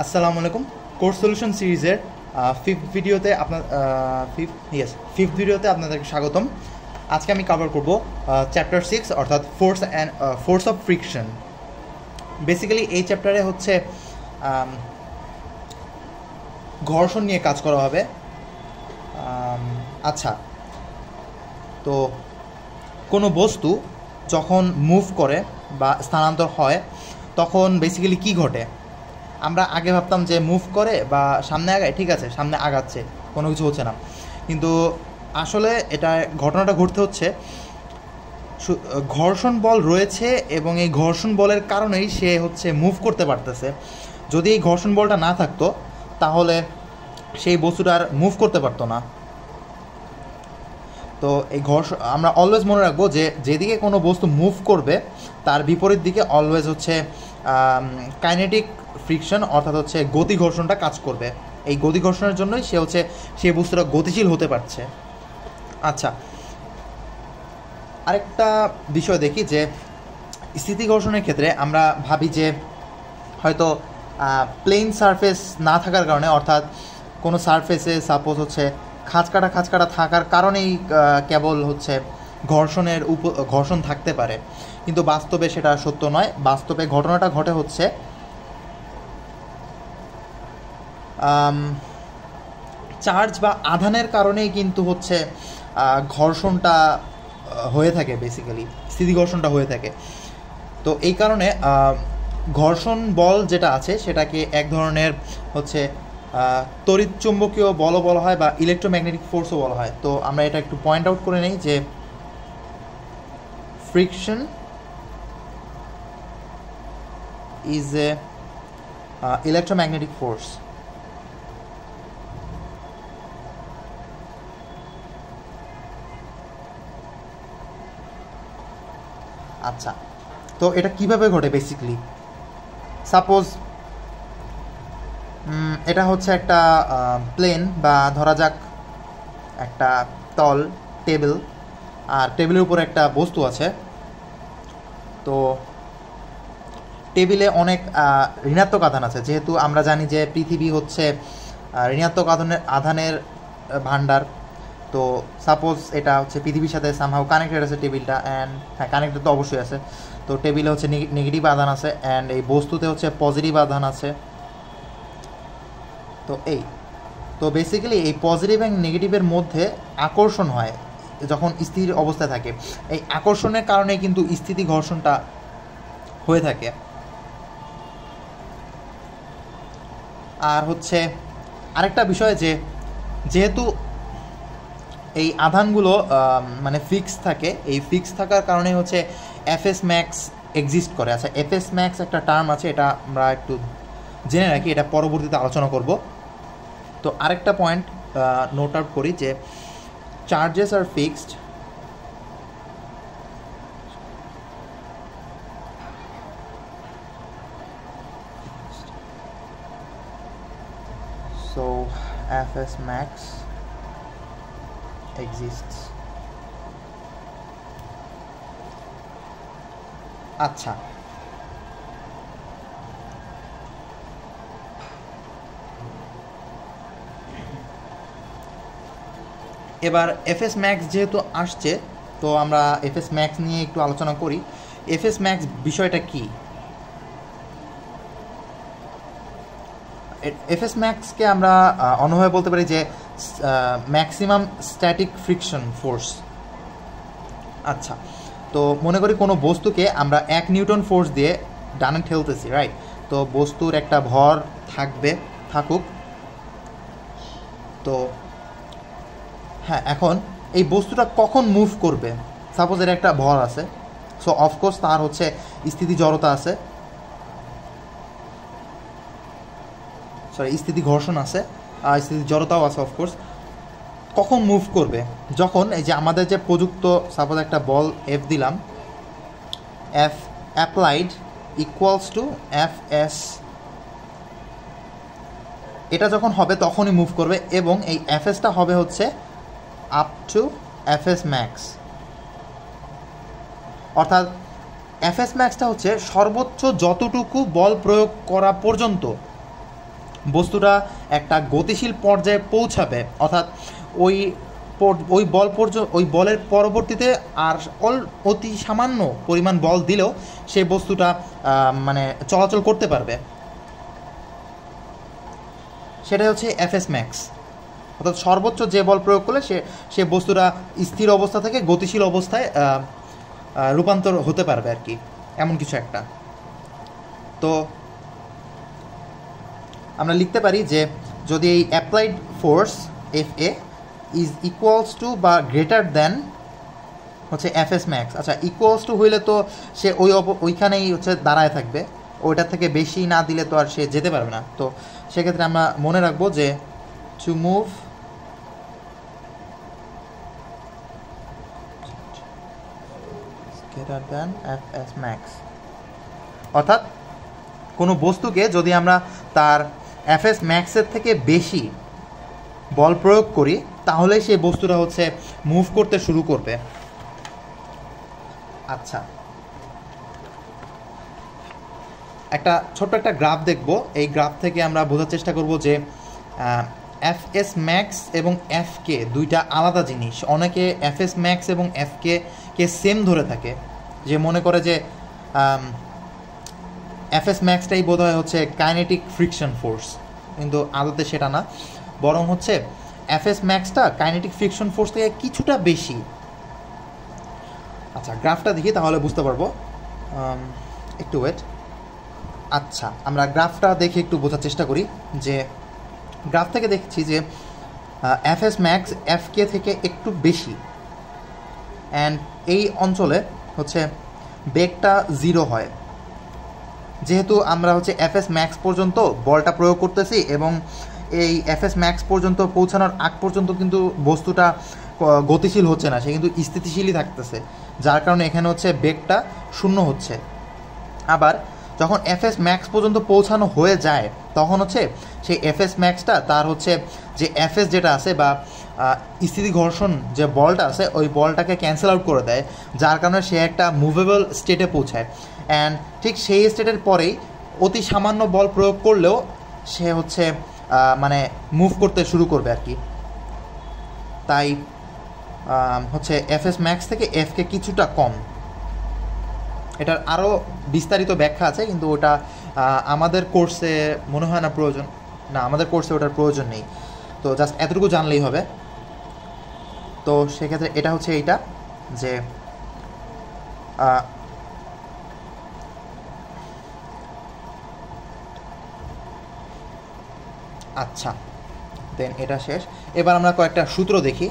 আসসালামু আলাইকুম। Course solution সিরিজের ফিফথ ভিডিওতে আপনাদেরকে স্বাগতম। আজকে আমি কভার করব চ্যাপ্টার 6 অর্থাৎ ফোর্স অফ ফ্রিকশন। বেসিক্যালি এই চ্যাপ্টারে হচ্ছে ঘর্ষণ নিয়ে কাজ করা হবে। আচ্ছা, তো কোনো বস্তু যখন মুভ করে বা স্থানান্তর হয় তখন বেসিক্যালি কি ঘটে? আমরা আগে ভাবতাম যে মুভ করে বা সামনে আগায়, ঠিক আছে, সামনে আগাচ্ছে, কোনো কিছু হচ্ছে না, কিন্তু আসলে এটা ঘটনাটা ঘটতে হচ্ছে ঘর্ষণ বল রয়েছে এবং এই ঘর্ষণ বলের কারণেই সে হচ্ছে মুভ করতে পারতেছে। যদি এই ঘর্ষণ বলটা না থাকতো তাহলে সেই বস্তুটা আর মুভ করতে পারতো না। তো এই আমরা অলওয়েজ মনে রাখবো যে যেদিকে কোনো বস্তু মুভ করবে তার বিপরীত দিকে অলওয়েজ হচ্ছে কাইনেটিক ফ্রিকশন অর্থাৎ হচ্ছে গতি ঘর্ষণটা কাজ করবে। এই গতি ঘর্ষণের জন্যই সেই বস্তুটা গতিশীল হতে পারছে। আচ্ছা, আরেকটা বিষয় দেখি যে স্থিতি ঘর্ষণের ক্ষেত্রে আমরা ভাবি যে হয়তো প্লেন সারফেস না থাকার কারণে, অর্থাৎ কোনো সারফেসে সাপোজ হচ্ছে খাঁজকাটা থাকার কারণেই কেবল হচ্ছে ঘর্ষণ থাকতে পারে, কিন্তু বাস্তবে সেটা সত্য নয়। বাস্তবে ঘটনাটা ঘটে হচ্ছে চার্জ বা আধানের কারণেই কিন্তু হচ্ছে ঘর্ষণটা হয়ে থাকে, বেসিক্যালি স্থিতি ঘর্ষণটা হয়ে থাকে। তো এই কারণে ঘর্ষণ বল যেটা আছে সেটাকে এক ধরনের হচ্ছে তড়িৎ চুম্বকীয় বলও বলা হয় বা ইলেকট্রোম্যাগনেটিক ফোর্সও বলা হয়। তো আমরা এটা একটু পয়েন্ট আউট করে নেই যে friction is a electromagnetic force. আচ্ছা, তো এটা কিভাবে ঘটে? বেসিক্যালি সাপোজ এটা হচ্ছে একটা প্লেন, বা ধরা যাক একটা টেবিল, আর টেবিলের উপর একটা বস্তু আছে। তো টেবিলে অনেক ঋণাত্মক আধান আছে, যেহেতু আমরা জানি যে পৃথিবী হচ্ছে ঋণাত্মক আধানের ভাণ্ডার। তো সাপোজ এটা হচ্ছে পৃথিবীর সাথে সামহাউ কানেক্টেড আছে টেবিলটা, অ্যান্ড হ্যাঁ, কানেক্টেড তো অবশ্যই আছে। তো টেবিলে হচ্ছে নেগেটিভ আধান আছে, অ্যান্ড এই বস্তুতে হচ্ছে পজিটিভ আধান আছে। তো বেসিক্যালি এই পজিটিভ এবং নেগেটিভের মধ্যে আকর্ষণ হয় যখন স্থির অবস্থায় থাকে। এই আকর্ষণের কারণে কিন্তু স্থিতি ঘর্ষণটা হয়ে থাকে। আর হচ্ছে আরেকটা বিষয় যে যেহেতু এই আধানগুলো মানে ফিক্স থাকে, এই ফিক্স থাকার কারণে হচ্ছে এফএস ম্যাক্স এক্সিস্ট করে। আচ্ছা, এফএস ম্যাক্স একটা টার্ম আছে, এটা আমরা একটু জেনে রাখি, এটা পরবর্তীতে আলোচনা করব। তো আরেকটা পয়েন্ট নোট আউট করি যে চার্জেস আর fixed, so Fs max exists. আচ্ছা, এবার এফএস ম্যাক্স যেহেতু আসছে, তো আমরা এফএস ম্যাক্স নিয়ে একটু আলোচনা করি। এফএস ম্যাক্স বিষয়টা কি? এফএস ম্যাক্সকে আমরা অন্যভাবে বলতে পারি যে ম্যাক্সিমাম স্ট্যাটিক ফ্রিকশন ফোর্স। আচ্ছা, তো মনে করি কোনো বস্তুকে আমরা 1 নিউটন ফোর্স দিয়ে ডানে ঠেলতেছি, রাইট? তো বস্তুর একটা ভর থাকুক। তো হ্যাঁ, এখন এই বস্তুটা কখন মুভ করবে? সাপোজ এর একটা ভর আছে, সো অফকোর্স তার হচ্ছে স্থিতি জড়তা আছে, স্থিতি ঘর্ষণ আছে, আর স্থিতি জড়তাও আছে অফকোর্স। কখন মুভ করবে? যখন এই যে আমাদের যে প্রযুক্ত সাপোজ একটা বল এফ দিলাম, F applied equals to F S, এটা যখন হবে তখনই মুভ করবে, এবং এই এফ এসটা হবে হচ্ছে up to F S max. অর্থাৎ এফএস ম্যাক্সটা হচ্ছে সর্বোচ্চ যতটুকু বল প্রয়োগ করা পর্যন্ত বস্তুটা একটা গতিশীল পর্যায়ে পৌঁছাবে, অর্থাৎ ওই ওই বলের পরবর্তীতে আর অতি সামান্য পরিমাণ বল দিলেও সেই বস্তুটা মানে চলাচল করতে পারবে, সেটা হচ্ছে এফএস ম্যাক্স। অর্থাৎ সর্বোচ্চ যে বল প্রয়োগ করলে সে বস্তুটা স্থির অবস্থা থেকে গতিশীল অবস্থায় রূপান্তর হতে পারবে আর কি, এমন কিছু একটা। তো আমরা লিখতে পারি যে যদি এই applied force F A is equals to বা গ্রেটার দ্যান হচ্ছে এফএস ম্যাক্স। আচ্ছা, ইকুয়ালস টু হইলে তো সে ওইখানেই হচ্ছে দাঁড়ায় থাকবে, ওইটার থেকে বেশি না দিলে তো আর সে যেতে পারবে না। তো সেক্ষেত্রে আমরা মনে রাখবো যে to move greater than FS max, অর্থাৎ কোনো বস্তুকে যদি আমরা তার এফএস ম্যাক্সের থেকে বেশি বল প্রয়োগ করি তাহলে সেই বস্তুটা হচ্ছে মুভ করতে শুরু করবে। আচ্ছা, একটা ছোট্ট একটা গ্রাফ দেখব। এই গ্রাফ থেকে আমরা বোঝার চেষ্টা করব যে এফএস ম্যাক্স এবং এফকে দুইটা আলাদা জিনিস। অনেকে এফএস ম্যাক্স এবং এফকে সেম ধরে থাকে, যে মনে করে যে এফএস ম্যাক্সটাই বোধ হয় হচ্ছে কাইনেটিক ফ্রিকশন ফোর্স, কিন্তু আদতে সেটা না, বরং হচ্ছে এফএস ম্যাক্সটা কাইনেটিক ফ্রিকশন ফোর্স থেকে কিছুটা বেশি। আচ্ছা, গ্রাফটা দেখি তাহলে বুঝতে পারবো, একটু ওয়েট। আচ্ছা, আমরা গ্রাফটা দেখে একটু বোঝার চেষ্টা করি। যে গ্রাফ থেকে দেখছি যে এফএস ম্যাক্স এফকে থেকে একটু বেশি, অ্যান্ড এই অঞ্চলে হচ্ছে বেগটা 0 হয়। যেহেতু আমরা হচ্ছে এফএস ম্যাক্স পর্যন্ত বলটা প্রয়োগ করতেছি এবং এই এফএস ম্যাক্স পর্যন্ত পৌঁছানোর আগ পর্যন্ত কিন্তু বস্তুটা গতিশীল হচ্ছে না, সে কিন্তু স্থিতিশীলই থাকতেছে, যার কারণে এখানে হচ্ছে বেগটা 0 হচ্ছে। আবার যখন এফএস ম্যাক্স পর্যন্ত পৌঁছানো হয়ে যায় তখন হচ্ছে সেই এফএস ম্যাক্সটা তার হচ্ছে যে এফএস যেটা আছে বা স্থিতি ঘর্ষণ যে বলটা আছে ওই বলটাকে ক্যান্সেল আউট করে দেয়, যার কারণে সে একটা মুভেবল স্টেটে পৌঁছায়। অ্যান্ড ঠিক সেই স্টেটের পরেই অতি সামান্য বল প্রয়োগ করলেও সে হচ্ছে মানে মুভ করতে শুরু করবে আর কি। তাই হচ্ছে এফএস ম্যাক্স থেকে এফকে কিছুটা কম। এটার আরও বিস্তারিত ব্যাখ্যা আছে, কিন্তু ওটা আমাদের কোর্সে মনে হয় না প্রয়োজন, না আমাদের কোর্সে ওটার প্রয়োজন নেই। তো জাস্ট এতটুকু জানলেই হবে। তো সেক্ষেত্রে এটা হচ্ছে এইটা যে আচ্ছা, দেন এটা শেষ। এবার আমরা কয়েকটা সূত্র দেখি।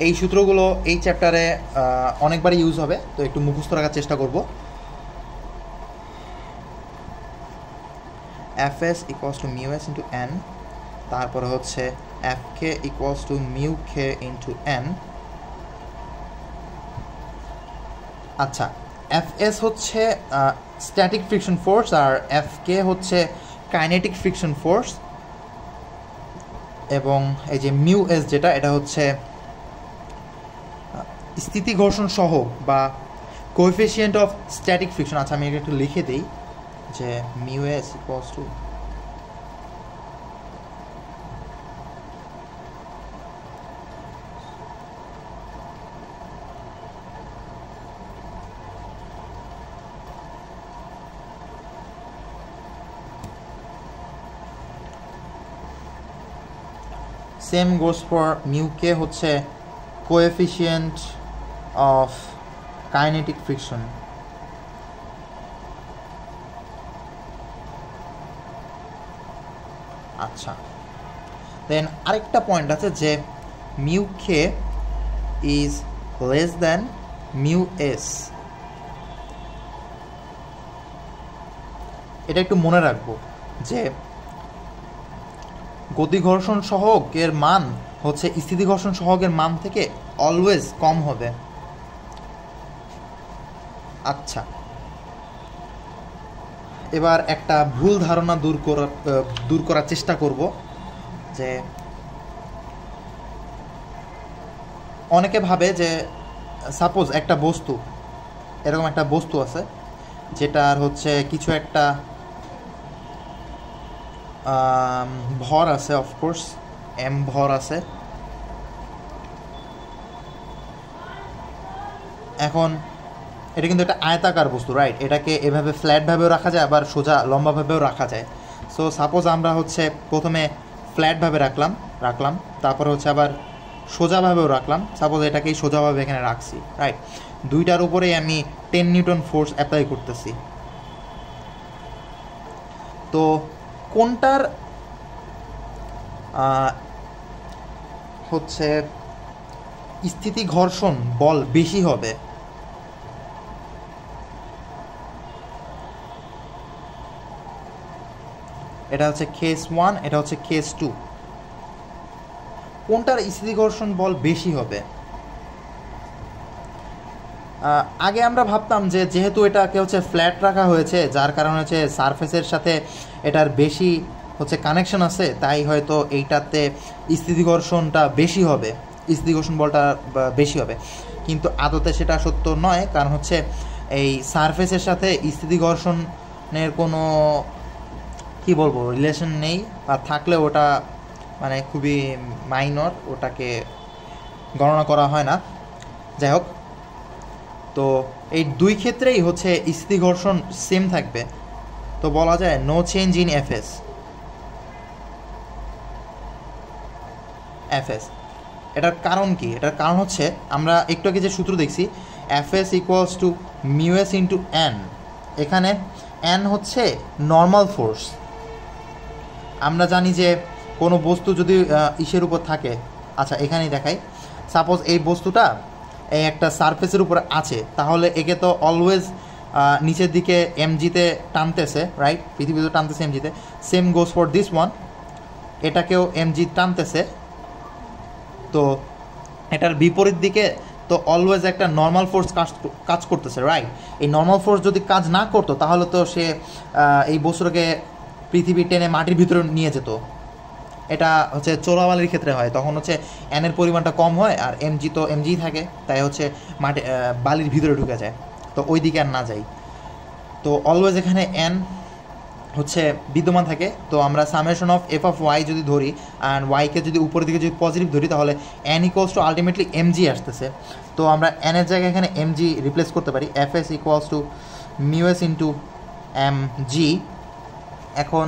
এই সূত্রগুলো এই চ্যাপ্টারে অনেকবারই ইউজ হবে, তো একটু মুখস্থ রাখার চেষ্টা করব। Fs equals to mu s into n, তারপরে হচ্ছে Fk equals to mu k into n। আচ্ছা, Fs হচ্ছে স্ট্যাটিক ফ্রিকশন ফোর্স আর Fk হচ্ছে কাইনেটিক ফ্রিকশন ফোর্স, এবং এই যে মিউ এস যেটা এটা হচ্ছে স্থিতি ঘর্ষণ সহগ বা কোএফিসিয়েন্ট অফ স্ট্যাটিক ফ্রিকশন। আচ্ছা, আমি এটা একটু লিখে দিই যে mu S equals to same goes for mu K হচ্ছে কোএফিসিয়েন্ট অফ কাইনেটিক ফ্রিকশন। আচ্ছা, দেন আরেকটা পয়েন্ট আছে যে mu K is less than mu S. এটা একটু মনে রাখবো যে গতি ঘর্ষণ সহগের মান হচ্ছে স্থিতি ঘর্ষণ সহগের মান থেকে অলওয়েজ কম হবে। আচ্ছা, এবার একটা ভুল ধারণা দূর করার চেষ্টা করব যে অনেকে ভাবে যে সাপোজ একটা বস্তু, এরকম একটা বস্তু আছে যেটার হচ্ছে কিছু একটা ভর আছে, অফকোর্স এম ভর আছে। এখন এটা কিন্তু একটা আয়তাকার বস্তু, রাইট? এটাকে এভাবে ফ্ল্যাটভাবেও রাখা যায়, আবার সোজা লম্বাভাবেও রাখা যায়। সো সাপোজ আমরা হচ্ছে প্রথমে ফ্ল্যাটভাবে রাখলাম, তারপর হচ্ছে আবার সোজাভাবেও রাখলাম। সাপোজ এটাকেই সোজাভাবে এখানে রাখছি, রাইট? দুইটার উপরেই আমি 10 নিউটন ফোর্স অ্যাপ্লাই করতেছি। তো কোনটার হচ্ছে স্থিতি ঘর্ষণ বল বেশি হবে? এটা হচ্ছে কেস 1, এটা হচ্ছে কেস 2। কোনটার স্থিতি ঘর্ষণ বল বেশি হবে? আগে আমরা ভাবতাম যে যেহেতু এটাকে হচ্ছে ফ্ল্যাট রাখা হয়েছে, যার কারণে হচ্ছে সারফেসের সাথে এটার বেশি হচ্ছে কানেকশন আছে, তাই হয়তো এইটাতে স্থিতি ঘর্ষণটা বেশি হবে, স্থিতি ঘর্ষণ বলটা বেশি হবে। কিন্তু আদতে সেটা সত্য নয়, কারণ হচ্ছে এই সারফেসের সাথে স্থিতি ঘর্ষণের কোনো কি বলবো রিলেশন নেই, আর থাকলে ওটা মানে খুবই মাইনর, ওটাকে গণনা করা হয় না। যাই হোক, তো এই দুই ক্ষেত্রেই হচ্ছে স্থিতি ঘর্ষণ সেম থাকবে। তো বলা যায় নো চেঞ্জ ইন এফএস। এটার কারণ কি? এটার কারণ হচ্ছে আমরা একটু আগে যে সূত্র দেখছি, FS equals to mu S into N. এখানে এন হচ্ছে নর্মাল ফোর্স। আমরা জানি যে কোনো বস্তু যদি ইসের উপর থাকে, আচ্ছা এখানেই দেখাই, সাপোজ এই বস্তুটা এই একটা সারফেসের উপর আছে, তাহলে একে তো অলওয়েজ নিচের দিকে এমজিতে টানতেছে, রাইট? পৃথিবীতে টানতেছে এমজিতে। Same goes for this one, এটাকেও এমজি টানতেছে। তো এটার বিপরীত দিকে তো অলওয়েজ একটা নর্মাল ফোর্স কাজ করতেছে, রাইট? এই নর্মাল ফোর্স যদি কাজ না করতো তাহলে তো সে এই বস্তুটাকে পৃথিবী টেনে মাটির ভিতরে নিয়ে যেত। এটা হচ্ছে চোরাবালির ক্ষেত্রে হয়, তখন হচ্ছে এনের পরিমাণটা কম হয়, আর এমজি তো এমজিই থাকে, তাই হচ্ছে মাটি বালির ভিতরে ঢুকে যায়, তো ওই দিকে আর না যাই। তো অলওয়েজ এখানে এন হচ্ছে বিদ্যমান থাকে। তো আমরা summation of F of Y যদি ধরি, আর ওয়াইকে যদি উপরের দিকে যদি পজিটিভ ধরি, তাহলে N equals two ultimately MG আসতেছে। তো আমরা এনের জায়গায় এখানে এমজি রিপ্লেস করতে পারি, F S equals to mu S into M G. এখন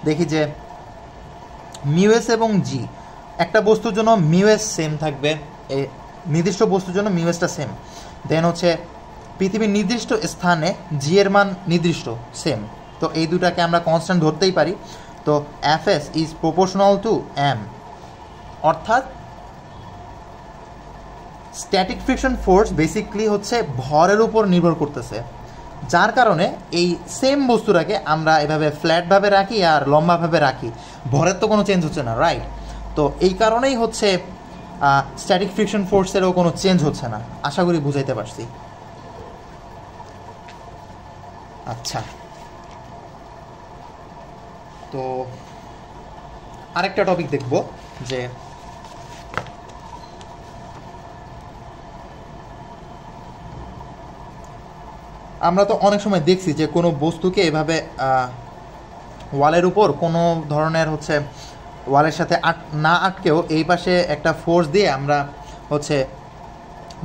দেখি যে মিউএস এবং জি, একটা বস্তুর জন্য মিউএস সেম থাকবে, এই নির্দিষ্ট বস্তুর জন্য মিউএসটা সেম। দেন হচ্ছে পৃথিবীর নির্দিষ্ট স্থানে জি এর মান নির্দিষ্ট সেম। তো এই দুটাকে আমরা কনস্ট্যান্ট ধরতেই পারি। তো F S is proportional to M, অর্থাৎ স্ট্যাটিক ফ্রিকশন ফোর্স বেসিকলি হচ্ছে ভরের উপর নির্ভর করতেছে, যার কারণে এই সেম বস্তুটাকে আমরা এভাবে ফ্ল্যাটভাবে রাখি আর লম্বাভাবে রাখি, ভরের তো কোনো চেঞ্জ হচ্ছে না, রাইট? তো এই কারণেই হচ্ছে স্ট্যাটিক ফ্রিকশন ফোর্সেরও কোনো চেঞ্জ হচ্ছে না। আশা করি বুঝাইতে পারছি। আচ্ছা, তো আরেকটা টপিক দেখব যে আমরা তো অনেক সময় দেখছি যে কোনো বস্তুকে এভাবে ওয়ালের উপর কোনো ধরনের হচ্ছে ওয়ালের সাথে না আটকেও এই পাশে একটা ফোর্স দিয়ে আমরা হচ্ছে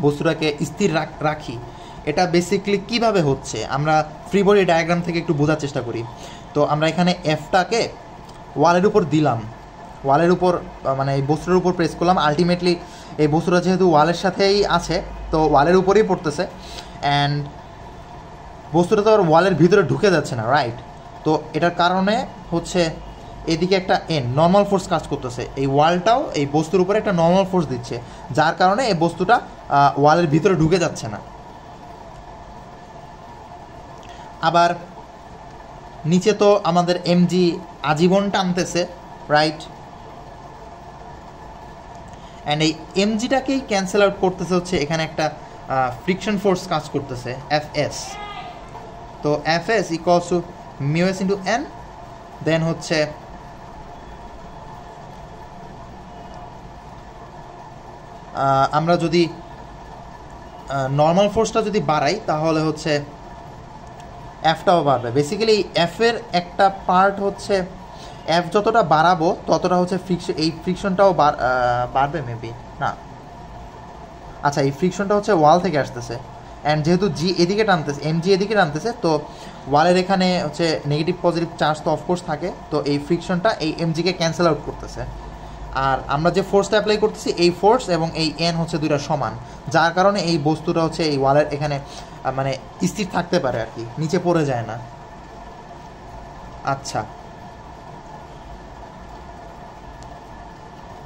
বস্তুটাকে স্থির রাখি। এটা বেসিকলি কিভাবে হচ্ছে আমরা ফ্রি বডি ডায়াগ্রাম থেকে একটু বোঝার চেষ্টা করি। তো আমরা এখানে এফটাকে ওয়ালের উপর দিলাম, ওয়ালের উপর মানে এই বস্তুটার উপর প্রেস করলাম। আলটিমেটলি এই বস্তুটা যেহেতু ওয়ালের সাথেই আছে, তো ওয়ালের উপরেই পড়তেছে, অ্যান্ড বস্তুটা তো আর ওয়ালের ভিতরে ঢুকে যাচ্ছে না, রাইট? তো এটার কারণে হচ্ছে এদিকে একটা এন নর্মাল ফোর্স কাজ করতেছে, এই ওয়ালটাও এই বস্তুর উপরে একটা নর্মাল ফোর্স দিচ্ছে, যার কারণে এই বস্তুটা ওয়ালের ভিতরে ঢুকে যাচ্ছে না। আবার নিচে তো আমাদের এমজি আজীবন টানতেছে, রাইট? অ্যান্ড এই এমজিটাকেই ক্যান্সেল আউট করতেছে হচ্ছে এখানে একটা ফ্রিকশন ফোর্স কাজ করতেছে, এফ এস। তো F S equals to mu S into N. Then হচ্ছে আমরা যদি নর্মাল ফোর্সটা যদি বাড়াই, তাহলে হচ্ছে এফটাও বাড়বে। বেসিক্যালি এই এফের একটা পার্ট হচ্ছে এফ যতটা বাড়াবো ততটা হচ্ছে এই ফ্রিকশনটাও বাড়বে মেবি না। আচ্ছা, এই ফ্রিকশনটা হচ্ছে ওয়াল থেকে আসতেছে, অ্যান্ড যেহেতু জি এদিকে টানতেছে, এম জি এদিকে টানতেছে, তো ওয়ালের এখানে হচ্ছে নেগেটিভ পজিটিভ চার্জ তো অফকোর্স থাকে, তো এই ফ্রিকশনটা এই এম জিকে ক্যান্সেল আউট করতেছে। আর আমরা যে ফোর্সটা অ্যাপ্লাই করতেছি এই ফোর্স এবং এই এন হচ্ছে দুইটা সমান, যার কারণে এই বস্তুটা হচ্ছে এই ওয়ালের এখানে মানে স্থির থাকতে পারে আর কি, নিচে পড়ে যায় না। আচ্ছা,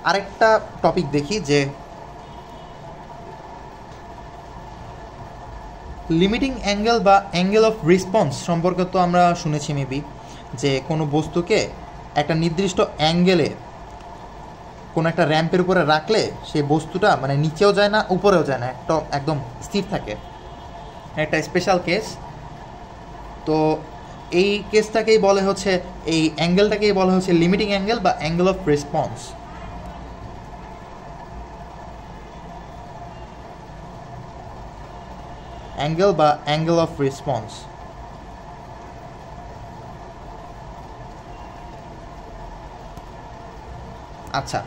আরেকটা টপিক দেখি যে লিমিটিং অ্যাঙ্গেল বা অ্যাঙ্গেল অফ রেসপন্স সম্পর্কে তো আমরা শুনেছি মেবি, যে কোনো বস্তুকে একটা নির্দিষ্ট অ্যাঙ্গেলে কোনো একটা র্যাম্পের উপরে রাখলে সেই বস্তুটা মানে নিচেও যায় না উপরেও যায় না, একদম স্থির থাকে, একটা স্পেশাল কেস। তো এই কেসটাকেই বলে হচ্ছে, এই অ্যাঙ্গেলটাকেই বলা হচ্ছে লিমিটিং অ্যাঙ্গেল বা অ্যাঙ্গেল অফ রেসপন্স। অ্যাঙ্গেল বা অ্যাঙ্গেল অফ রেসপন্স। আচ্ছা,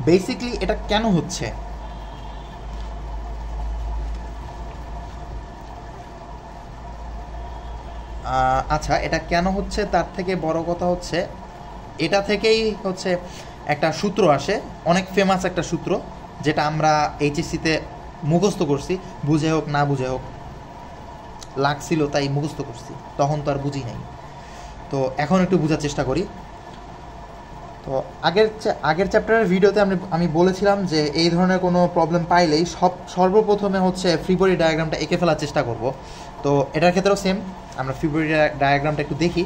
বেসিকলি এটা কেন হচ্ছে? আচ্ছা, এটা কেন হচ্ছে তার থেকে বড় কথা হচ্ছে এটা থেকেই হচ্ছে একটা সূত্র আসে, অনেক ফেমাস একটা সূত্র, যেটা আমরা এইচএসসিতে মুখস্থ করছি, বুঝে হোক না বুঝে হোক, লাগছিল তাই মুখস্থ করছি, তখন তো আর বুঝি নাই। তো এখন একটু বোঝার চেষ্টা করি। তো আগের চ্যাপ্টারের ভিডিওতে আমি বলেছিলাম যে এই ধরনের কোনো প্রবলেম পাইলেই সর্বপ্রথমে হচ্ছে ফ্রি বডি ডায়াগ্রামটা এঁকে ফেলার চেষ্টা করব। তো এটার ক্ষেত্রেও সেম, আমরা ফ্রি বডি ডায়াগ্রামটা একটু দেখি।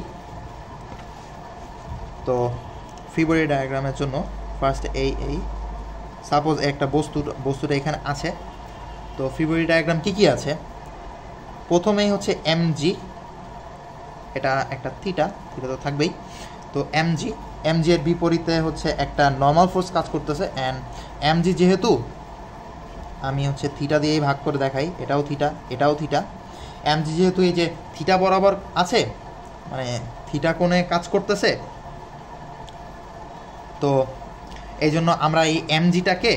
তো ফ্রি বডি ডায়াগ্রামের জন্য ফার্স্ট এই সাপোজ একটা বস্তুটা এখানে আছে। তো ফ্রি বডি ডায়াগ্রাম কী আছে? প্রথমেই হচ্ছে এমজি, এটা একটা থিটা তো থাকবেই। তো এমজি এর বিপরীতে হচ্ছে একটা নর্মাল ফোর্স কাজ করতেছে, অ্যান্ড এমজি যেহেতু আমি হচ্ছে থিটা দিয়েই ভাগ করে দেখাই, এটাও থিটা এটাও থিটা, এমজি যেহেতু এই যে থিটা বরাবর আছে মানে থিটা কোণে কাজ করতেছে, তো এই জন্য আমরা এই এমজিটাকে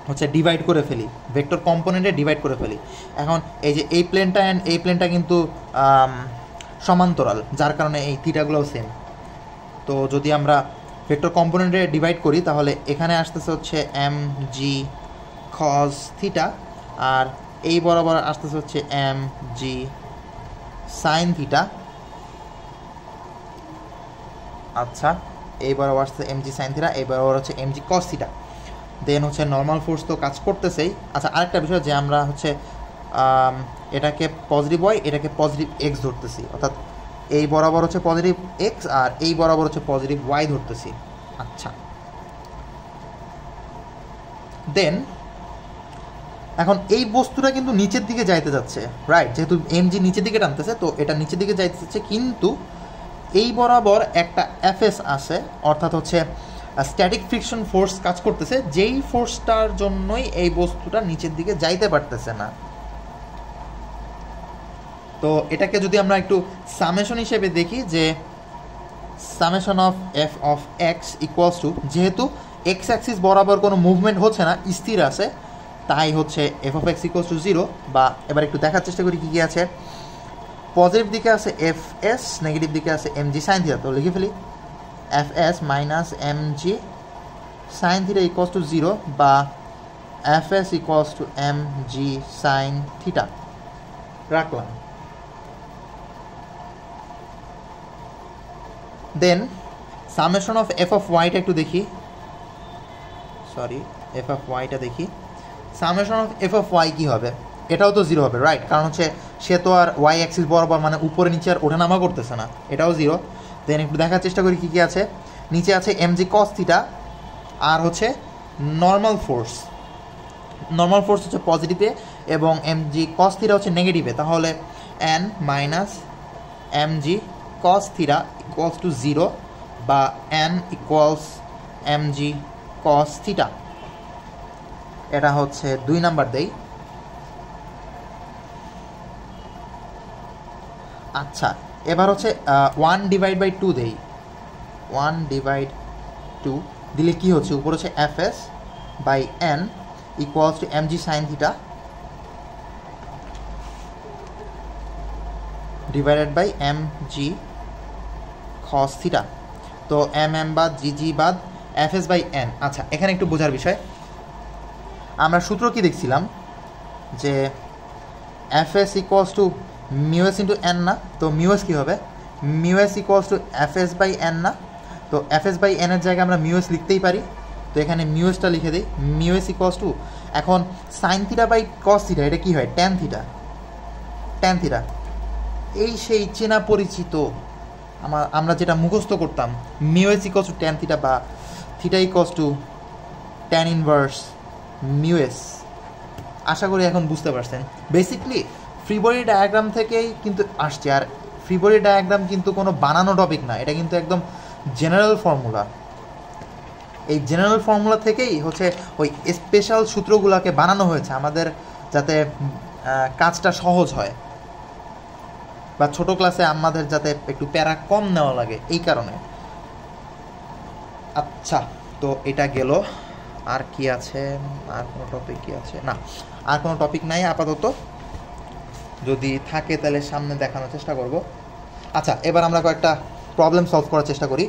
হচ্ছে ডিভাইড করে ফেলি, ভেক্টর কম্পোনেন্টে ডিভাইড করে ফেলি। এখন এই যে এই প্লেনটা অ্যান্ড এই প্লেনটা কিন্তু সমান্তরাল, যার কারণে এই থিটাগুলোও সেম। তো যদি আমরা ভেক্টর কম্পোনেন্টে ডিভাইড করি তাহলে এখানে আসতেছে হচ্ছে এম জি কস থিটা, আর এই বরাবর আসতেছে হচ্ছে এম জি সাইন থিটা। আচ্ছা, এই বরাবর আসছে এম জি সাইন থিটা, এই বরাবর হচ্ছে এম জি কস থিটা। দেন হচ্ছে নর্মাল ফোর্স তো কাজ করতেছেই। আচ্ছা, আরেকটা বিষয় যে আমরা হচ্ছে এটাকে পজিটিভ ওয়াই এটাকে পজিটিভ এক্স ধরতেছি, অর্থাৎ এই বরাবর হচ্ছে পজিটিভ এক্স আর এই বরাবর হচ্ছে পজিটিভ ওয়াই ধরতেছি। আচ্ছা, দেন এখন এই বস্তুটা কিন্তু নিচের দিকে যাইতে যাচ্ছে, রাইট? যেহেতু এমজি নিচের দিকে টানতেছে, তো এটা নিচের দিকে যাইতে যাচ্ছে, কিন্তু এই বরাবর একটা এফএস আছে, অর্থাৎ হচ্ছে স্ট্যাটিক ফ্রিকশন ফোর্স কাজ করতেছে, যেই ফোর্সটার জন্যই এই বস্তুটা নিচের দিকে যাইতে পারতেছে না। তো এটাকে যদি আমরা একটু সামেশন হিসেবে দেখি, যে summation of F of X equals two, যেহেতু এক্স অ্যাক্সিস বরাবর কোনো মুভমেন্ট হচ্ছে না, স্থির আছে, তাই হচ্ছে F of X equals to 0। বা এবার একটু দেখার চেষ্টা করি কী কী আছে। পজিটিভ দিকে আছে এফ এস, নেগেটিভ দিকে আছে এম জি সাইন থিটা। তো লিখে ফেলি F S minus M G sine theta equals to 0, বা F S equals to M G sine theta রাখলাম। Then summation of F of ওয়াইটা একটু দেখি, সরি এফ অফ ওয়াইটা দেখি। Summation of F of Y কী হবে? এটাও তো 0 হবে, রাইট? কারণ হচ্ছে সে তো আর ওয়াই অ্যাক্সিস বরাবর মানে উপরে নিচে আর ওঠানামা করতেছে না, এটাও 0। দেন একটু দেখার চেষ্টা করি কী কী আছে। নিচে আছে এমজি কস থিটা, আর হচ্ছে নর্মাল ফোর্স। নর্মাল ফোর্স হচ্ছে পজিটিভে এবং এমজি কস থিটা হচ্ছে নেগেটিভে, তাহলে N minus MG cos theta equals to 0, বা এন ইকুয়ালস এমজি কস থিটা। এটা হচ্ছে 2 নাম্বার দেই। আচ্ছা, এবার হচ্ছে 1/2 দেই, 1/2 দিলে কি হচ্ছে, উপর হচ্ছে Fs/n equals to mg sine theta divided by mg cos theta. তো mm বাদ gg বাদ Fs/n। আচ্ছা, এখানে একটু বোঝার বিষয়, আমরা সূত্র কি দেখছিলাম যে Fs equals to μs into n না, তো μs কী হবে, μs ইকুয়ালস টু Fs/n না, তো Fs/n এর জায়গায় আমরা μs লিখতেই পারি, তো এখানে μsটা লিখে দিই, μs ইকুয়ালস টু এখন sine theta by cos theta, এটা কী হয়, ট্যান থিটা, ট্যান থিটা, এই সেই চেনা পরিচিত আমরা যেটা মুখস্থ করতাম, μs equals to tan theta বা theta equals to tan inverse μs। আশা করি এখন বুঝতে পারছেন। বেসিকলি ফ্রি বডি ডায়াগ্রাম থেকেই কিন্তু আসছে, আর ফ্রি বডি ডায়াগ্রাম কিন্তু কোনো বানানো টপিক না, এটা কিন্তু একদম জেনারেল ফর্মুলা। এই জেনারেল ফর্মুলা থেকেই হচ্ছে ওই স্পেশাল সূত্রগুলোকে বানানো হয়েছে আমাদের, যাতে কাজটা সহজ হয় বা ছোট ক্লাসে আমাদের যাতে একটু প্যারা কম নেওয়া লাগে, এই কারণে। আচ্ছা, তো এটা গেল। আর কি আছে, আর কোনো টপিক কি আছে, না আর কোনো টপিক নাই আপাতত, যদি থাকে তাহলে সামনে দেখানোর চেষ্টা করব। আচ্ছা, এবার আমরা কয়েকটা প্রবলেম সলভ করার চেষ্টা করি।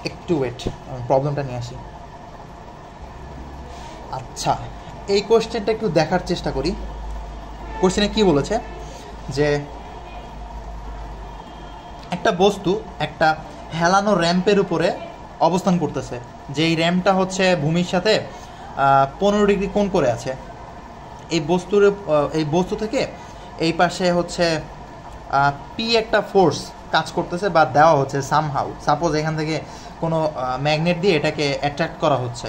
একটু ওয়েট, প্রবলেমটা নিয়ে আসি। আচ্ছা, এই কোশ্চেনটা একটু দেখার চেষ্টা করি। কোশ্চেনে কি বলেছে যে একটা বস্তু একটা হেলানো র্যাম্পের উপরে অবস্থান করতেছে, যে এই র্যাম্পটা হচ্ছে ভূমির সাথে 15 ডিগ্রি কোণ করে আছে। এই বস্তু থেকে এই পাশে হচ্ছে পি একটা ফোর্স কাজ করতেছে বা দেওয়া হচ্ছে সামহাউ, সাপোজ এখান থেকে কোনো ম্যাগনেট দিয়ে এটাকে অ্যাট্রাক্ট করা হচ্ছে।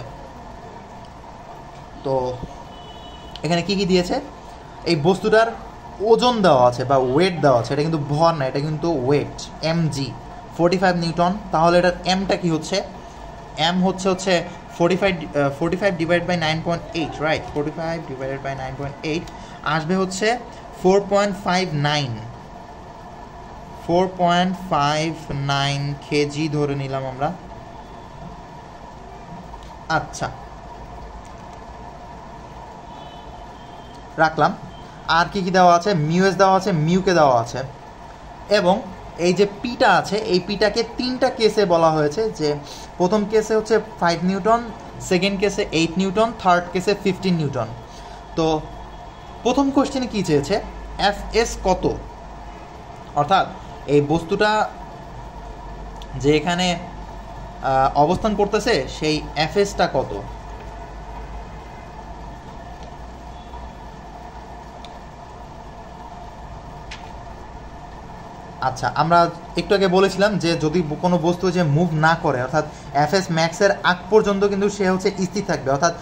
তো এখানে কি কি দিয়েছে, এই বস্তুটার ওজন দেওয়া আছে বা ওয়েট দেওয়া আছে, এটা কিন্তু ভর না, এটা কিন্তু ওয়েট, mg 45 নিউটন। তাহলে এটার এমটা কি হচ্ছে, এম হচ্ছে 45 divide by 9.8, right, 45 divided by 9.8 আসবে হচ্ছে 4.59 কেজি ধরে নিলাম আমরা। আচ্ছা, রাখলাম। আর কি কি দেওয়া আছে, মিউএস দেওয়া আছে, মিউকে দেওয়া আছে, এবং এই যে পিটা আছে, এই পিটাকে 3টা কেসে বলা হয়েছে, যে প্রথম কেসে হচ্ছে 5 নিউটন, সেকেন্ড কেসে 8 নিউটন, থার্ড কেসে 15 নিউটন। তো প্রথম কোশ্চেনে কী চেয়েছে, Fs কত, অর্থাৎ এই বস্তুটা যে এখানে অবস্থান করতেছে সেই Fsটা কত। আচ্ছা, আমরা একটু আগে বলেছিলাম যে যদি কোনো বস্তু যে মুভ না করে, অর্থাৎ Fs ম্যাক্সের আগ পর্যন্ত কিন্তু সে হচ্ছে স্থির থাকবে, অর্থাৎ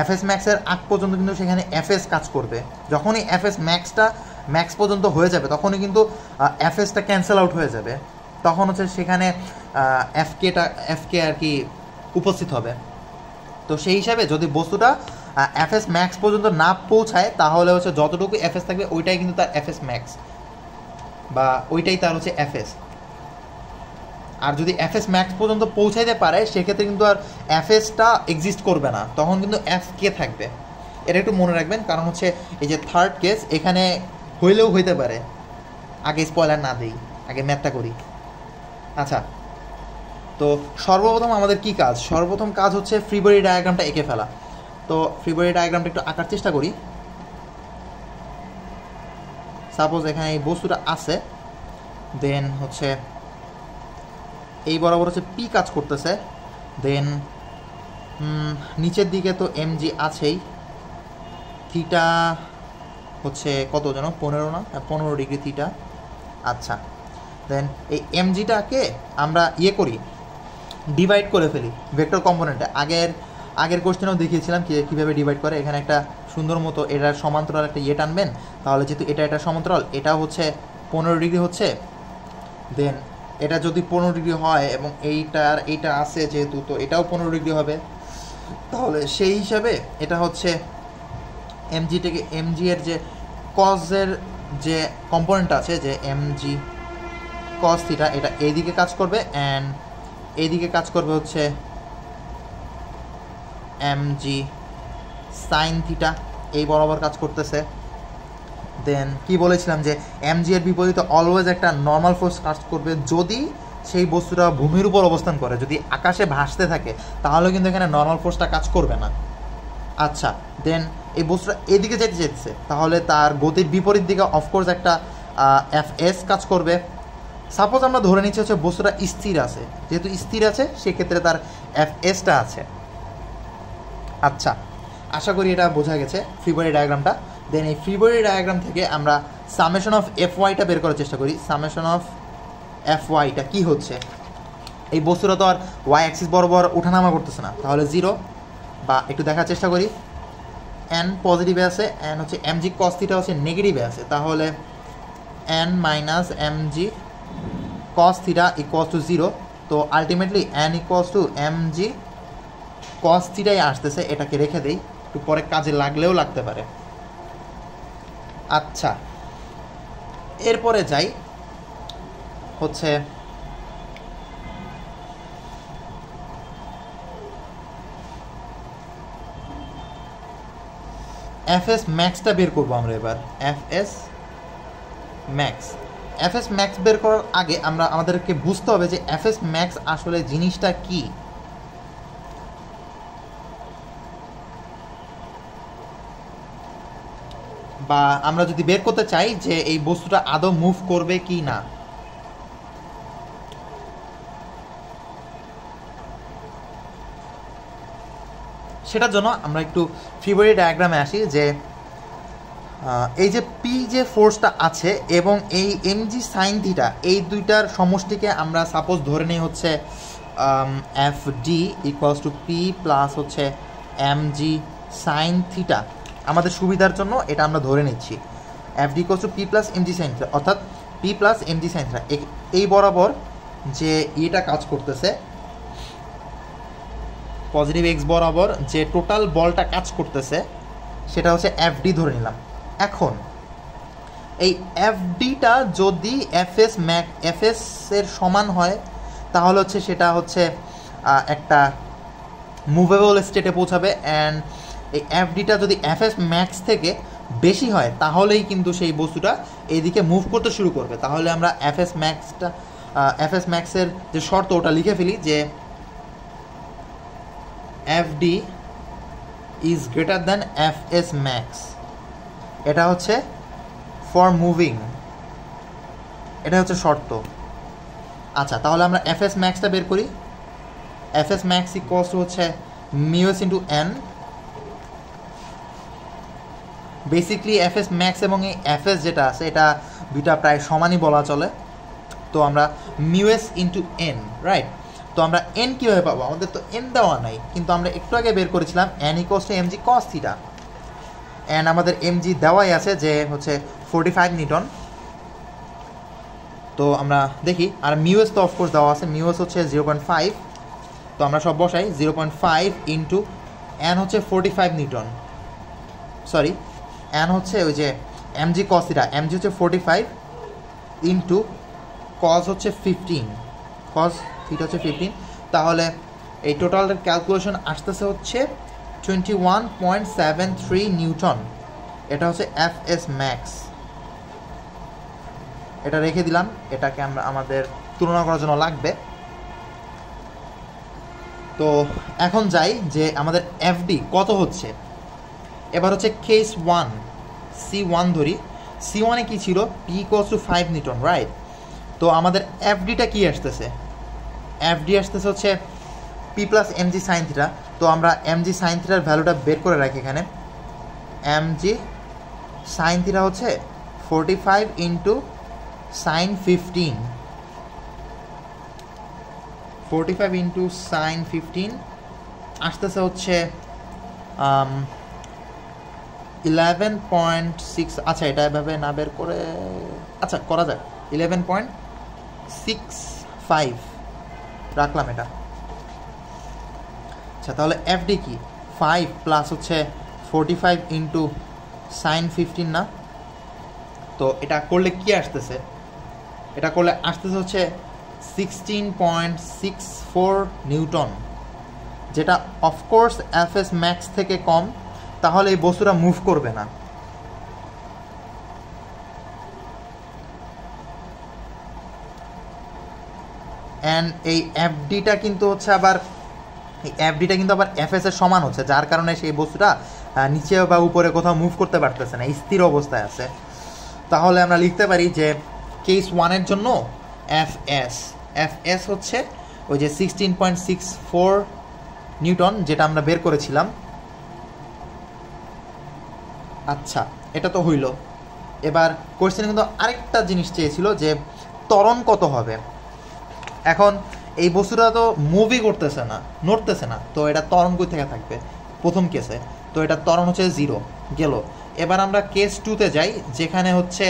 Fs ম্যাক্সের আগ পর্যন্ত কিন্তু সেখানে Fs কাজ করবে। যখনই Fs ম্যাক্স পর্যন্ত হয়ে যাবে তখনই কিন্তু Fsটা ক্যান্সেল আউট হয়ে যাবে, তখন হচ্ছে সেখানে Fk আর কি উপস্থিত হবে। তো সেই হিসাবে যদি বস্তুটা Fs ম্যাক্স পর্যন্ত না পৌঁছায়, তাহলে হচ্ছে যতটুকু Fs থাকবে ওইটাই কিন্তু তার Fs ম্যাক্স, বা ওইটাই তার হচ্ছে Fs। আর যদি Fs ম্যাক্স পর্যন্ত পৌঁছাইতে পারে, সেক্ষেত্রে কিন্তু আর Fsটা এক্সিস্ট করবে না, তখন কিন্তু Fk থাকবে। এটা একটু মনে রাখবেন, কারণ হচ্ছে এই যে থার্ড কেস এখানে হইলেও হইতে পারে। আগে স্পয়লার না দেই, আগে ম্যাথটা করি। আচ্ছা, তো সর্বপ্রথম আমাদের কি কাজ, সর্বপ্রথম কাজ হচ্ছে ফ্রি বডি ডায়াগ্রামটা এঁকে ফেলা। তো ফ্রি বডি ডায়াগ্রামটা একটু আঁকার চেষ্টা করি। সাপোজ এখানে এই বস্তুটা আছে, দেন হচ্ছে এই বরাবর হচ্ছে পি কাজ করতেছে, দেন নিচের দিকে তো mg আছেই, থিটা হচ্ছে কত যেন 15 না, 15 ডিগ্রি থিটা। আচ্ছা, দেন এই mgটাকে আমরা করি, ডিভাইড করে ফেলি ভেক্টর কম্পোনেন্টে। আগের কোশ্চেনেও দেখিয়েছিলাম কীভাবে ডিভাইড করে। এখানে একটা সুন্দর মতো এটার সমান্তরাল একটা টানবেন, তাহলে যেহেতু এটা সমান্তরাল, এটা হচ্ছে 15 ডিগ্রি হচ্ছে, দেন এটা যদি 15 ডিগ্রি হয় এবং এইটা আছে যেহেতু, তো এটাও 15 ডিগ্রি হবে। তাহলে সেই হিসাবে এটা হচ্ছে mg এর যে কজের যে কম্পোনেন্টটা আছে যে mg cos থিটা, এটা এইদিকে কাজ করবে অ্যান্ড এইদিকে কাজ করবে হচ্ছে mg sin থিটা, এই বরাবর কাজ করতেছে। দেন কি বলেছিলাম যে mg এর বিপরীতে অলওয়েজ একটা নর্মাল ফোর্স কাজ করবে যদি সেই বস্তুটা ভূমির উপর অবস্থান করে। যদি আকাশে ভাসতে থাকে তাহলে কিন্তু এখানে নর্মাল ফোর্সটা কাজ করবে না। আচ্ছা, দেন এই বস্তুটা এদিকে যেতেছে তাহলে তার গতির বিপরীত দিকে অফকোর্স একটা Fs কাজ করবে। সাপোজ আমরা ধরে নিচ্ছি হচ্ছে বস্তুটা স্থির আছে, যেহেতু স্থির আছে সেক্ষেত্রে তার Fsটা আছে। আচ্ছা, আশা করি এটা বোঝা গেছে ফ্রি বডি ডায়াগ্রামটা। দেন এই ফ্রি বডি ডায়াগ্রাম থেকে আমরা সামেশন অফ Fy-টা বের করার চেষ্টা করি। সামেশন অফ Fy-টা কী হচ্ছে, এই বস্তুটা তো আর ওয়াই অ্যাক্সিস বরাবর ওঠানামা করতেছে না, তাহলে 0, বা একটু দেখার চেষ্টা করি n পজিটিভে আছে, n হচ্ছে mg cos থিটা হচ্ছে নেগেটিভে আছে, তাহলে n minus mg cos theta equals to 0। তো ultimately n equals to mg cos থিটাই আসতেছে। এটাকে রেখে দেই, একটু পরে কাজে লাগলেও লাগতে পারে। আচ্ছা, এরপরে যাই হচ্ছে Fs ম্যাক্সটা বের করবো আমরা এবার। Fs ম্যাক্স বের করার আগে আমাদেরকে বুঝতে হবে যে Fs ম্যাক্স আসলে জিনিসটা কি। বা আমরা যদি বের করতে চাই যে এই বস্তুটা আদৌ মুভ করবে কি না, সেটার জন্য আমরা একটু ফ্রি বডি ডায়াগ্রামে আসি। যে এই যে পি যে ফোর্সটা আছে এবং এই mg sin থিটা, এই দুইটার সমষ্টিকে আমরা সাপোজ ধরে নিই হচ্ছে fd equals to p plus হচ্ছে mg sin থিটা। আমাদের সুবিধার জন্য এটা আমরা ধরে নিচ্ছি fd equals to p plus mg sin theta, অর্থাৎ p plus mg sin theta. এই বরাবর যে এটা কাজ করতেছে পজিটিভ এক্স বরাবর, যে টোটাল বলটা কাজ করতেছে সেটা হচ্ছে fd ধরে নিলাম। এখন এই fdটা যদি fs এর সমান হয় তাহলে হচ্ছে সেটা হচ্ছে একটা মুভেবল স্টেটে পৌঁছাবে, অ্যান্ড এই fdটা যদি fs ম্যাক্স থেকে বেশি হয় তাহলেই কিন্তু সেই বস্তুটা এইদিকে মুভ করতে শুরু করবে। তাহলে আমরা fs ম্যাক্সের যে শর্ত ওটা লিখে ফেলি যে fd is greater than fs max. এটা হচ্ছে ফর মুভিং, এটা হচ্ছে শর্ত। আচ্ছা, তাহলে আমরা fs ম্যাক্সটা বের করি। fs ম্যাক্স ইকুয়ালস টু হচ্ছে μs into n। Basically fs max এবং এই fs যেটা আছে এটা দুইটা প্রায় সমানই বলা চলে। তো আমরা μs ইন্টু n, রাইট। তো আমরা n কীভাবে পাবো, আমাদের তো n দেওয়া নাই, কিন্তু আমরা একটু আগে বের করেছিলাম n equals to mg cos theta, and আমাদের mg দেওয়াই আছে যে হচ্ছে 45 নিউটন। তো আমরা দেখি, আর μs তো অফকোর্স দেওয়া আছে, μs হচ্ছে 0.5। তো আমরা সব বসাই, 0.5 ইন্টু n হচ্ছে 45 নিউটন, সরি n হচ্ছে ওই যে mg cos থিটা, mg হচ্ছে 45 ইন্টু cos হচ্ছে 15, cos থিটা হচ্ছে 15। তাহলে এই টোটাল ক্যালকুলেশন আসতেছে হচ্ছে 21.73 নিউটন। এটা হচ্ছে fs ম্যাক্স। এটা রেখে দিলাম, এটাকে আমরা আমাদের তুলনা করার জন্য লাগবে। তো এখন যাই যে আমাদের fd কত হচ্ছে। এবার হচ্ছে কেস 1, c1 ধরি। c1 এ কি ছিল, p equals to 5 Newton, right. তো আমাদের fdটা কি আসতেছে, fd আসতেছে হচ্ছে p plus mg sin theta. তো আমরা mg sin থিটার ভ্যালুটা বের করে রাখি এখানে। mg sin থিটা হচ্ছে 45 ইন্টু sin 15, 45 ইন্টু sin 15 আসতেছে হচ্ছে 11.6। আচ্ছা, এটা এভাবে না বের করে, আচ্ছা করা যাক, 11.65 রাখলাম এটা। আচ্ছা, তাহলে fd কি 5 প্লাস হচ্ছে 45 ইন্টু sin 15 না, তো এটা করলে কি আসতেছে, এটা করলে আসতেছে হচ্ছে 16.64 নিউটন, যেটা অফকোর্স এফএস ম্যাক্স থেকে কম, তাহলে এই বস্তুটা মুভ করবে না। অ্যান্ড এই এফডিটা কিন্তু হচ্ছে আবার এফএস এর সমান হচ্ছে, যার কারণে সেই বস্তুটা নিচে বা উপরে কোথাও মুভ করতে পারতেছে না, স্থির অবস্থায় আছে। তাহলে আমরা লিখতে পারি যে কেস 1-এর জন্য এফএস হচ্ছে ওই যে 16.64 নিউটন, যেটা আমরা বের করেছিলাম। আচ্ছা, এটা তো হইল। এবার কোয়েশ্চেনে কিন্তু আরেকটা জিনিস চেয়েছিল যে ত্বরণ কত হবে। এখন এই বস্তুটা তো মুভই করতেছে না, নড়তেছে না, তো এটা ত্বরণ কই থেকে থাকবে প্রথম কেসে, তো এটা ত্বরণ হচ্ছে 0 গেল। এবার আমরা কেস 2-তে যাই, যেখানে হচ্ছে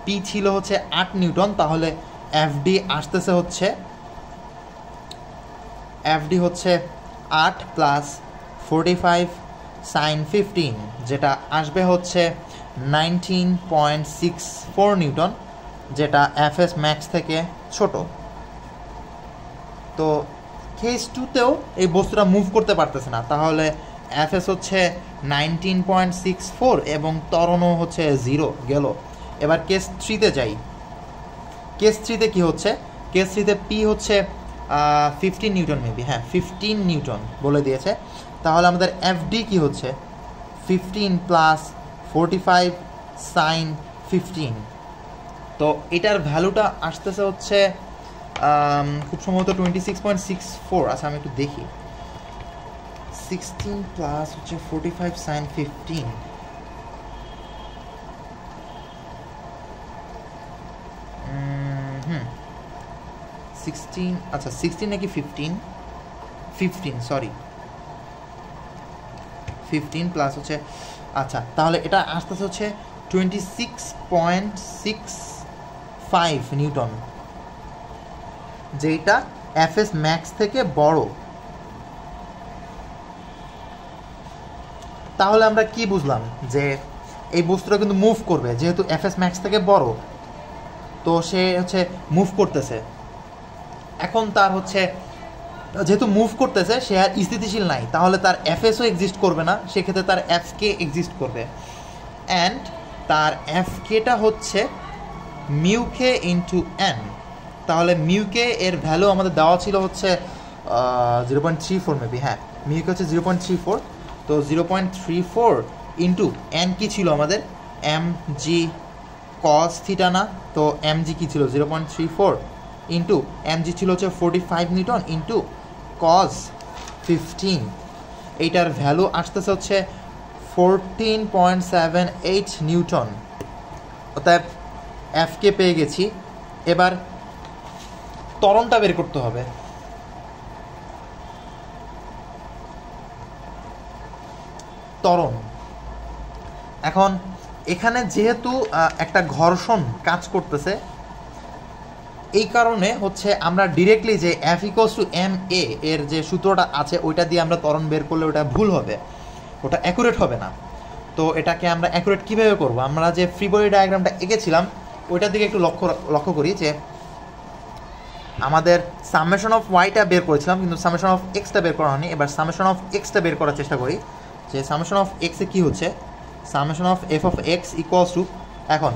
পি ছিল হচ্ছে 8 নিউটন, তাহলে এফডি আসতেছে হচ্ছে 8 প্লাস 45 সাইন 15, যেটা আসবে হচ্ছে 19.64 নিউটন, যেটা এফএস ম্যাক্স থেকে ছোট। তো কেস 2-তেও এই বস্তুটা মুভ করতে পারতেছে না, তাহলে এফএস হচ্ছে 19.64 এবং ত্বরণও হচ্ছে 0 গেল। এবার কেস 3-তে যাই। কেস 3-তে কি হচ্ছে, কেস 3-তে পি হচ্ছে 15 নিউটন, মেবি, হ্যাঁ 15 নিউটন বলে দিয়েছে। তাহলে আমাদের এফডি কি হচ্ছে 15 প্লাস 45 সাইন 15। তো এটার ভ্যালুটা আসতেছে হচ্ছে খুব সম্ভবত 26.64। আচ্ছা, আমি একটু দেখি। 16 প্লাস হচ্ছে 45 সাইন 15, হুম 16, আচ্ছা 16 নাকি 15, সরি 15 প্লাস হচ্ছে, আচ্ছা তাহলে এটা আসতেছে হচ্ছে 26.65 নিউটন, যেটা এফএস ম্যাক্স থেকে বড়। তাহলে আমরা কি বুঝলাম, যে এই বস্তুটা কিন্তু মুভ করবে, যেহেতু এফএস ম্যাক্স থেকে বড়, তো সে হচ্ছে মুভ করতেছে। এখন তার হচ্ছে যেহেতু মুভ করতেছে, সে আর স্থিতিশীল নাই, তাহলে তার এফএসও এক্সিস্ট করবে না, সেক্ষেত্রে তার এফকে এক্সিস্ট করবে। অ্যান্ড তার এফকেটা হচ্ছে মিউকে ইন্টু এন। তাহলে মিউকে এর ভ্যালু আমাদের দেওয়া ছিল হচ্ছে 0.34 মেবি, হ্যাঁ মিউকে হচ্ছে 0.34। তো 0.34 ইন্টু এন কী ছিল আমাদের, এম জি কস থিটা না, তো এম জি কী ছিল 0.34 ইন্টু এম জি ছিল হচ্ছে 45 নিউটন ইন্টু কস 15। এইটার ভ্যালু আসতেছে হচ্ছে 14.78 নিউটন। অতএব এফকে পেয়ে গেছি। এবার ত্বরণটা বের করতে হবে। ত্বরণ, এখন এখানে যেহেতু একটা ঘর্ষণ কাজ করতেছে, এই কারণে হচ্ছে আমরা ডিরেক্টলি যে এফ ইকুয়ালস টু এম এ এর যে সূত্রটা আছে ওইটা দিয়ে আমরা ত্বরণ বের করলে ওটা ভুল হবে, ওটা অ্যাকুরেট হবে না। তো এটাকে আমরা অ্যাকুরেট কীভাবে করব, আমরা যে ফ্রি বডি ডায়াগ্রামটা এঁকেছিলাম ওইটার দিকে একটু লক্ষ্য করি, যে আমাদের সামেশন অফ ওয়াইটা বের করেছিলাম, কিন্তু সামেশন অফ এক্সটা বের করা হয়নি। এবার সামেশন অফ এক্সটা বের করার চেষ্টা করি, যে সামেশন অফ এক্সে কী হচ্ছে, summation of F of X equals to, এখন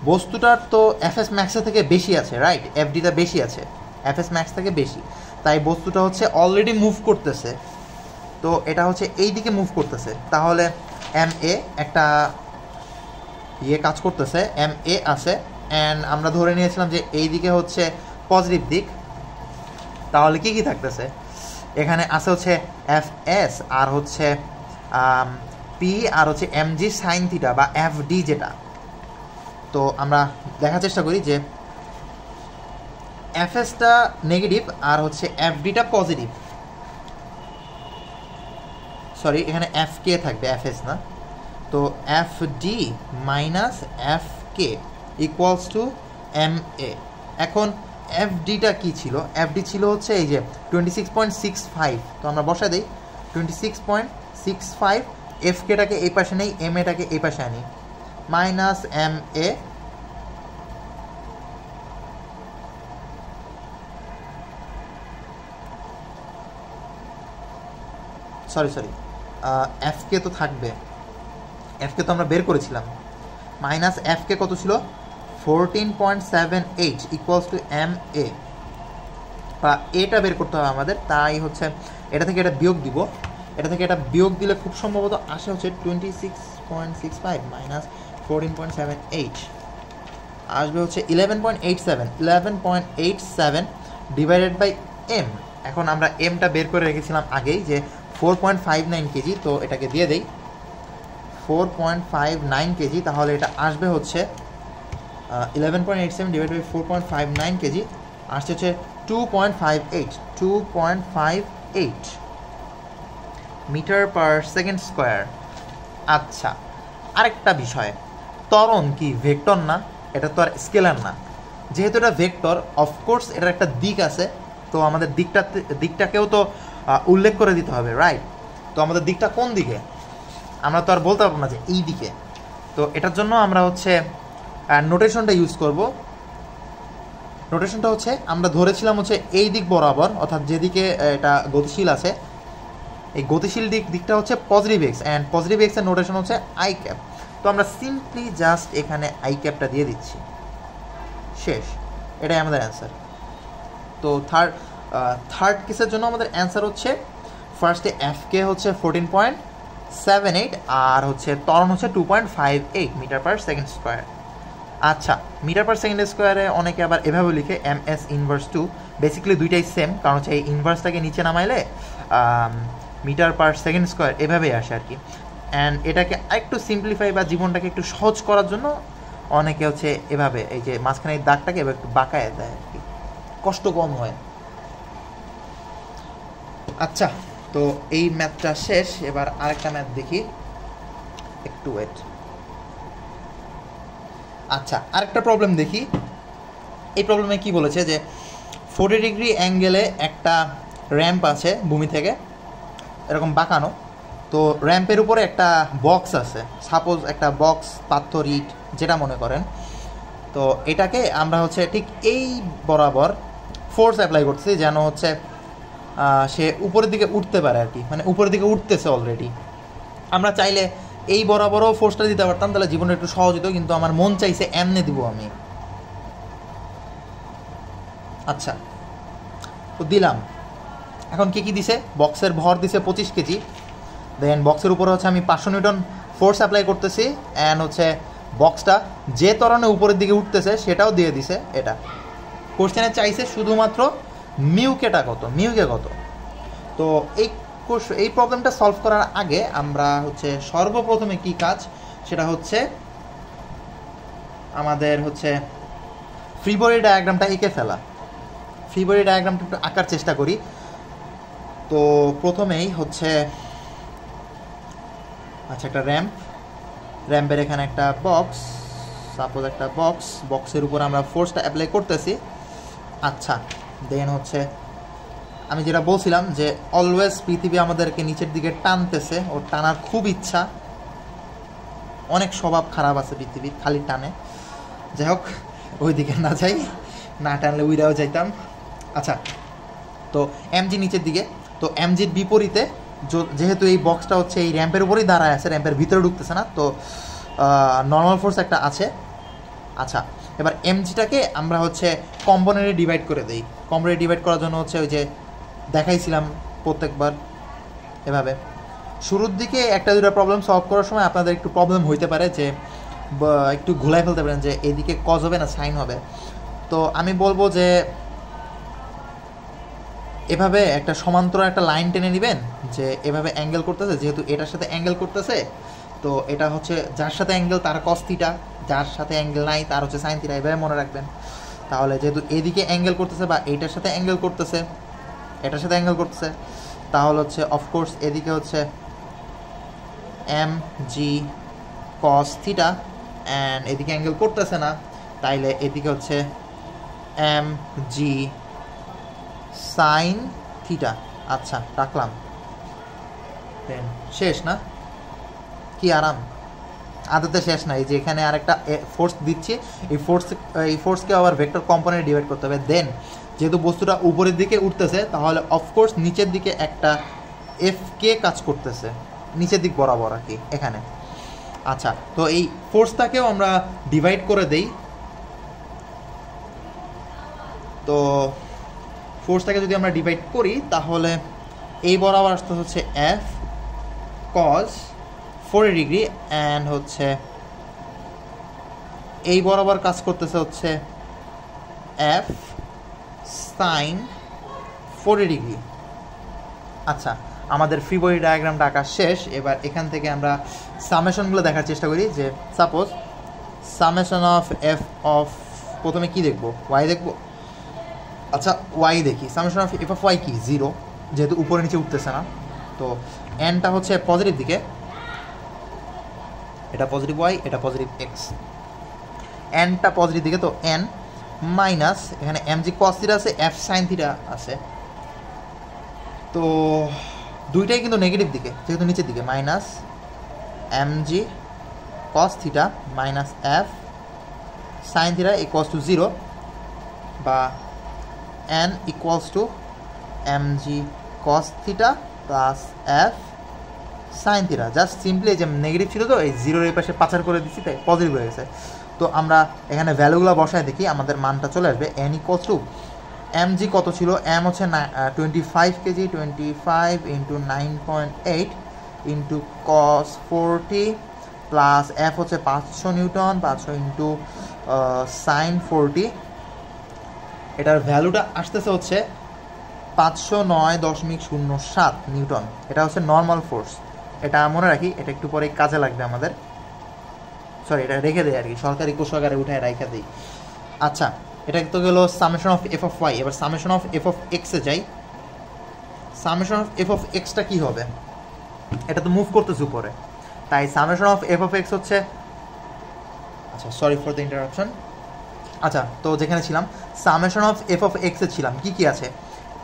বস্তুটার তো এফএস ম্যাক্সের থেকে বেশি আছে, রাইট, এফডিটা বেশি আছে এফএস ম্যাক্স থেকে বেশি, তাই বস্তুটা হচ্ছে অলরেডি মুভ করতেছে, তো এটা হচ্ছে এই দিকে মুভ করতেছে। তাহলে এম এ একটা কাজ করতেছে, এম এ আছে, অ্যান্ড আমরা ধরে নিয়েছিলাম যে এই দিকে হচ্ছে পজিটিভ দিক। তাহলে কি থাকতেছে, এখানে আছে হচ্ছে এফ এস আর হচ্ছে পি আর হচ্ছে এম জি সাইন থিটা বা এফ ডি যেটা। তো আমরা দেখার চেষ্টা করি যে এফ এসটা নেগেটিভ আর হচ্ছে এফ ডিটা পজিটিভ, সরি এখানে এফ কে থাকবে, এফ এস না। তো F D minus F K equals to M A. এখন এফ ডিটা কী ছিল, এফ ডি ছিল হচ্ছে এই যে 26.65, তো আমরা বসাই দিই 26.65, এফ কেটাকে এই পাশে নেই, এম এটাকে এই পাশে আনি, মাইনাস এম এ সরি এফ কে তো থাকবে, এফ কে তো আমরা বের করেছিলাম, মাইনাস এফ কে কত ছিল 14.78 ইকুয়ালস টু এম এ, বা এটা বের করতে হবে আমাদের। তাই হচ্ছে এটা থেকে এটা বিয়োগ দিব, এটা থেকে এটা বিয়োগ দিলে খুব সম্ভবত আসে হচ্ছে 26.65 মাইনাস 14.78 আসবে হচ্ছে 11.87 ডিভাইডেড বাই এম। এখন আমরা এমটা বের করে রেখেছিলাম আগেই যে 4.59 কেজি, তো এটাকে দিয়ে দেই 4.59 কেজি, তাহলে এটা আসবে হচ্ছে 11.87 ডিভাইড বাই 4.59 কেজি আসছে হচ্ছে 2.58 মিটার পার সেকেন্ড স্কোয়ার। আচ্ছা, আরেকটা বিষয়, ত্বরণ কি ভেক্টর না? এটা তো আর স্কেলার না, যেহেতু এটা ভেক্টর অফকোর্স এটার একটা দিক আছে, তো আমাদের দিকটাকেও তো উল্লেখ করে দিতে হবে, রাইট? তো আমাদের দিকটা কোন দিকে আমরা তো আর বলতে পারবো না যে এই দিকে, তো এটার জন্য আমরা হচ্ছে নোটেশনটা ইউজ করব। নোটেশনটা হচ্ছে আমরা ধরেছিলাম হচ্ছে এই দিক বরাবর, অর্থাৎ যেদিকে এটা গতিশীল আছে, এই গতিশীল দিকটা হচ্ছে পজিটিভ এক্স, অ্যান্ড পজিটিভ এক্সের নোটেশন হচ্ছে আই ক্যাপ। তো আমরা সিম্পলি জাস্ট এখানে আই ক্যাপটা দিয়ে দিচ্ছি, শেষ, এটাই আমাদের অ্যান্সার। তো থার্ড কেসের জন্য আমাদের অ্যান্সার হচ্ছে ফার্স্টে এফ কে হচ্ছে 14.78 আর হচ্ছে ত্বরণ হচ্ছে 2.58 মিটার পার সেকেন্ড স্কোয়ার। আচ্ছা, মিটার পার সেকেন্ড স্কোয়ারে অনেকে আবার এভাবে লিখে এম এস ইনভার্স 2, বেসিক্যালি দুইটাই সেম, কারণ হচ্ছে এই ইনভার্সটাকে নিচে নামাইলে মিটার পার সেকেন্ড স্কোয়ার এভাবেই আসে আর কি। অ্যান্ড এটাকে আরেকটু সিম্পলিফাই বা জীবনটাকে একটু সহজ করার জন্য অনেকে হচ্ছে এভাবে এই যে মাঝখানে এই দাগটাকে এবার একটু বাঁকায় দেয় আর কি, কষ্ট কম হয়। আচ্ছা, তো এই ম্যাথটা শেষ, এবার আরেকটা ম্যাথ দেখি, একটু ওয়েট। আচ্ছা, আরেকটা প্রবলেম দেখি। এই প্রবলেমে কি বলেছে যে 40 ডিগ্রি অ্যাঙ্গেলে একটা র্যাম্প আছে ভূমি থেকে এরকম বাঁকানো, তো র্যাম্পের উপরে একটা বক্স আছে, সাপোজ একটা বক্স, পাথর, ইট, যেটা মনে করেন। তো এটাকে আমরা হচ্ছে ঠিক এই বরাবর ফোর্স অ্যাপ্লাই করতেছি যেন হচ্ছে সে উপরের দিকে উঠতে পারে আর কি, মানে উপরের দিকে উঠতেছে অলরেডি। আমরা চাইলে এই বরাবরও ফোর্সটা দিতে পারতাম, তাহলে জীবনে একটু সহজ হতো, কিন্তু আমার মন চাইছে এমনি দিব আমি। আচ্ছা, তো দিলাম। এখন কি দিছে, বক্সের ভর দিছে 25 কেজি, দেন বক্সের উপরে হচ্ছে আমি 500 নিউটন ফোর্স অ্যাপ্লাই করতেছি, অ্যান্ড হচ্ছে বক্সটা যে ত্বরণে উপরের দিকে উঠতেছে সেটাও দিয়ে দিছে। এটা কোশ্চেনে চাইছে শুধুমাত্র মিউকেটা কত, মিউকে কত। তো এই প্রবলেমটা সলভ করার আগে আমরা হচ্ছে সর্বপ্রথমে কি কাজ, সেটা হচ্ছে আমাদের হচ্ছে ফ্রি বডি ডায়াগ্রামটা এঁকে ফেলা। ফ্রি বডি ডায়াগ্রামটা একটু আঁকার চেষ্টা করি। তো প্রথমেই হচ্ছে আচ্ছা, একটা র্যাম্পের এখানে একটা বক্স, সাপোজ একটা বক্সের উপর আমরা ফোর্সটা অ্যাপ্লাই করতেছি। আচ্ছা, দেন হচ্ছে আমি যেটা বলছিলাম যে অলওয়েজ পৃথিবী আমাদেরকে নিচের দিকে টানতেছে, ওর টানার খুব ইচ্ছা, অনেক স্বভাব খারাপ আছে পৃথিবীর, খালি টানে। যাই হোক, ওই দিকে না যাই, না টানলে উইরাও যাইতাম। আচ্ছা, তো এমজি নিচের দিকে, তো এমজির বিপরীতে যেহেতু এই বক্সটা হচ্ছে এই র্যাম্পের উপরেই দাঁড়ায় আছে, র্যাম্পের ভিতরে ঢুকতেছে না, তো নর্মাল ফোর্স একটা আছে। আচ্ছা, এবার এমজিটাকে আমরা হচ্ছে কম্পোনেন্টে ডিভাইড করে দিই। কম্পোনেন্টে ডিভাইড করার জন্য হচ্ছে ওই যে দেখাইছিলাম প্রত্যেকবার এভাবে। শুরুর দিকে একটা দুটো প্রবলেম সলভ করার সময় আপনাদের একটু প্রবলেম হইতে পারে, যে একটু ঘুলাই ফেলতে পারেন যে এদিকে কজ হবে না সাইন হবে। তো আমি বলবো যে এভাবে একটা সমান্তরাল একটা লাইন টেনে নেবেন, যে এভাবে অ্যাঙ্গেল করতেছে, যেহেতু এটার সাথে অ্যাঙ্গেল করতেছে, তো এটা হচ্ছে যার সাথে অ্যাঙ্গেল তার কস থিটা, যার সাথে অ্যাঙ্গেল নাই তার হচ্ছে সাইন থিটা, এভাবে মনে রাখবেন। তাহলে যেহেতু এদিকে অ্যাঙ্গেল করতেছে বা এইটার সাথে অ্যাঙ্গেল করতেছে, এটার সাথে অ্যাঙ্গেল করতেছে, তাহলে হচ্ছে অফকোর্স এদিকে হচ্ছে M G cos theta, and এদিকে অ্যাঙ্গেল করতেছে না, তাইলে এদিকে হচ্ছে এম জি সাইন থিটা। আচ্ছা, রাখলাম, দেন শেষ না? কি আরাম। আদতে শেষ নাই, যে এখানে আরেকটা ফোর্স দিচ্ছি, এই ফোর্সকে আবার ভেক্টর কম্পোনেন্ট ডিভাইড করতে হবে। দেন যেহেতু বস্তুটা উপরের দিকে উঠতেছে, তাহলে অফকোর্স নিচের দিকে একটা এফ কে কাজ করতেছে, নিচের দিক বরাবর আর কি এখানে। আচ্ছা, তো এই ফোর্সটাকেও আমরা ডিভাইড করে দেই। তো ফোর্সটাকে যদি আমরা ডিভাইড করি, তাহলে এই বরাবর আসতে হচ্ছে এফ কজ 40 ডিগ্রি, অ্যান্ড হচ্ছে এই বরাবর কাজ করতেছে হচ্ছে এফ সাইন 40 ডিগ্রি। আচ্ছা, আমাদের ফ্রি বডি ডায়াগ্রামটা আঁকা শেষ। এবার এখান থেকে আমরা সামেশনগুলো দেখার চেষ্টা করি। যে suppose summation of F of, প্রথমে কি দেখবো? ওয়াই দেখবো। আচ্ছা, ওয়াই দেখি। Summation of F of Y কি? 0, যেহেতু উপরে নিচে উঠতেছে না। তো এনটা হচ্ছে পজিটিভ দিকে, এটা পজিটিভ ওয়াই, এটা পজিটিভ এক্স। এনটা পজিটিভ দিকে, তো এন মাইনাস এখানে এম জি কস থিটা আছে, এফ সাইন থিটা আছে। তো দুইটাই কিন্তু নেগেটিভ দিকে, যেহেতু নিচের দিকে, minus M G cos theta minus F sine theta equals to 0, বা N equals to M G cos theta plus F sine theta. Just simply যে নেগেটিভ ছিল, তো এই 0-এর এই পাশে পাচার করে দিচ্ছি, তাই পজিটিভ হয়ে গেছে। তো আমরা এখানে ভ্যালুগুলো বসায় দেখি, আমাদের মানটা চলে আসবে। N equals to M G কত ছিল? এম হচ্ছে 25 K G, 25 into 9.8 into cos 40 plus F হচ্ছে 500 নিউটন, 500 ইন্টু সাইন 40। এটার ভ্যালুটা আসতেছে হচ্ছে 509.07 নিউটন। এটা হচ্ছে নর্মাল ফোর্স। এটা মনে রাখি, এটা একটু পরে কাজে লাগবে আমাদের। সরি, এটা রেখে দেয় আর কি, সরকারি কোষাগারে উঠায় রেখে দিই। আচ্ছা, এটা তো গেল summation of F of Y. এবার সামেশন অফ এফ অফ এক্সে যাই। সামেশন অফ এফ অফ এক্সটা কী হবে? এটা তো মুভ করতেছে উপরে, তাই summation of F of X হচ্ছে, আচ্ছা সরি ফর দ্য ইন্টারাপশন। আচ্ছা, তো যেখানে ছিলাম সামেশন অফ এফ অফ এক্সে ছিলাম, কি কি আছে?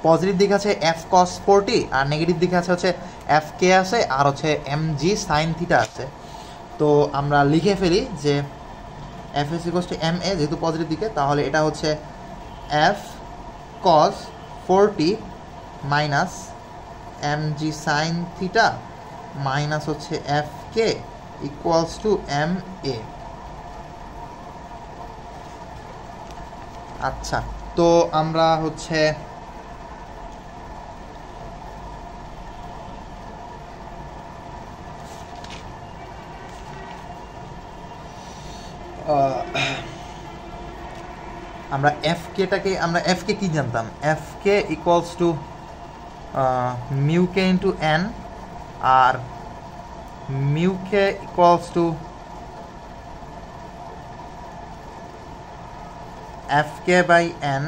পজিটিভ দিকে আছে এফ কস 40, আর নেগেটিভ দিকে আছে হচ্ছে এফ কে আছে, আর হচ্ছে এম জি সাইন থিটা আছে। তো আমরা লিখে ফেলি যে F S equals to M A, যেহেতু পজিটিভ দিকে, তাহলে এটা হচ্ছে F cos 40 minus M G sine theta minus হচ্ছে F K equals to M A. আচ্ছা, তো আমরা হচ্ছে আমরা এফ কেটাকে, আমরা এফ কে কি জানতাম? F K equals to mu K into N, আর mu K equals to F K by N.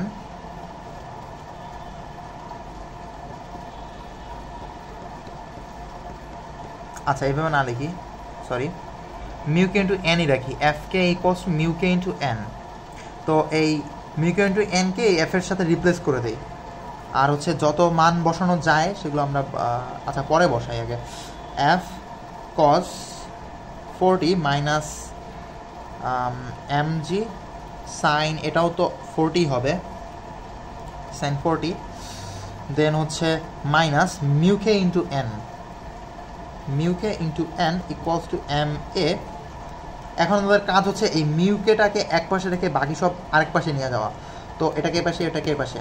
আচ্ছা, এইভাবে না লিখি, সরি, মিউ কে ইন্টু এনই রাখি। F K equals to mu K into N. তো এই মিউ কে ইন্টু এনকে এই এফের সাথে রিপ্লেস করে দেই, আর হচ্ছে যত মান বসানো যায় সেগুলো আমরা আচ্ছা পরে বসাই আগে। F cos 40 minus M G sine, এটাও তো 40 হবে, সাইন 40, দেন হচ্ছে minus mu K into N, mu K into N equals to M A. এখন আমাদের কাজ হচ্ছে এই মিউ কেটাকে এক পাশে রেখে বাকি সব আরেক পাশে নিয়ে যাওয়া। তো এটাকে এই পাশে, এটাকে এই পাশে,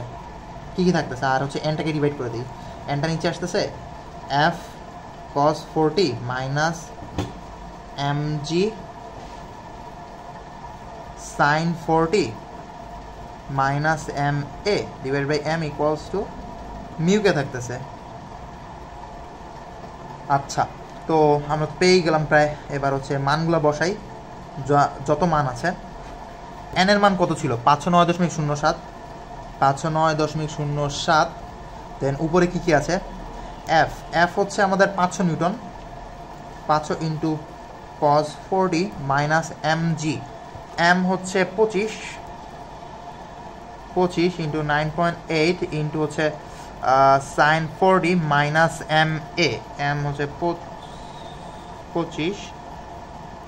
কী কী থাকতেছে? আর হচ্ছে এনটাকে ডিভাইড করে দিই। এনটা নিচে আসতেছে F cos 40 minus M G sine 40 minus M A divide by M equals to মিউকে থাকতেছে। আচ্ছা, তো আমরা পেয়ে গেলাম প্রায়। এবার হচ্ছে মানগুলো বসাই, যত মান আছে। এন এর মান কত ছিল? 509.07, 509.07। দেন উপরে কি কি আছে? এফ, এফ হচ্ছে আমাদের 500 newton, 500 into cos 40 minus M G, M হচ্ছে 25 ইন্টু 9.8 ইন্টু হচ্ছে sine 40 minus M A, M হচ্ছে 25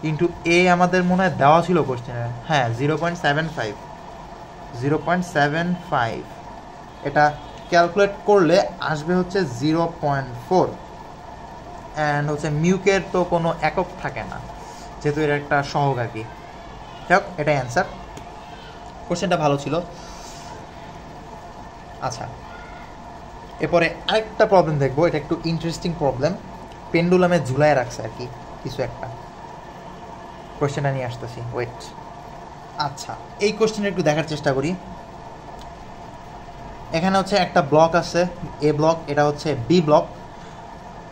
ইন্টু এ আমাদের মনে হয় দেওয়া ছিল কোশ্চেনে, হ্যাঁ 0.75 এটা ক্যালকুলেট করলে আসবে হচ্ছে 0.4 অ্যান্ড হচ্ছে মিউকের তো কোনো একক থাকে না যেহেতু এটা একটা সহগ আর কি। যাক এটাই অ্যান্সার, কোশ্চেনটা ভালো ছিল। আচ্ছা এরপরে আরেকটা প্রবলেম দেখবো, এটা একটু ইন্টারেস্টিং প্রবলেম, পেন্ডুলামে ঝুলায় রাখছে আর কি কিছু একটা, কোশ্চেনটা নিয়ে আসতেছি ওয়েট। আচ্ছা এই কোশ্চেনটা একটু দেখার চেষ্টা করি। এখানে হচ্ছে একটা ব্লক আছে এ ব্লক, এটা হচ্ছে বি ব্লক,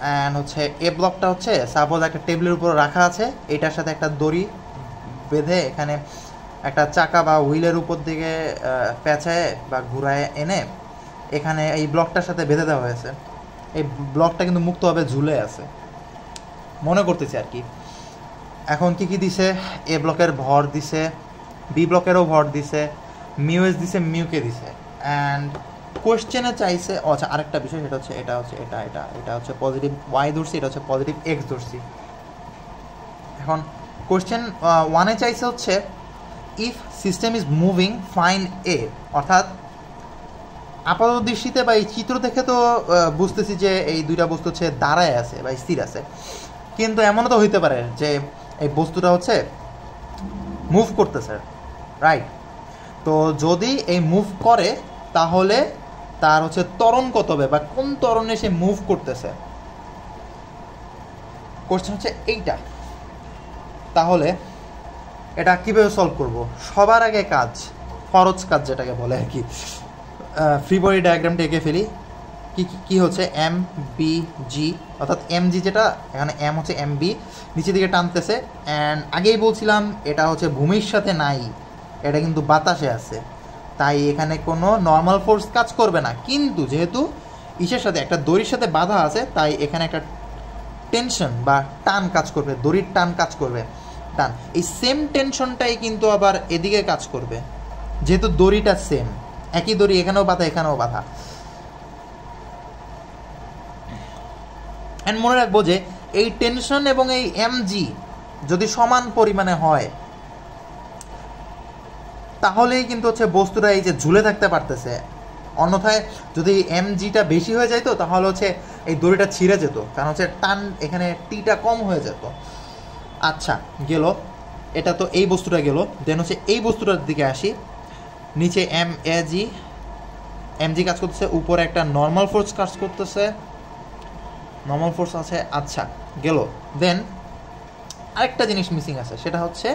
অ্যান্ড হচ্ছে এ ব্লকটা হচ্ছে সাপোজ একটা টেবিলের উপর রাখা আছে, এটার সাথে একটা দড়ি বেঁধে এখানে একটা চাকা বা হুইলের উপর দিকে পেঁচায় বা ঘুরায় এনে এখানে এই ব্লকটার সাথে বেঁধে দেওয়া হয়েছে। এই ব্লকটা কিন্তু মুক্তভাবে ঝুলে আছে মনে করতেছি আর কি। এখন কি কি দিছে, এ ব্লকের ভর দিছে, বি ব্লকেরও ভর দিছে, মিউএস দিছে, মিউকে দিছে, অ্যান্ড কোয়েশ্চেনে চাইছে আচ্ছা আরেকটা বিষয়, সেটা হচ্ছে এটা হচ্ছে এটা হচ্ছে পজিটিভ ওয়াই ধরছি, এটা হচ্ছে পজিটিভ এক্স ধরছি। এখন কোয়েশ্চেন ওয়ানে চাইছে হচ্ছে if system is moving find a, অর্থাৎ আপাতত দৃষ্টিতে বা এই চিত্র দেখে তো বুঝতেছি যে এই দুইটা বস্তু হচ্ছে দাঁড়ায় আছে বা স্থির আছে, কিন্তু এমনও তো হইতে পারে যে এই বস্তুটা হচ্ছে মুভ করতেছে, রাইট? তো যদি এই মুভ করে তাহলে তার হচ্ছে ত্বরণ কত হবে বা কোন ত্বরণে সে মুভ করতেছে, কোশ্চেন হচ্ছে এইটা। তাহলে এটা কীভাবে সলভ করব? সবার আগে কাজ, ফরজ কাজ যেটাকে বলে আর কি, ফ্রি বডি ডায়াগ্রামটা এঁকে ফেলি। কি হচ্ছে এম বি জি, অর্থাৎ এম জি যেটা এখানে এম হচ্ছে এম বি নিচের দিকে টানতেছে, অ্যান্ড আগেই বলছিলাম এটা হচ্ছে ভূমির সাথে নাই, এটা কিন্তু বাতাসে আছে, তাই এখানে কোনো নর্মাল ফোর্স কাজ করবে না। কিন্তু যেহেতু ইসের সাথে একটা দড়ির সাথে বাধা আছে, তাই এখানে একটা টেনশন বা টান কাজ করবে, দড়ির টান কাজ করবে, টান। এই সেম টেনশনটাই কিন্তু আবার এদিকে কাজ করবে, যেহেতু দড়িটা সেম, একই দড়ি, এখানেও বাধা এখানেও বাধা। অ্যান্ড মনে রাখবো যে এই টেনশন এবং এই এমজি যদি সমান পরিমাণে হয় তাহলেই কিন্তু হচ্ছে বস্তুটা এই যে ঝুলে থাকতে পারতেছে, অন্যথায় যদি এমজিটা বেশি হয়ে যেত তাহলে হচ্ছে এই দড়িটা ছিঁড়ে যেত, কারণ হচ্ছে টান এখানে টিটা কম হয়ে যেত। আচ্ছা গেল, এটা তো এই বস্তুটা গেল। দেন হচ্ছে এই বস্তুটার দিকে আসি, নিচে এমজি কাজ করতেছে, উপরে একটা নর্মাল ফোর্স কাজ করতেছে, নর্মাল ফোর্স আছে। আচ্ছা গেল। দেন আরেকটা জিনিস মিসিং আছে, সেটা হচ্ছে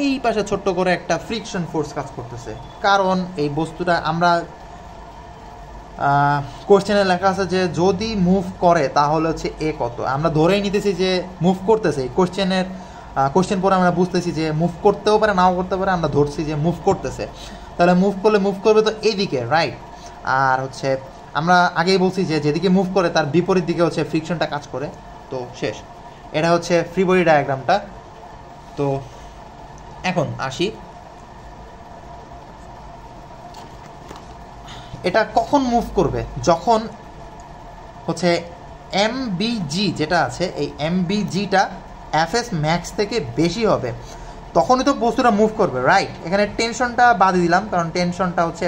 এই পাশে ছোট্ট করে একটা ফ্রিকশন ফোর্স কাজ করতেছে, কারণ এই বস্তুটা আমরা কোশ্চেনে লেখা আছে যে যদি মুভ করে তাহলে হচ্ছে এ কত, আমরা ধরেই নিতেছি যে মুভ করতেছে। কোশ্চেন পরে আমরা বুঝতেছি যে মুভ করতেও পারে নাও করতে পারে, আমরা ধরছি যে মুভ করতেছে, তাহলে মুভ করলে মুভ করবে তো এইদিকে, রাইট? আর হচ্ছে আমরা আগেই বলছি যে যেদিকে মুভ করে তার বিপরীত দিকে হচ্ছে ফ্রিকশনটা কাজ করে। তো শেষ, এটা হচ্ছে ফ্রি বডি ডায়াগ্রামটা। তো এখন আসি, এটা কখন মুভ করবে? যখন হচ্ছে এমবিজি যেটা আছে, এই এমবিজিটা এফএস ম্যাক্স থেকে বেশি হবে, তখনই তো বস্তুটা মুভ করবে, রাইট? এখানে টেনশনটা বাদে দিলাম, কারণ টেনশনটা হচ্ছে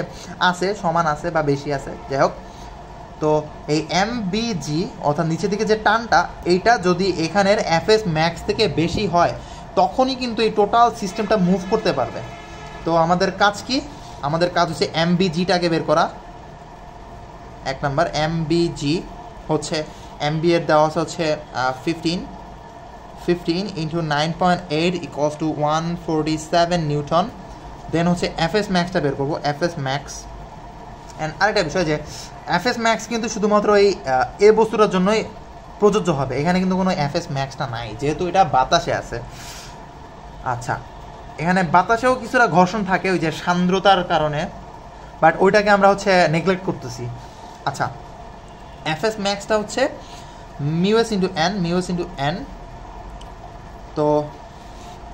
আছে, সমান আছে বা বেশি আছে, যাই হোক। তো এই এমবিজি অর্থাৎ নিচের দিকে যে টানটা, এইটা যদি এখানের এফএস ম্যাক্স থেকে বেশি হয় তখনই কিন্তু এই টোটাল সিস্টেমটা মুভ করতে পারবে। তো আমাদের কাজ কি? আমাদের কাজ হচ্ছে এমবিজিটাকে বের করা। এক নাম্বার এমবিজি হচ্ছে, এমবি এর দেওয়া হচ্ছে 15 ইন্টু 9.8 ইকুয়ালস টু 147 নিউটন। দেন হচ্ছে এফএস ম্যাক্সটা বের করবো, এফএস ম্যাক্স। অ্যান্ড আরেকটা বিষয় যে এফএস ম্যাক্স কিন্তু শুধুমাত্র এই বস্তুটার জন্যই প্রযোজ্য হবে, এখানে কিন্তু কোনো এফএস ম্যাক্সটা নাই, যেহেতু এটা বাতাসে আছে। আচ্ছা, এখানে বাতাসেও কিছুটা ঘর্ষণ থাকে ওই যে সান্দ্রতার কারণে, বাট ওইটাকে আমরা হচ্ছে নেগলেক্ট করতেছি। আচ্ছা, এফএস ম্যাক্সটা হচ্ছে মিউএস ইন্টু এন। তো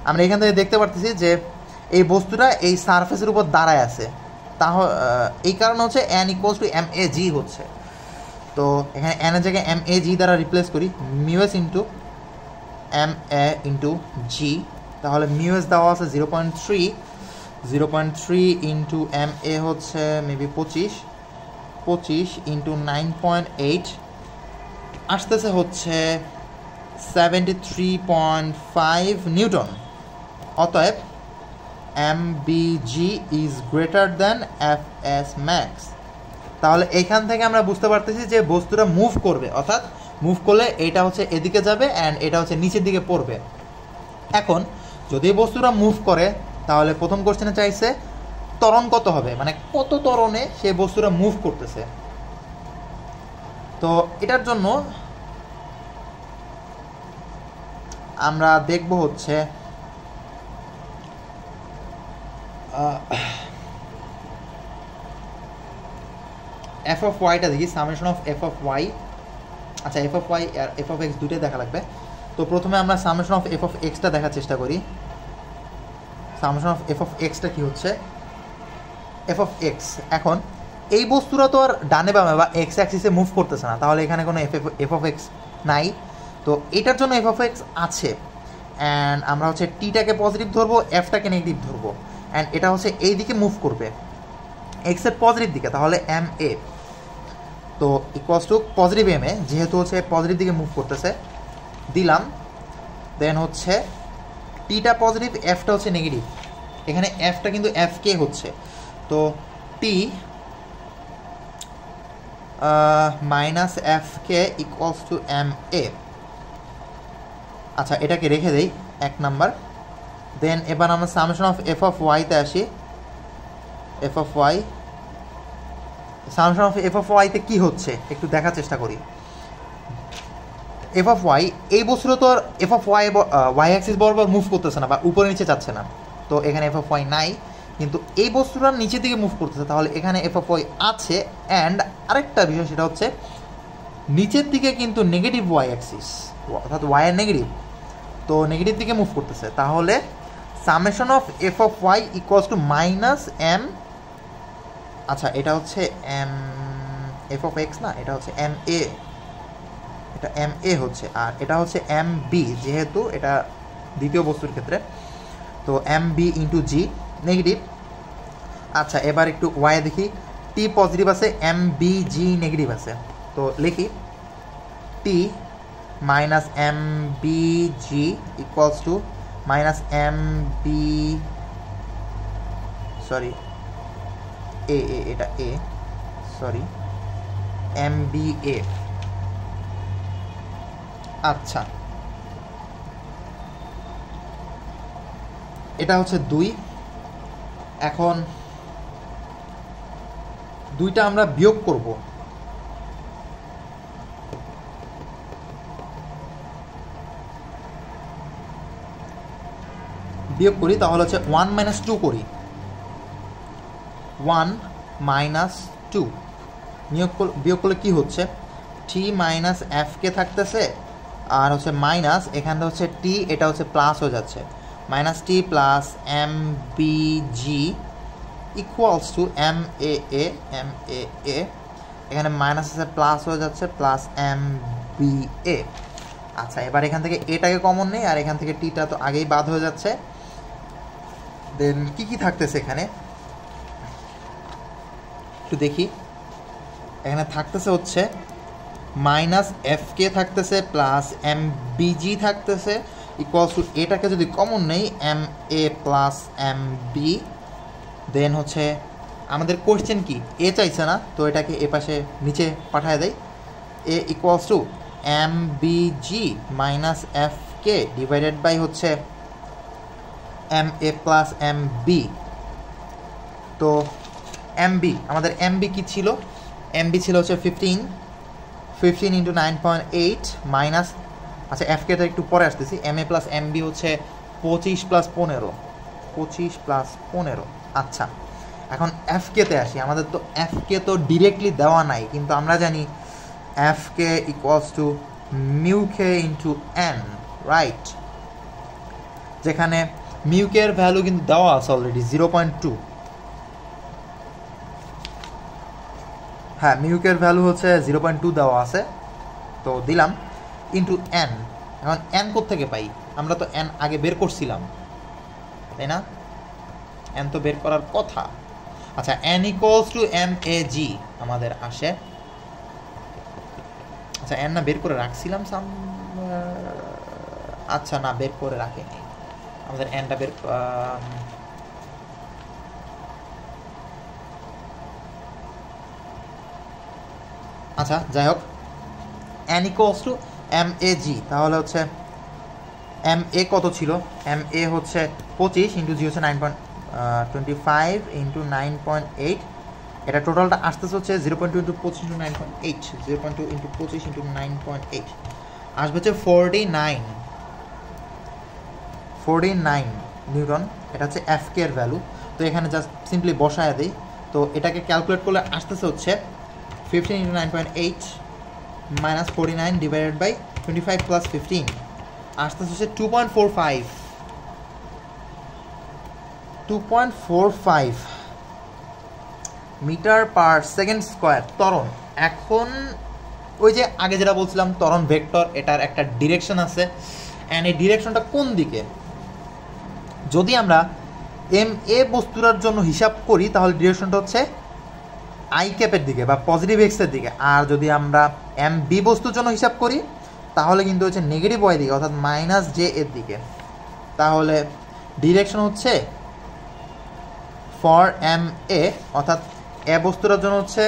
আমরা এখান থেকে দেখতে পারতেছি যে এই বস্তুটা এই সারফেসের উপর দাঁড়ায় আছে, তাহলে এই কারণে হচ্ছে এন ইকুয়ালস টু এম এ জি হচ্ছে। তো এখানে এনের জায়গায় এম এ জি দ্বারা রিপ্লেস করি, মিউএস ইন্টু এম এ ইন্টু জি, তাহলে মিউএস দেওয়া আছে 0.3, 0.3 ইন্টু এম এ হচ্ছে মেবি 25 ইন্টু 9.8 আসতেছে হচ্ছে 73.5 নিউটন। অতএব M B G is greater than F S max. তাহলে এইখান থেকে আমরা বুঝতে পারতেছি যে বস্তুটা মুভ করবে, অর্থাৎ মুভ করলে এটা হচ্ছে এদিকে যাবে অ্যান্ড এটা হচ্ছে নিচের দিকে পড়বে। এখন যদি বস্তুটা মুভ করে তাহলে প্রথম কোশ্চেনে চাইছে ত্বরণ কত হবে, মানে কত ত্বরণে সে বস্তুটা মুভ করতেছে। তো এটার জন্য আমরা দেখব হচ্ছে এফ অফ ওয়াইটা দেখি, summation of F of Y. আচ্ছা, এফ অফ ওয়াই আর এফ অফ এক্স দুটোই দেখা লাগবে। তো প্রথমে আমরা সামেশন অফ এফ অফ এক্সটা দেখার চেষ্টা করি। সামেশন অফ এফ অফ এক্সটা কী হচ্ছে, এফ অফ এক্স। এখন এই বস্তুটা তো আর ডানে বামে বা এক্স অ্যাক্সিসে মুভ করতেছে না, তাহলে এখানে কোনো এফ অফ এক্স নাই। তো এটার জন্য এফ অফ এক্স আছে, অ্যান্ড আমরা হচ্ছে টিটাকে পজিটিভ ধরবো, এফটাকে নেগেটিভ ধরবো, অ্যান্ড এটা হচ্ছে এই দিকে মুভ করবে এক্সের পজিটিভ দিকে, তাহলে এম এ তো equals to positive M A, যেহেতু হচ্ছে পজিটিভ দিকে মুভ করতেছে দিলাম। দেন হচ্ছে টিটা পজিটিভ, এফটা হচ্ছে নেগেটিভ, এখানে এফটা কিন্তু এফ কে হচ্ছে, তো T minus F K equals to M A. আচ্ছা, এটাকে রেখে দেই 1 নাম্বার। দেন এবার আমরা সামেশন অফ এফ অফ ওয়াইতে আসি। F of Y, summation of F of ওয়াইতে কী হচ্ছে একটু দেখার চেষ্টা করি। এফ অফ ওয়াই, এই বস্তুটা তো আর F of Y Y axis বরাবর মুভ করতেছে না বা উপরে নিচে যাচ্ছে না, তো এখানে এফ অফ ওয়াই নাই, কিন্তু এই বস্তুটা নিচের দিকে মুভ করতেছে, তাহলে এখানে এফ অফ ওয়াই আছে। অ্যান্ড আরেকটা বিষয় সেটা হচ্ছে নিচের দিকে কিন্তু নেগেটিভ ওয়াই অ্যাক্সিস, অর্থাৎ ওয়াইয়ের নেগেটিভ, তো নেগেটিভ দিকে মুভ করতেছে, তাহলে summation of F of Y equals to minus M. আচ্ছা, এটা হচ্ছে এম এফ অফ এক্স না, এটা হচ্ছে এম এ, এটা এম এ হচ্ছে, আর এটা হচ্ছে এম বি, যেহেতু এটা দ্বিতীয় বস্তুর ক্ষেত্রে, তো M B into G negative. আচ্ছা, এবার একটু ওয়াই দেখি, টি পজিটিভ আছে, এম বি জি নেগেটিভ আছে, তো লিখি T minus M B G equals to minus M B, sorry A A, এটা A, sorry M B A. আচ্ছা, এটা হচ্ছে 2। এখন দুইটা আমরা বিয়োগ করব, বিয়োগ করি, তাহলে হচ্ছে 1 মাইনাস 2 করি, 1 মাইনাস 2 বিয়োগ করলে কী হচ্ছে, টি মাইনাস এফ কে থাকতেছে, আর হচ্ছে মাইনাস এখানটা হচ্ছে টি, এটা হচ্ছে প্লাস হয়ে যাচ্ছে, minus T plus M B G equals to M A A, M A A, এখানে মাইনাস আছে প্লাস হয়ে যাচ্ছে, প্লাস এম বি এ। আচ্ছা, এবার এখান থেকে এটাকে কমন নেই, আর এখান থেকে টিটা তো আগেই বাদ হয়ে যাচ্ছে। দেন কি কি থাকতেছে এখানে একটু দেখি, এখানে থাকতেছে হচ্ছে মাইনাস এফ কে থাকতেছে, প্লাস এম বিজি থাকতেছে, ইকুয়ালস টু এটাকে যদি কমন নেই M A plus M B. দেন হচ্ছে আমাদের কোয়েশ্চেন কি, এ চাইছে না, তো এটাকে এ পাশে নিচে পাঠায় দেয়, A equals to M B G minus F K divided by হচ্ছে M A plus M B. তো এম বি, আমাদের এম বি কী ছিল, এম বি ছিল হচ্ছে 15 ইন্টু 9.8 মাইনাস, আচ্ছা এফ কেটা একটু পরে আসতেছি, M A plus M B হচ্ছে 25 প্লাস 15। আচ্ছা, এখন এফ কেতে আসি। আমাদের তো এফ কে তো ডিরেক্টলি দেওয়া নাই, কিন্তু আমরা জানি F K equals to mu K into N, right, যেখানে মিউ কে এর ভ্যালু কিন্তু দেওয়া আছে অলরেডি 0.2। হ্যাঁ, মিউ কে এর ভ্যালু হচ্ছে 0.2 দেওয়া আছে, তো দিলাম ইন্টু এন। এখন এন কোত্থেকে পাই? আমরা তো এন আগে বের করছিলাম, তাই না? এন তো বের করার কথা। আচ্ছা, এন ইকুয়ালস টু এম এ জি আমাদের আসে। আচ্ছা, এন না বের করে রাখছিলাম আচ্ছা না, বের করে রাখিনি আমাদের এনটা বের। আচ্ছা যাই হোক, এন ইকুয়ালস টু এম এ জি, তাহলে হচ্ছে এম এ কত ছিল? এম এ হচ্ছে 25 ইন্টু জি হচ্ছে 9.25 ইন্টু 9.8, এটা টোটালটা আসতেছে হচ্ছে 0.2 ইন্টু 25 ইন্টু 9.8, 0.2 ইন্টু 25 ইন্টু 9.8 আসবে হচ্ছে 49 নিউটন। এটা হচ্ছে এফ কে এর ভ্যালু। তো এখানে জাস্ট সিম্পলি বসায় দিই, তো এটাকে ক্যালকুলেট করলে আসতেছে হচ্ছে 15 into 9.8 minus 49 divided by 25 plus 15 আসতেছে হচ্ছে 2.45 মিটার পার সেকেন্ড স্কোয়ার ত্বরণ। এখন ওই যে আগে যেটা বলছিলাম ত্বরণ ভেক্টর, এটার একটা ডিরেকশন আছে, অ্যান্ড এই ডিরেকশনটা কোন দিকে? যদি আমরা এম এ বস্তুটার জন্য হিসাব করি তাহলে ডিরেকশনটা হচ্ছে আই ক্যাপের দিকে বা পজিটিভ এক্সের দিকে, আর যদি আমরা এম বি বস্তুর জন্য হিসাব করি তাহলে কিন্তু হচ্ছে নেগেটিভ ওয়াই দিকে, অর্থাৎ মাইনাস জে এর দিকে। তাহলে ডিরেকশন হচ্ছে ফর এম এ, অর্থাৎ এ বস্তুটার জন্য হচ্ছে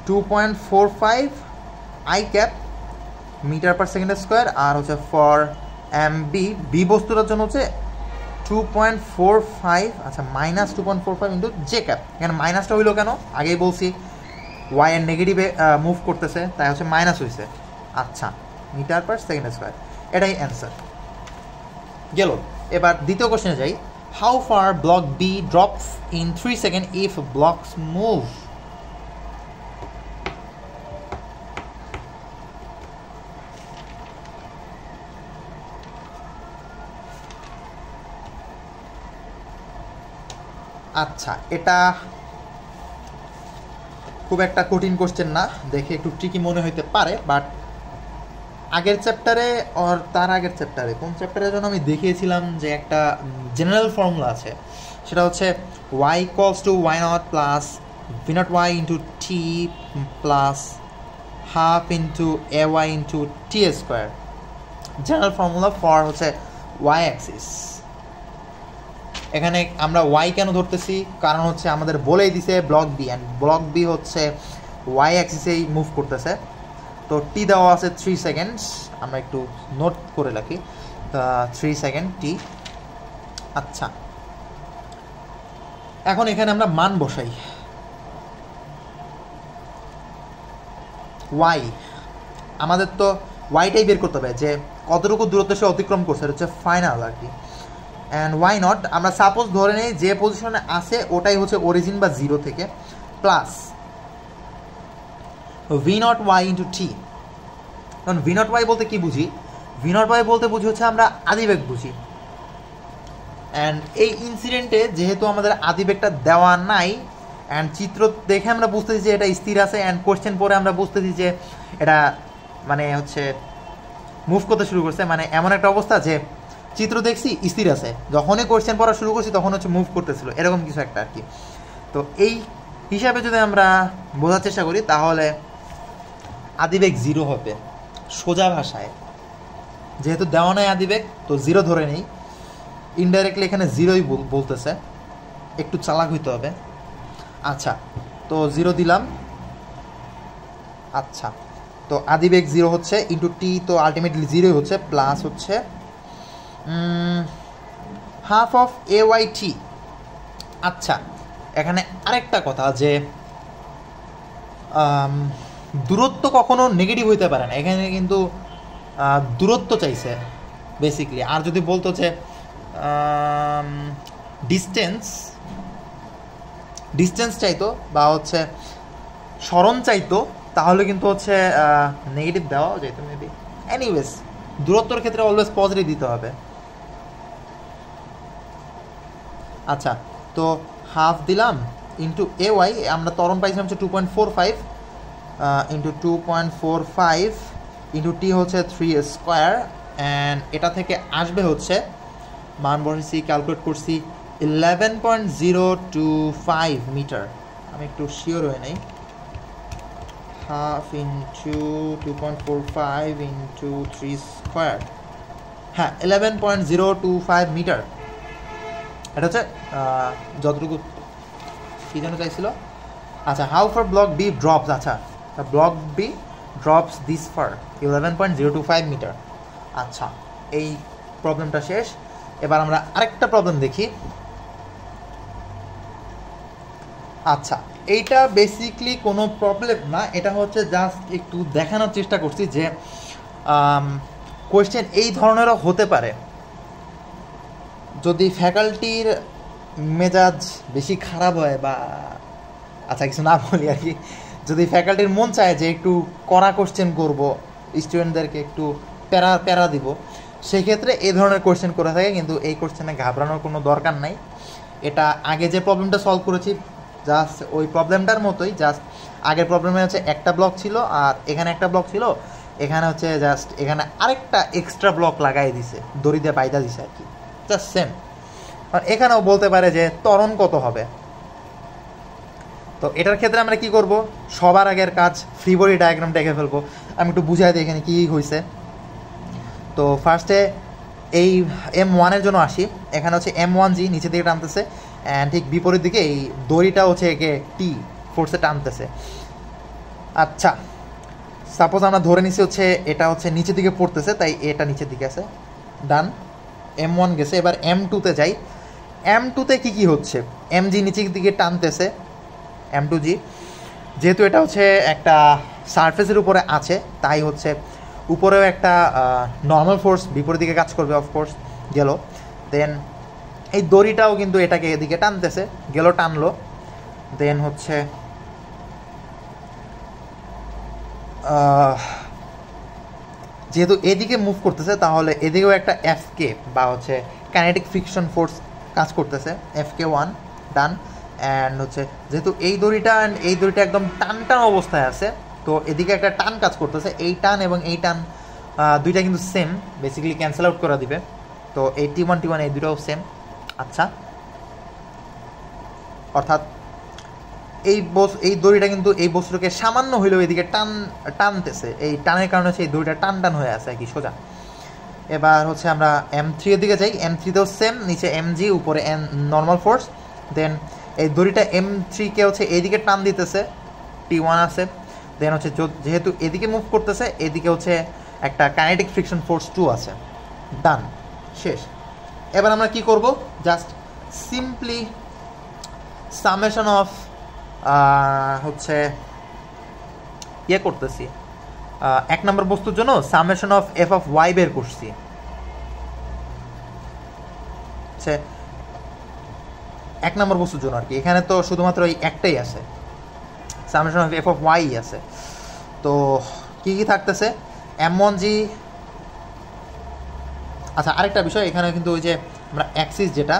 2.45 I cap metre per second square, আর হচ্ছে ফর এম বি, বি বস্তুটার জন্য হচ্ছে 2.45, আচ্ছা মাইনাস 2.45 ইন্টু জে ক্যাপ। এখানে মাইনাসটা হইলো কেন? আগেই বলছি ওয়াই এর নেগেটিভে মুভ করতেছে, তাই হচ্ছে মাইনাস হয়েছে। আচ্ছা, মিটার পার সেকেন্ড স্কোয়ার, এটাই অ্যান্সার গেল। এবার দ্বিতীয় কোশ্চেনে যাই। How far block B drops in 3 second if blocks move? আচ্ছা, এটা খুব একটা কঠিন কোশ্চেন না, দেখে একটু ট্রিকি মনে হইতে পারে, বাট আগের চ্যাপ্টারে আর তার আগের চ্যাপ্টারে, কোন চ্যাপ্টারের জন্য আমি দেখিয়েছিলাম যে একটা জেনারেল ফর্মুলা আছে, সেটা হচ্ছে Y equals to Y not plus V not Y into T plus half into A Y into T square. General formula for হচ্ছে ওয়াই অ্যাক্সিস। এখানে আমরা ওয়াই কেন ধরতেছি? কারণ হচ্ছে আমাদের বলেই দিছে block B, and block B হচ্ছে ওয়াই অ্যাক্সিসেই মুভ করতেছে। তো টি দেওয়া আছে 3 সেকেন্ডস, আমরা একটু নোট করে রাখি 3 সেকেন্ড টি। আচ্ছা, এখন এখানে আমরা মান বসাই। ওয়াই, আমাদের তো ওয়াইটাই বের করতে হবে যে কতটুকু দূরত্ব সে অতিক্রম করছে, এটা হচ্ছে ফাইনাল আর কি। অ্যান্ড ওয়াই নট আমরা সাপোজ ধরে নেই যে পজিশনে আছে ওটাই হচ্ছে অরিজিন বা জিরো থেকে, plus V not Y into T. কারণ ভি নট ওয়াই বলতে কি বুঝি? ভি নট ওয়াই বলতে বুঝি হচ্ছে আমরা আদিবেগ বুঝি, অ্যান্ড এই ইনসিডেন্টে যেহেতু আমাদের আদিবেগটা দেওয়া নাই, অ্যান্ড চিত্র দেখে আমরা বুঝতেছি যে এটা স্থির আছে, অ্যান্ড কোশ্চেন পরে আমরা বুঝতেছি যে এটা মানে হচ্ছে মুভ করতে শুরু করছে, মানে এমন একটা অবস্থা যে চিত্র দেখছি স্থির আছে, যখনই কোশ্চেন পড়া শুরু করছি তখন হচ্ছে মুভ করতেছিল, এরকম কিছু একটা আর কি। তো এই হিসাবে যদি আমরা বোঝার চেষ্টা করি তাহলে আদিবেগ জিরো হবে সোজা ভাষায়। যেহেতু দেওয়া নাই আদিবেগ, তো জিরো ধরে নেই, ইনডাইরেক্টলি এখানে জিরোই বলতেছে, একটু চালাক হইতে হবে। আচ্ছা, তো জিরো দিলাম। আচ্ছা, তো আদিবেগ জিরো হচ্ছে ইন্টু টি, তো আলটিমেটলি জিরোই হচ্ছে, প্লাস হচ্ছে হাফ অফ এ ওয়াই টি। আচ্ছা, এখানে আরেকটা কথা যে দূরত্ব কখনো নেগেটিভ হইতে পারে না, এখানে কিন্তু দূরত্ব চাইছে বেসিকলি। আর যদি বলতো যে ডিস্টেন্স চাইতো বা হচ্ছে স্মরণ চাইতো, তাহলে কিন্তু হচ্ছে নেগেটিভ দেওয়া যাইতো মেবি। এনিওয়েজ, দূরত্বর ক্ষেত্রে অলওয়েজ পজিটিভ দিতে হবে। আচ্ছা, তো হাফ দিলাম ইন্টু এ ওয়াই, আমরা ত্বরণ পাইছিলাম হচ্ছে 2.45 ইন্টু 2.45 ইন্টু টি হচ্ছে 3 স্কোয়ার, অ্যান্ড এটা থেকে আসবে হচ্ছে মান বসেছি, ক্যালকুলেট করছি 11.025 মিটার। আমি একটু শিওর হয়ে নাই, হাফ ইন্টু 2.45 ইন্টু 3 স্কোয়ার, হ্যাঁ 11.025 মিটার। এটা হচ্ছে যতটুকু কী যেন চাইছিল, আচ্ছা how far block B drops, আচ্ছা block B drops this far 11.025 metre. আচ্ছা এই প্রবলেমটা শেষ। এবার আমরা আরেকটা প্রবলেম দেখি। আচ্ছা এইটা বেসিকলি কোনো প্রবলেম না, এটা হচ্ছে জাস্ট একটু দেখানোর চেষ্টা করছি যে কোয়েশ্চেন এই ধরনেরও হতে পারে যদি ফ্যাকাল্টির মেজাজ বেশি খারাপ হয়, বা আচ্ছা কিছু না বলি আর কি, যদি ফ্যাকাল্টির মন চায় যে একটু কড়া কোশ্চেন করব, স্টুডেন্টদেরকে একটু প্যারা দিব, সেক্ষেত্রে এই ধরনের কোশ্চেন করে থাকে। কিন্তু এই কোশ্চেনে ঘাবড়ানোর কোনো দরকার নাই। এটা আগে যে প্রবলেমটা সলভ করেছি জাস্ট ওই প্রবলেমটার মতোই, জাস্ট আগের প্রবলেমে হচ্ছে একটা ব্লক ছিল আর এখানে একটা ব্লক ছিল, এখানে হচ্ছে জাস্ট এখানে আরেকটা এক্সট্রা ব্লক লাগাই দিছে, দড়ি দিয়ে বাইদা দিছে আর কি, জাস্ট সেম। আর এখানেও বলতে পারে যে ত্বরণ কত হবে। তো এটার ক্ষেত্রে আমরা কি করব, সবার আগের কাজ ফ্রি বডি ডায়াগ্রামটা এঁকে ফেলবো। আমি একটু বুঝাই দিই এখানে কী হয়েছে। তো ফার্স্টে এই M1 জন্য আসি। এখানে হচ্ছে M1G নিচের দিকে টানতেছে, অ্যান্ড ঠিক বিপরীত দিকে এই দড়িটা হচ্ছে একে টি ফোর্সে টানতেছে। আচ্ছা সাপোজ আমরা ধরে নিচ্ছি হচ্ছে এটা হচ্ছে নিচের দিকে পড়তেছে, তাই এটা নিচের দিকে আছে, ডান। M1 গেছে, এবার M2-তে যাই। M2-তে কী হচ্ছে, MG নিচের দিকে টানতেছে, M2G যেহেতু এটা হচ্ছে একটা সারফেসের উপরে আছে, তাই হচ্ছে উপরেও একটা নর্মাল ফোর্স বিপরীত দিকে কাজ করবে, অফকোর্স গেল। দেন এই দড়িটাও কিন্তু এটাকে এদিকে টানতেছে, গেল টানলো। দেন হচ্ছে যেহেতু এদিকে মুভ করতেছে, তাহলে এদিকেও একটা এফকে বা হচ্ছে কাইনেটিক ফ্রিকশন ফোর্স কাজ করতেছে, FK1 ডান। অ্যান্ড হচ্ছে যেহেতু এই দড়িটা অ্যান্ড এই দড়িটা একদম টান টান অবস্থায় আছে, তো এদিকে একটা টান কাজ করতেছে। এই টান এবং এই টান দুইটা কিন্তু সেম, বেসিক্যালি ক্যান্সেল আউট করে দিবে। তো এই T1 এই দুটাও সেম। আচ্ছা অর্থাৎ এই দড়িটা কিন্তু এই বস্তুটাকে সামান্য হইলেও এদিকে টানতেছে, এই টানের কারণে হচ্ছে এই দড়িটা টান হয়ে আছে আর কি সোজা। এবার হচ্ছে আমরা M3 এর দিকে যাই। M3-তেও সেম, নিচে MG উপরে নর্মাল ফোর্স। দেন এই দড়িটা M3-কে হচ্ছে এইদিকে টান দিতেছে, T1 আছে। দেন হচ্ছে যেহেতু এদিকে মুভ করতেছে, এদিকে হচ্ছে একটা কাইনেটিক ফ্রিকশন ফোর্স 2 আছে, ডান, শেষ। এবার আমরা কি করব, জাস্ট সিম্পলি সামেশন অফ হচ্ছে করতেছি, 1 নম্বর বস্তুর জন্য সামেশন অফ f(y) বের করছি। আচ্ছা 1 নম্বর বস্তুর জন্য আর কি, এখানে তো শুধুমাত্র এই একটাই আছে, সামেশন অফ f(y) আছে। তো কি থাকতেছে, M1G। আচ্ছা আরেকটা বিষয়, এখানে কিন্তু ওই যে আমরা অ্যাক্সিস যেটা,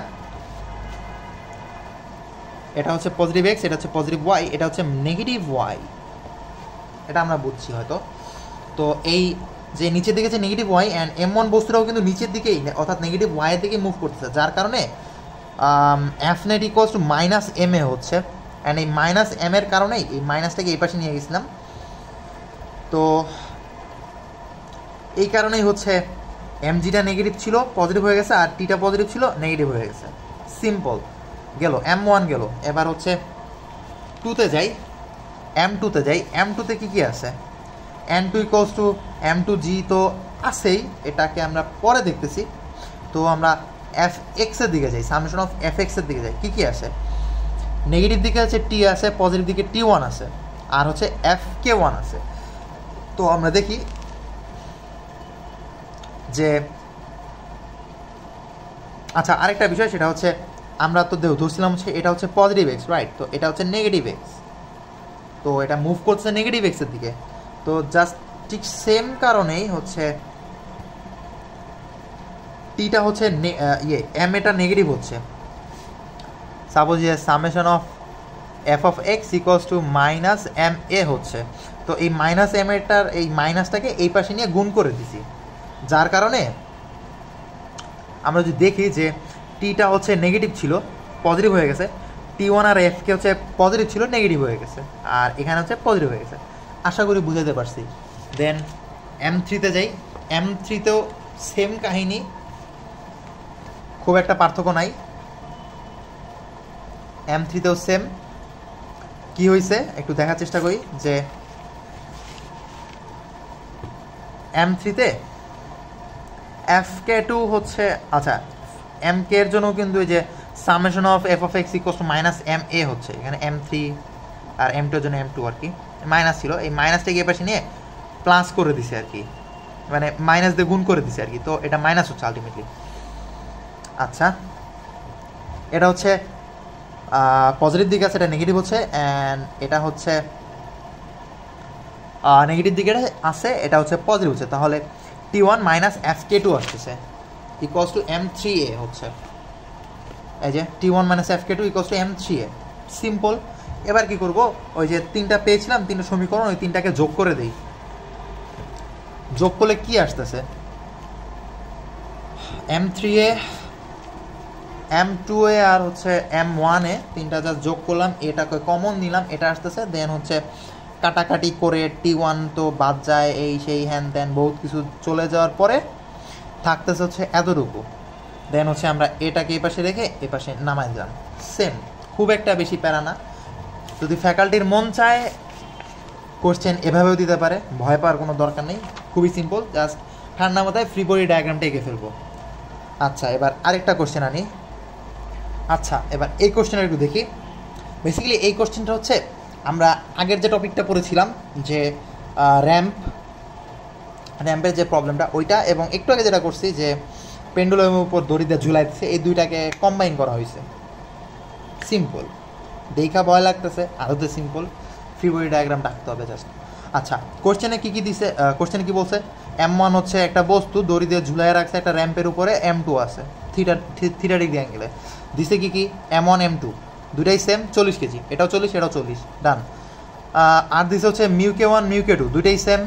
এটা হচ্ছে পজিটিভ এক্স, এটা হচ্ছে পজিটিভ ওয়াই, এটা হচ্ছে নেগেটিভ ওয়াই, এটা আমরা বুঝছি হয়তো। তো এই যে নিচের দিকে যে নেগেটিভ ওয়াই অ্যান্ড M1 বস্তুটাও কিন্তু নিচের দিকেই অর্থাৎ নেগেটিভ ওয়াইয়ের দিকে মুভ করতেছে, যার কারণে F net = -ma হচ্ছে। অ্যান্ড এই -m এর কারণেই এই মাইনাসটাকে এই পাশে নিয়ে গেছিলাম, তো এই কারণেই হচ্ছে MGটা নেগেটিভ ছিল পজিটিভ হয়ে গেছে, আর টিটা পজিটিভ ছিল নেগেটিভ হয়ে গেছে, সিম্পল গেল। M1 গেল। এবার হচ্ছে 2-তে যাই, M2-তে যাই। M2-তে কী আছে, N2 = M2G তো আছেই, এটাকে আমরা পরে দেখতেছি। তো আমরা Fx-এর দিকে যাই, সামেশন অফ Fx-এর দিকে যাই। কী আছে, নেগেটিভ দিকে আছে T আছে, পজিটিভ দিকে T1 আছে, আর হচ্ছে FK1 আছে। তো আমরা দেখি যে আচ্ছা আরেকটা বিষয়, সেটা হচ্ছে আমরা তো ধরছিলাম হচ্ছে এটা হচ্ছে পজিটিভ এক্স, রাইট? তো এটা হচ্ছে নেগেটিভ এক্স, তো এটা মুভ করছে নেগেটিভ এক্সের দিকে। তো জাস্ট ঠিক সেম কারণেই হচ্ছে টিটা হচ্ছে এম এটা নেগেটিভ হচ্ছে। Suppose summation of f(x) = -ma হচ্ছে। তো তো এই মাইনাস এম এটার এই মাইনাসটাকে এই পাশে নিয়ে গুণ করে দিছি, যার কারণে আমরা যদি দেখি যে টিটা হচ্ছে নেগেটিভ ছিল পজিটিভ হয়ে গেছে, T1 আর এফকে হচ্ছে পজিটিভ ছিল নেগেটিভ হয়ে গেছে, আর এখানে হচ্ছে পজিটিভ হয়ে গেছে। আশা করি বুঝাতে পারছি। দেন M3-তে যাই। M3-তেও সেম কাহিনী, খুব একটা পার্থক্য নাই। M3-তেও সেম। কি হয়েছে একটু দেখার চেষ্টা করি যে M3-তে FK2 হচ্ছে, আচ্ছা MK এর জন্য কিন্তু এই যে summation of f of x equals to minus MA হচ্ছে, এখানে M3 আর M2 এর জন্য M2 আর কি মাইনাস ছিল, এই মাইনাসটাকে এই পাশে নিয়ে প্লাস করে দিছে আর কি, মানে মাইনাস দিয়ে গুণ করে দিছে আর কি, তো এটা মাইনাস হচ্ছে আলটিমেটলি। আচ্ছা এটা হচ্ছে পজিটিভ দিকে আছে, এটা নেগেটিভ হচ্ছে, অ্যান্ড এটা হচ্ছে নেগেটিভ দিকে আছে, এটা হচ্ছে পজিটিভ হচ্ছে, তাহলে T1 মাইনাস FK2 আসতেছে ইকুয়ালস টু M3A হচ্ছে, এই যে T1 minus FK2 equals to M3A। Simple. এবার কি করব, ওই যে তিনটা পেয়েছিলাম, তিনটা সমীকরণ, ওই তিনটাকে যোগ করে দেই। যোগ করলে কি আসতেছে, M3A, M2A আর হচ্ছে M1A, তিনটা যা যোগ করলাম, এটাকে কমন নিলাম, এটা আসতেছে। দেন হচ্ছে কাটাকাটি করে T1 তো বাদ যায়, এই সেই হ্যান ত্যান বহুত কিছু চলে যাওয়ার পরে থাকতেছে হচ্ছে এতটুকু। দেন হচ্ছে আমরা এটাকে এই পাশে রেখে এ পাশে নামাই দিলাম। সেম, খুব একটা বেশি প্যারা না। যদি ফ্যাকাল্টির মন চায় কোশ্চেন এভাবেও দিতে পারে, ভয় পাওয়ার কোনো দরকার নেই, খুবই সিম্পল, জাস্ট ঠান্ডা মাথায় ফ্রি বডি ডায়াগ্রামটা এঁকে ফেলবো। আচ্ছা এবার আরেকটা কোশ্চেন আনি। আচ্ছা এবার এই কোশ্চেনটা একটু দেখি। বেসিক্যালি এই কোশ্চেনটা হচ্ছে আমরা আগের যে টপিকটা পড়েছিলাম যে র্যাম্পের যে প্রবলেমটা ওইটা, এবং একটু আগে যেটা করছি যে পেন্ডুলামের উপর দড়ি দিয়ে ঝুলাই দিচ্ছে, এই দুইটাকে কম্বাইন করা হয়েছে। সিম্পল, দেখা ভয় লাগতেছে, আদতে সিম্পল, ফ্রি বডি ডায়াগ্রাম রাখতে হবে জাস্ট। আচ্ছা কোশ্চেনে কী কী দিছে, কোশ্চেনে কী বলছে, M1 হচ্ছে একটা বস্তু দড়ি দিয়ে ঝুলাই রাখছে একটা র্যাম্পের উপরে, M2 আছে থিটা ডিগ্রি অ্যাঙ্গেলে, দিছে কি কি M1 M2 দুটাই সেম 40 কেজি, এটাও 40 এটাও 40, ডান। আর দিছে হচ্ছে μk1 μk2 দুইটাই সেম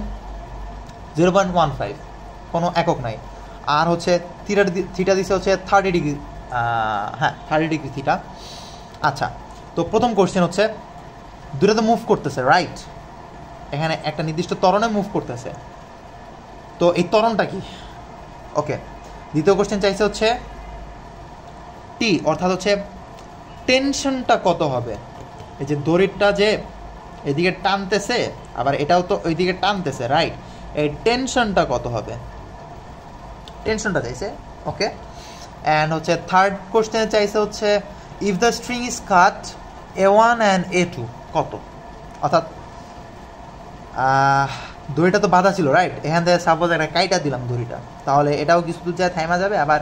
0.15, কোনো একক নাই। আর হচ্ছে থিটা দিছে হচ্ছে 30 ডিগ্রি, হ্যাঁ 30 ডিগ্রি থিটা। আচ্ছা তো প্রথম কোশ্চেন হচ্ছে দুটো তো মুভ করতেছে রাইট, এখানে একটা নির্দিষ্ট ত্বরণে মুভ করতেছে, তো এই ত্বরণটা কি? ওকে, দ্বিতীয় কোশ্চেন চাইছে হচ্ছে টি, অর্থাৎ হচ্ছে টেনশনটা কত হবে, এই যে দড়িটা যে এদিকে টানতেছে আবার এটাও তো ওইদিকে টানতেছে রাইট, এই টেনশনটা কত হবে, টেনশনটা চাইছে। ওকে, অ্যান্ড হচ্ছে থার্ড কোশ্চেনে চাইছে হচ্ছে if the string is cut A1 and A2 কত, অর্থাৎ দড়িটা তো বাঁধা ছিল রাইট, এখান থেকে সাপোজ একটা কাইটা দিলাম দড়িটা, তাহলে এটাও কিছু দূর যায় থাইমা যাবে, আবার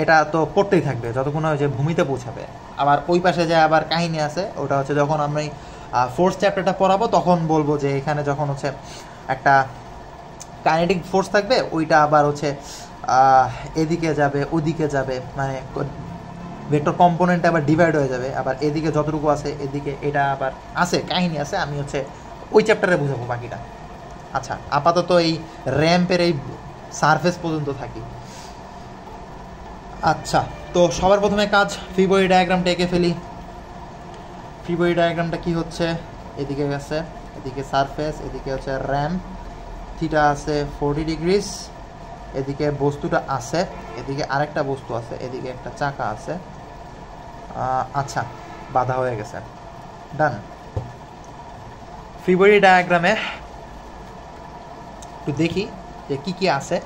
এটা তো পড়তেই থাকবে যতক্ষণ যে ভূমিতে পৌঁছাবে। আবার ওই পাশে যে আবার কাহিনী আছে, ওটা হচ্ছে যখন আমি ফোর্স চ্যাপ্টারটা পড়াবো তখন বলবো যে এখানে যখন হচ্ছে একটা কাইনেটিক ফোর্স থাকবে, ওইটা আবার হচ্ছে এদিকে যাবে ওদিকে যাবে, মানে ভেক্টর কম্পোনেন্ট আবার ডিভাইড হয়ে যাবে, আবার এদিকে যতটুকু আছে এদিকে এটা আবার আছে, কাহিনী আছে, আমি হচ্ছে ওই চ্যাপ্টারে বুঝাবো বাকিটা। আচ্ছা আপাতত এই র্যাম্পের এই সারফেস পর্যন্ত থাকি। আচ্ছা তো সবার প্রথমে কাজ ফ্রি বডি ডায়াগ্রামটা এঁকে ফেলি। ফ্রি বডি ডায়াগ্রামটা কি হচ্ছে, এদিকে গেছে, এদিকে সারফেস, এদিকে হচ্ছে র্যাম্প, থিটা আছে 40 ডিগ্রিস, এদিকে বস্তুটা আছে, এদিকে আরেকটা বস্তু আছে, এদিকে একটা চাকা আছে। আচ্ছা বাধা হয়ে গেছে, ডান। ফ্রি বডি ডায়াগ্রামে একটু দেখি যে কী কী আছে।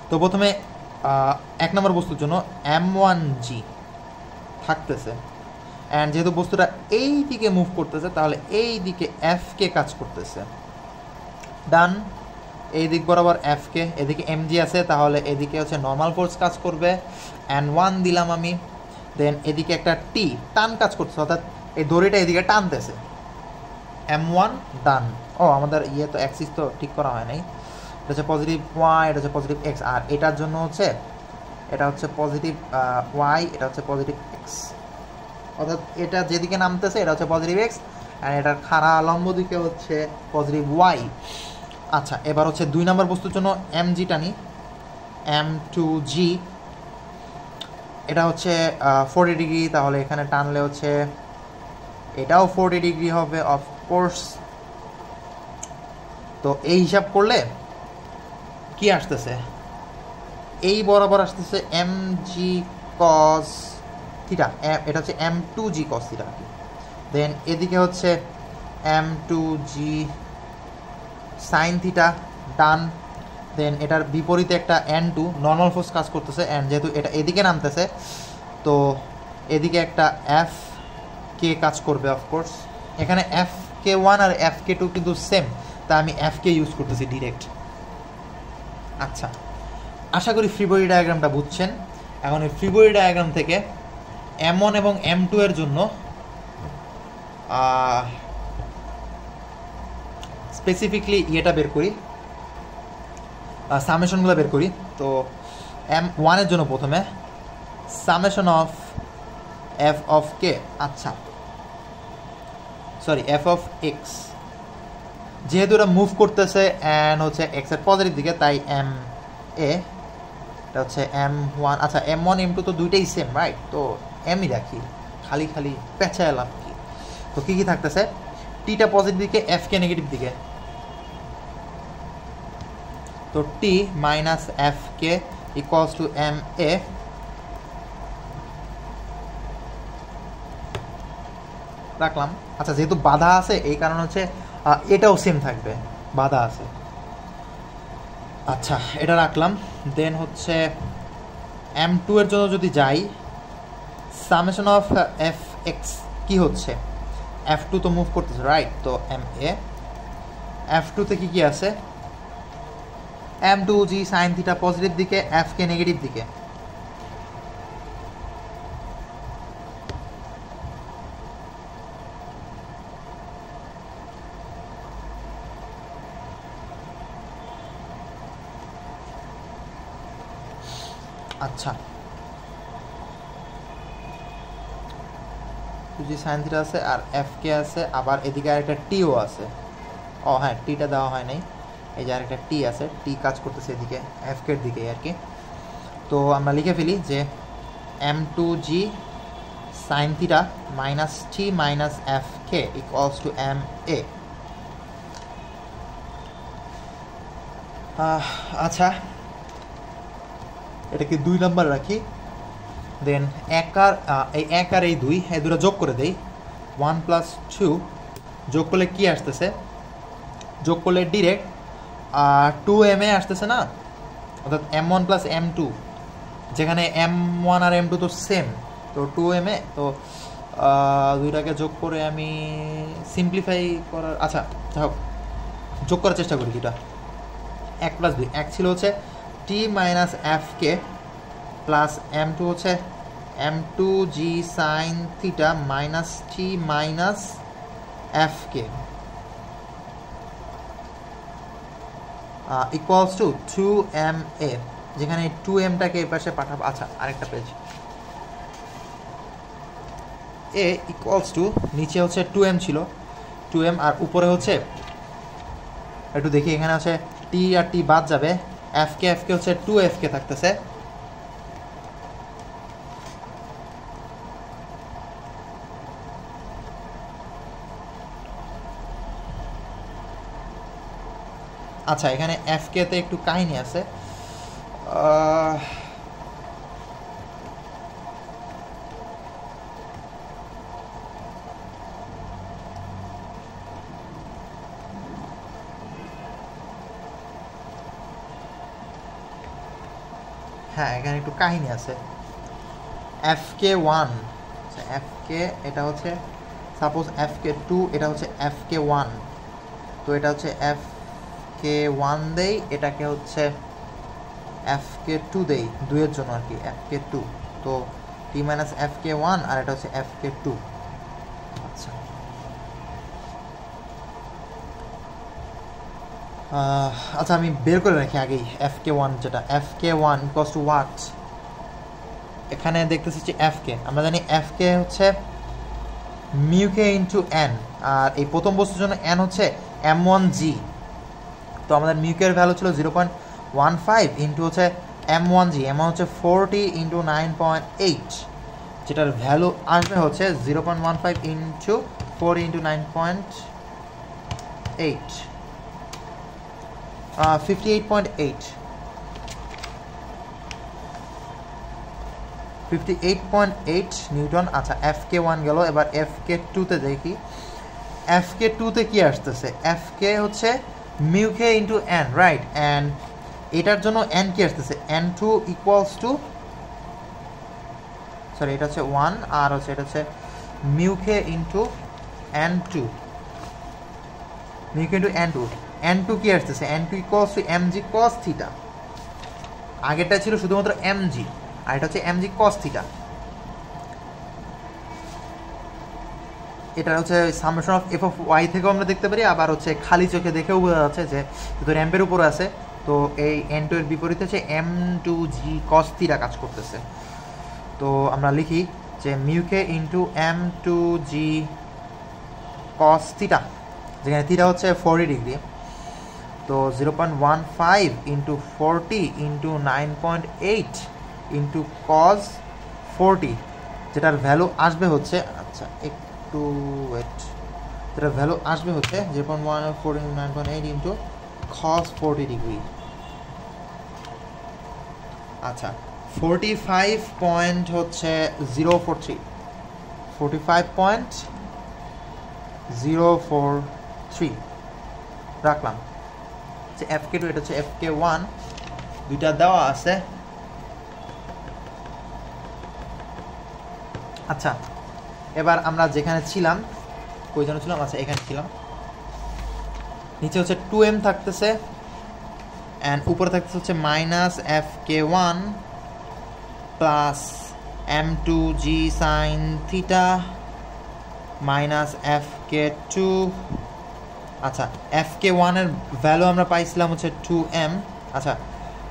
তো প্রথমে এক নম্বর বস্তুর জন্য M1G থাকতেছে, অ্যান্ড যেহেতু বস্তুটা এই দিকে মুভ করতেছে তাহলে এই দিকে FK কাজ করতেছে, ডান। এই দিক বরাবর FK, এদিকে MG আছে, তাহলে এদিকে হচ্ছে নর্মাল ফোর্স কাজ করবে, অ্যান্ড 1 দিলাম আমি। দেন এদিকে একটা টি টান কাজ করতেছে, অর্থাৎ এই দড়িটা এদিকে টানতেছে, M1 ডান। ও আমাদের ইয়ে তো অ্যাক্সিস তো ঠিক করা হয় নাই, এটা হচ্ছে পজিটিভ Y, এটা হচ্ছে পজিটিভ X, আর এটার জন্য হচ্ছে এটা হচ্ছে পজিটিভ Y, এটা হচ্ছে পজিটিভ X, অর্থাৎ এটা যেদিকে নামতেছে এটা হচ্ছে পজিটিভ X, আর এটার খাড়া লম্ব দিকে হচ্ছে পজিটিভ ওয়াই। আচ্ছা, এবার হচ্ছে 2 নম্বর বস্তুর জন্য এম জি টানি, M2G, এটা হচ্ছে 40 ডিগ্রি, তাহলে এখানে টানলে হচ্ছে এটাও 40 ডিগ্রি হবে অফকোর্স। তো এই হিসাব করলে কি আসতেছে, এই বরাবর আসতেছে mg cos থিটা, এটা হচ্ছে M2G cos থিটা। দেন এদিকে হচ্ছে M2G sin থিটা, ডান। দেন এটার বিপরীতে একটা N2 নর্মাল ফোর্স কাজ করতেছে, অ্যান্ড যেহেতু এটা এদিকে নামতেছে তো এদিকে একটা এফ কে কাজ করবে অফকোর্স। এখানে FK1 আর FK2 কিন্তু সেম, তা আমি FK ইউজ করতেছি ডিরেক্ট। আচ্ছা, আশা করি ফ্রি বডি ডায়াগ্রামটা বুঝছেন। এখন এই ফ্রি বডি ডায়াগ্রাম থেকে M1 এবং M2 এর জন্য স্পেসিফিকলি ইয়েটা বের করি, সামেশনগুলো বের করি। তো M1 এর জন্য প্রথমে summation of f of k, আচ্ছা সরি f অফ x, যেহেতু এটা মুভ করতেছে অ্যান্ড হচ্ছে x এর পজিটিভ দিকে, তাই m a, এটা হচ্ছে M1। আচ্ছা, M1 M2 তো দুইটাই সেম রাইট, তো এমই রাখি, খালি খালি পেঁচায় লাভ কি। তো কী কী থাকতেছে, টিটা পজিটিভ দিকে, এফ কে নেগেটিভ দিকে, তো T minus F K equals to M A, রাখলাম। আচ্ছা, যেহেতু বাধা আছে এই কারণ হচ্ছে এটাও সেম থাকবে, বাধা আছে। আচ্ছা, এটা রাখলাম। দেন হচ্ছে M2 এর জন্য যদি যাই, সামেশন অফ এফ এক্স কী হচ্ছে, F2 তো মুভ করতেছে রাইট, তো এম এ, F2 তে কী কী আছে, M2G সাইন থিটা পজিটিভ দিকে, এফ কে নেগেটিভ দিকে। আচ্ছা, জি সাইন থিটা আছে আর এফ কে আছে, আবার এদিকে আরেকটা টিও আছে। ও হ্যাঁ, টিটা দেওয়া হয় নাই, এই যে আরেকটা টি আছে, টি কাজ করতেছে এদিকে এফ কের দিকে আর কি। তো আমরা লিখে ফেলি যে M2G sine theta minus T minus F K equals to M A. আচ্ছা, এটাকে 2 নাম্বার রাখি। দেন এই এক আর এই দুই, এই দুটো যোগ করে দেই, 1 + 2 যোগ করলে কি আসতেছে, যোগ করলে ডিরেক্ট 2m এ আসতেছে না, অর্থাৎ M1 + M2, যেখানে M1 আর M2 তো সেম, তো 2m এ, তো দুইটাকে যোগ করে আমি সিম্পলিফাই করার, আচ্ছা যাই যোগ করার চেষ্টা করি দুটা। 1 + 2, এক ছিল হচ্ছে টি minus F K plus M2 হচ্ছে M2G sine theta minus T minus F K equals two 2ma, যেখানে 2mটাকে এই পাশে পাঠাবো। আচ্ছা, আরেকটা পেজ, এ ইকুয়ালস টু, নিচে হচ্ছে 2m ছিল, 2m আর উপরে হচ্ছে একটু দেখি, এখানে হচ্ছে টি আর টি বাদ যাবে, এফ কে হচ্ছে 2f কে থাকতেছে। আচ্ছা, এখানে এফ কে তে একটু কাহিনী আছে, হ্যাঁ এখানে একটু কাহিনী আছে। FK1, FK এটা হচ্ছে সাপোজ FK2, এটা হচ্ছে FK1, তো এটা হচ্ছে FK1 দেই, এটাকে হচ্ছে FK2 দেই, 2 এর জন্য আর কি, FK2, তো T মাইনাস FK1 আর এটা হচ্ছে FK2। আচ্ছা, আচ্ছা আমি বের করে রাখি আগেই FK1, যেটা FK1 ইকুয়ালস টু হোয়াট, এখানে দেখতেছি যে FK, আমরা জানি FK হচ্ছে মিউ কে ইন্টু এন, আর এই প্রথম বস্তুর জন্য এন হচ্ছে m1g। তো আমাদের মিউ কে এর ভ্যালু ছিল 0.15 ইন্টু হচ্ছে m1g, এমন হচ্ছে 40 ইন্টু 9.8, যেটার ভ্যালু আসবে হচ্ছে 0.15 ইন্টু 40 ইন্টু 9.8, 58.8, 58.8 নিউটন। আচ্ছা, FK1 গেল, এবার FK2-তে দেখি। FK2-তে কি আসতেছে? FK হচ্ছে mu K into N, right? And এটার জন্য এন কি আসতেছে? n2 ইকুয়ালস টু, সরি এটা হচ্ছে 1, আর হচ্ছে এটা হচ্ছে mu K into n2, mu K into n2 কি আসতেছে? n2 equals to mg cos theta. আগেরটা ছিল শুধুমাত্র mg, আর এটা হচ্ছে mg cos থিটা। এটা হচ্ছে summation of F of Y থেকেও আমরা দেখতে পারি, আবার হচ্ছে খালি চোখে দেখেও বোঝা যাচ্ছে যে যেহেতু র্যাম্পের উপরে আছে, তো এই n2 এর বিপরীতে হচ্ছে m2g cos থিটা কাজ করতেছে। তো আমরা লিখি যে mu K into m2g cos theta, যেখানে থিটা হচ্ছে 40 ডিগ্রি। তো 0.15 ইন্টু 40 ইন্টু 9.8 ইন্টু cos 40, যেটার ভ্যালু আসবে হচ্ছে, আচ্ছা একটু ওয়েট, যেটার ভ্যালু আসবে হচ্ছে 0.14 ইন্টু 9.8 ইন্টু cos 40 ডিগ্রি। আচ্ছা, 45 পয়েন্ট হচ্ছে 043, 45.043 রাখলাম। যে FK2, এটা হচ্ছে FK1, দুইটা দেওয়া আছে। আচ্ছা, এবার আমরা যেখানে ছিলাম, কই যেন ছিলাম? আচ্ছা, এখানে ছিলাম। নিচে হচ্ছে 2m থাকতেছে, অ্যান্ড উপরে থাকতেছে হচ্ছে minus FK1 plus m2g sine theta minus FK2। আচ্ছা, FK1 এর ভ্যালু আমরা পাইছিলাম হচ্ছে 2m। আচ্ছা,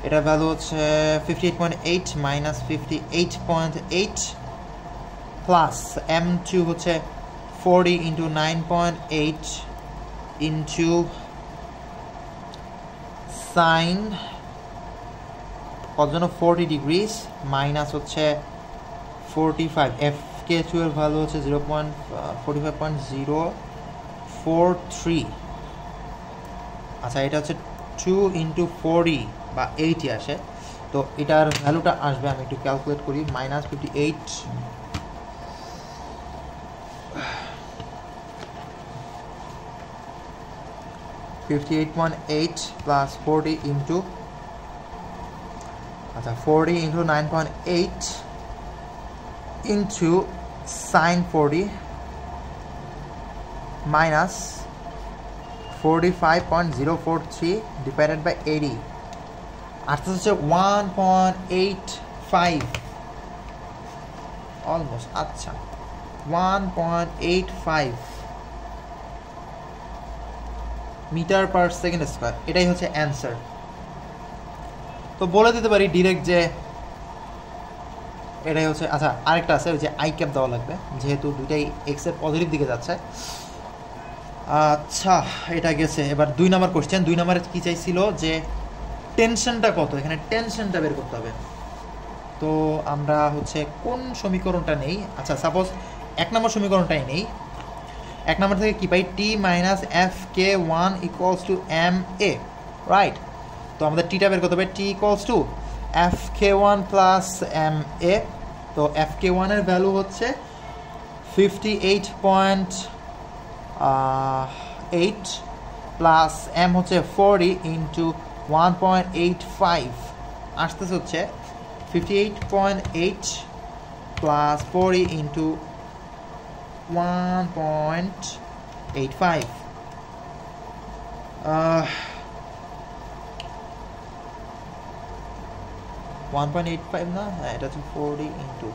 এটার ভ্যালু হচ্ছে 58.8 মাইনাস 58.8 প্লাস m2 হচ্ছে 40 ইন্টু 9.8 ইন্টু সাইন কত জন্য 40 ডিগ্রিজ মাইনাস হচ্ছে 45। FK2 এর ভ্যালু হচ্ছে 0.45.043। আচ্ছা, এটা হচ্ছে 2 ইন্টু 40 বা 80 আসে। তো এটার ভ্যালুটা আসবে, আমি একটু ক্যালকুলেট করি, মাইনাস 58.8 প্লাস 40 ইন্টু, আচ্ছা 40 into 9.8 into sine 40 minus 45.043 divided by 80, আসতে হচ্ছে 1.85 অলমোস্ট। আচ্ছা, 1.85 মিটার পার সেকেন্ড স্কোয়ার, এটাই হচ্ছে অ্যান্সার। তো বলে দিতে পারি ডিরেক্ট যে এটাই হচ্ছে। আচ্ছা, আরেকটা আছে, ওই যে আই ক্যাপ দেওয়া লাগবে, যেহেতু দুইটাই এক্সের পজিটিভ দিকে যাচ্ছে। আচ্ছা, এটা গেছে। এবার 2 নম্বর কোশ্চেন। 2 নম্বরে কী চাইছিল যে টেনশনটা কত, এখানে টেনশনটা বের করতে হবে। তো আমরা হচ্ছে কোন সমীকরণটা নেই? আচ্ছা, সাপোজ 1 নম্বর সমীকরণটাই নেই। 1 নম্বর থেকে কী পাই? T minus FK1 equals to MA, right? তো আমাদের টিটা বের করতে হবে, T equals to FK1 plus MA। তো FK1 এর ভ্যালু হচ্ছে 58.8 প্লাস M হচ্ছে 40 ইন্টু 1.85, আসতেছে হচ্ছে 58.8 প্লাস 40 ইন্টু 1.85, 1.85 না, হ্যাঁ এটা হচ্ছে 40 ইন্টু,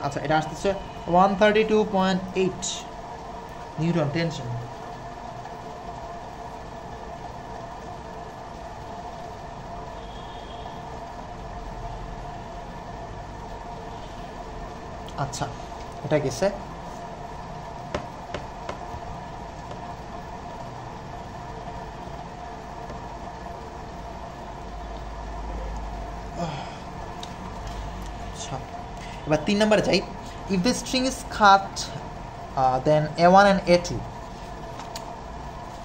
আচ্ছা এটা আসতেছে 132.8 নিউটন টেনশন। আচ্ছা, এটা গেছে। এবার 3 নম্বরে যাই, if the string is cut then A1 and A2,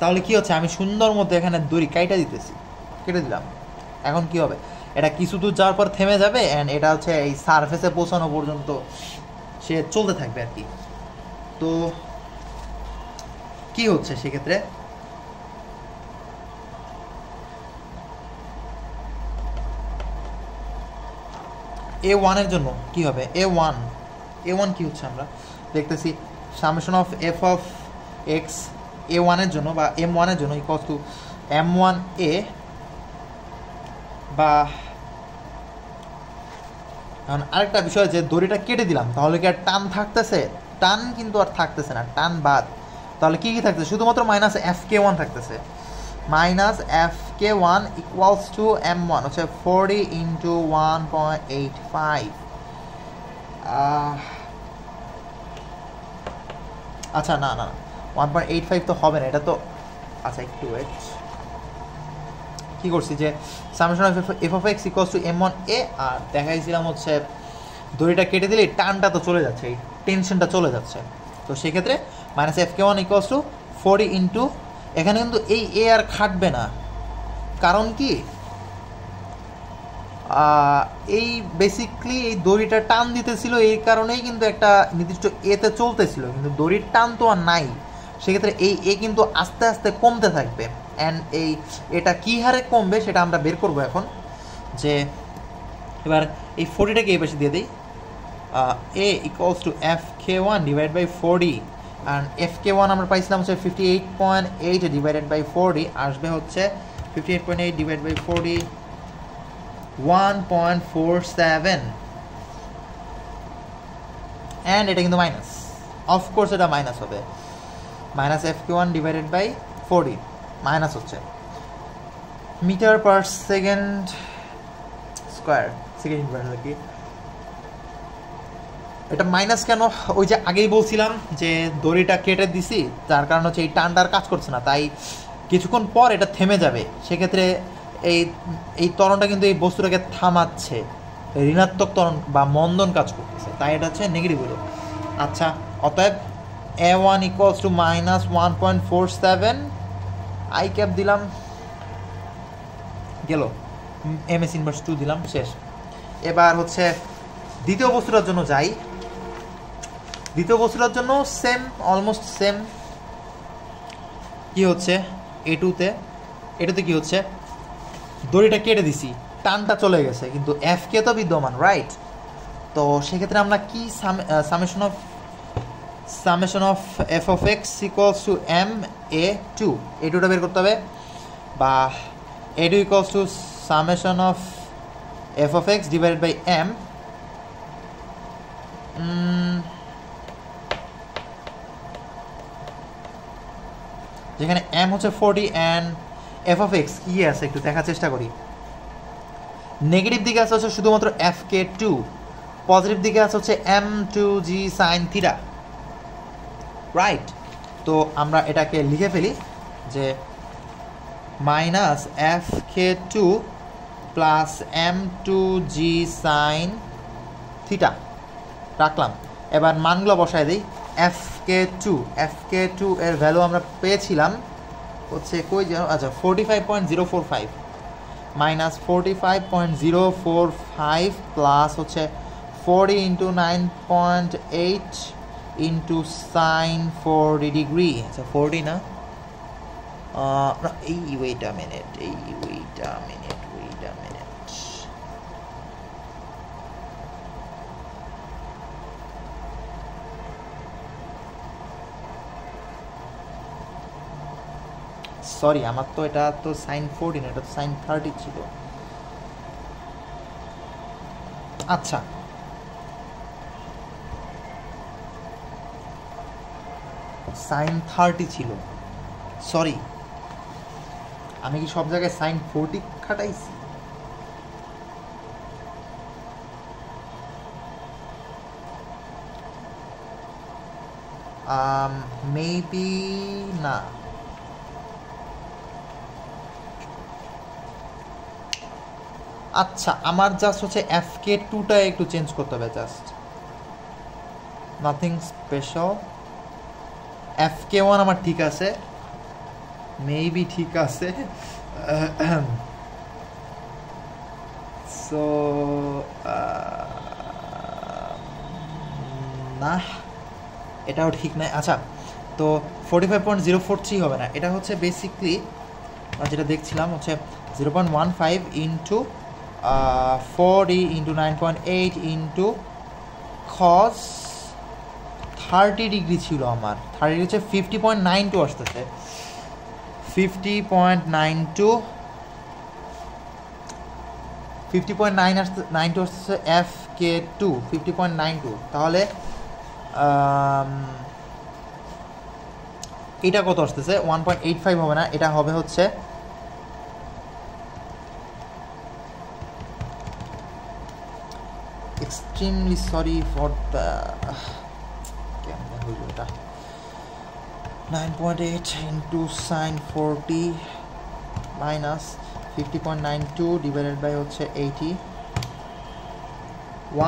তাহলে কি হচ্ছে, আমি সুন্দর মধ্যে এখানে দড়ি কাইটা দিতেছি, কেটে দিলাম। এখন কি হবে, এটা কিছু দূর যাওয়ার পর থেমে যাবে অ্যান্ড এটা হচ্ছে এই সারফেসে পৌঁছানো পর্যন্ত সে চলতে থাকবে আর কি। তো কি হচ্ছে সেক্ষেত্রে, A1 এর জন্য কি হবে, A1 কি হচ্ছে আমরা দেখতেছি summation of F of x A1 এর জন্য বা M1 এর জন্য ইকুয়ালস টু M1A, বা এখন আরেকটা বিষয় যে দড়িটা কেটে দিলাম তাহলে কি আর টান থাকতেছে, টান কিন্তু আর থাকতেছে না, টান বাদ, তাহলে কি কি থাকতেছে, শুধুমাত্র মাইনাস FK1 থাকতেছে, minus FK1 equals two M1 হচ্ছে 40 ইন্টু 1.85। আচ্ছা না না 1.85 তো হবে না, এটা তো, আচ্ছা একটু ওয়েট, কী করছি যে summation of F of X equals two M1A, আর দেখাইছিলাম হচ্ছে দড়িটা কেটে দিলে টানটা তো চলে যাচ্ছে, এই টেনশনটা চলে যাচ্ছে, তো সেক্ষেত্রে minus FK1 equals two 40 into, এখানে কিন্তু এই এ আর খাটবে না, কারণ কি এই বেসিকলি এই দড়িটা টান দিতেছিল, এই কারণেই কিন্তু একটা নির্দিষ্ট এতে চলতেছিল, কিন্তু দড়ির টান তো আর নাই, সেক্ষেত্রে এই এ কিন্তু আস্তে আস্তে কমতে থাকবে, অ্যান্ড এটা কী হারে কমবে সেটা আমরা বের করব এখন। যে এবার এই 40টাকে এই পাশে দিয়ে দিই, A equals to FK1 divide by 40, আর FK1 আমরা পাইছিলাম হচ্ছে 58.8 ডিভাইডেড বাই 40, আসবে হচ্ছে 58.8 ডিভাইড বাই 40 1.47, অ্যান্ড এটা কিন্তু মাইনাস, অফকোর্স এটা মাইনাস হবে, minus FK1 divided by 40 minus হচ্ছে metre per second square, second inverse আর কি। এটা মাইনাস কেন, ওই যে আগেই বলছিলাম যে দড়িটা কেটে দিছি, যার কারণ হচ্ছে এই টানটার কাজ করছে না, তাই কিছুক্ষণ পর এটা থেমে যাবে, সেক্ষেত্রে এই ত্বরণটা কিন্তু এই বস্তুটাকে থামাচ্ছে, ঋণাত্মক ত্বরণ বা মন্দন কাজ করতেছে, তাই এটা হচ্ছে নেগেটিভ হলো। আচ্ছা, অতএব A1 equals to minus 1.47, I cap দিলাম, গেল MS ইনভার্স 2 দিলাম, শেষ। এবার হচ্ছে দ্বিতীয় বস্তুটার জন্য যাই, দ্বিতীয় বস্তুটার জন্য সেম, অলমোস্ট সেম। কি হচ্ছে এটুতে কি হচ্ছে, দড়িটা কেটে দিছি, টানটা চলে গেছে, কিন্তু FK তো বিদ্যমান, রাইট? তো সেক্ষেত্রে আমরা কি summation of F of X equals to MA2, A2টা বের করতে হবে, বা A2 equals to summation of F of X divided by M, যেখানে M হচ্ছে 40 অ্যান্ড এফ অফ এক্স কী আছে একটু দেখার চেষ্টা করি। নেগেটিভ দিকে আছে হচ্ছে শুধুমাত্র FK2, পজিটিভ দিকে আছে হচ্ছে M2G সাইন থিটা, রাইট? তো আমরা এটাকে লিখে ফেলি যে minus FK2 plus M2G sine theta রাখলাম। এবার মানগুলো বসায় দিই। FK2 এর ভ্যালু আমরা পেয়েছিলাম হচ্ছে কই যেন, আচ্ছা 45.045 মাইনাস 45.045 প্লাস হচ্ছে 40 ইন্টু 9.8 ইন্টু সাইন 40 ডিগ্রি, আচ্ছা 40 না, ওয়েট আ মিনিট সরি, আমার তো এটা তো সাইন 40 না, এটা তো সাইন 30 ছিল। আচ্ছা সাইন 30 ছিল, সরি আমি কি সব জায়গায় সাইন 40 খাটাইছি? মেবি না, আচ্ছা আমার জাস্ট হচ্ছে FK2টা একটু চেঞ্জ করতে হবে জাস্ট। Nothing special. FK1 আমার ঠিক আছে, মেবি ঠিক আছে। সো না, এটাও ঠিক নাই। আচ্ছা, তো 45.043 হবে না, এটা হচ্ছে বেসিকলি যেটা দেখছিলাম হচ্ছে 0.15 into 40 into 9.8 into cos 30 degree ছিল আমার। 30 হচ্ছে 50.92 আসতেছে, 50.92 50.92 আসতেছে FK2 50.92। তাহলে এটা কত আসতেছে? 1.85 হবে না, এটা হবে হচ্ছে extremely sorry for the কেমনে হইল এটা, 9.8 into sin 40 minus 50.92 divided by হচ্ছে 80,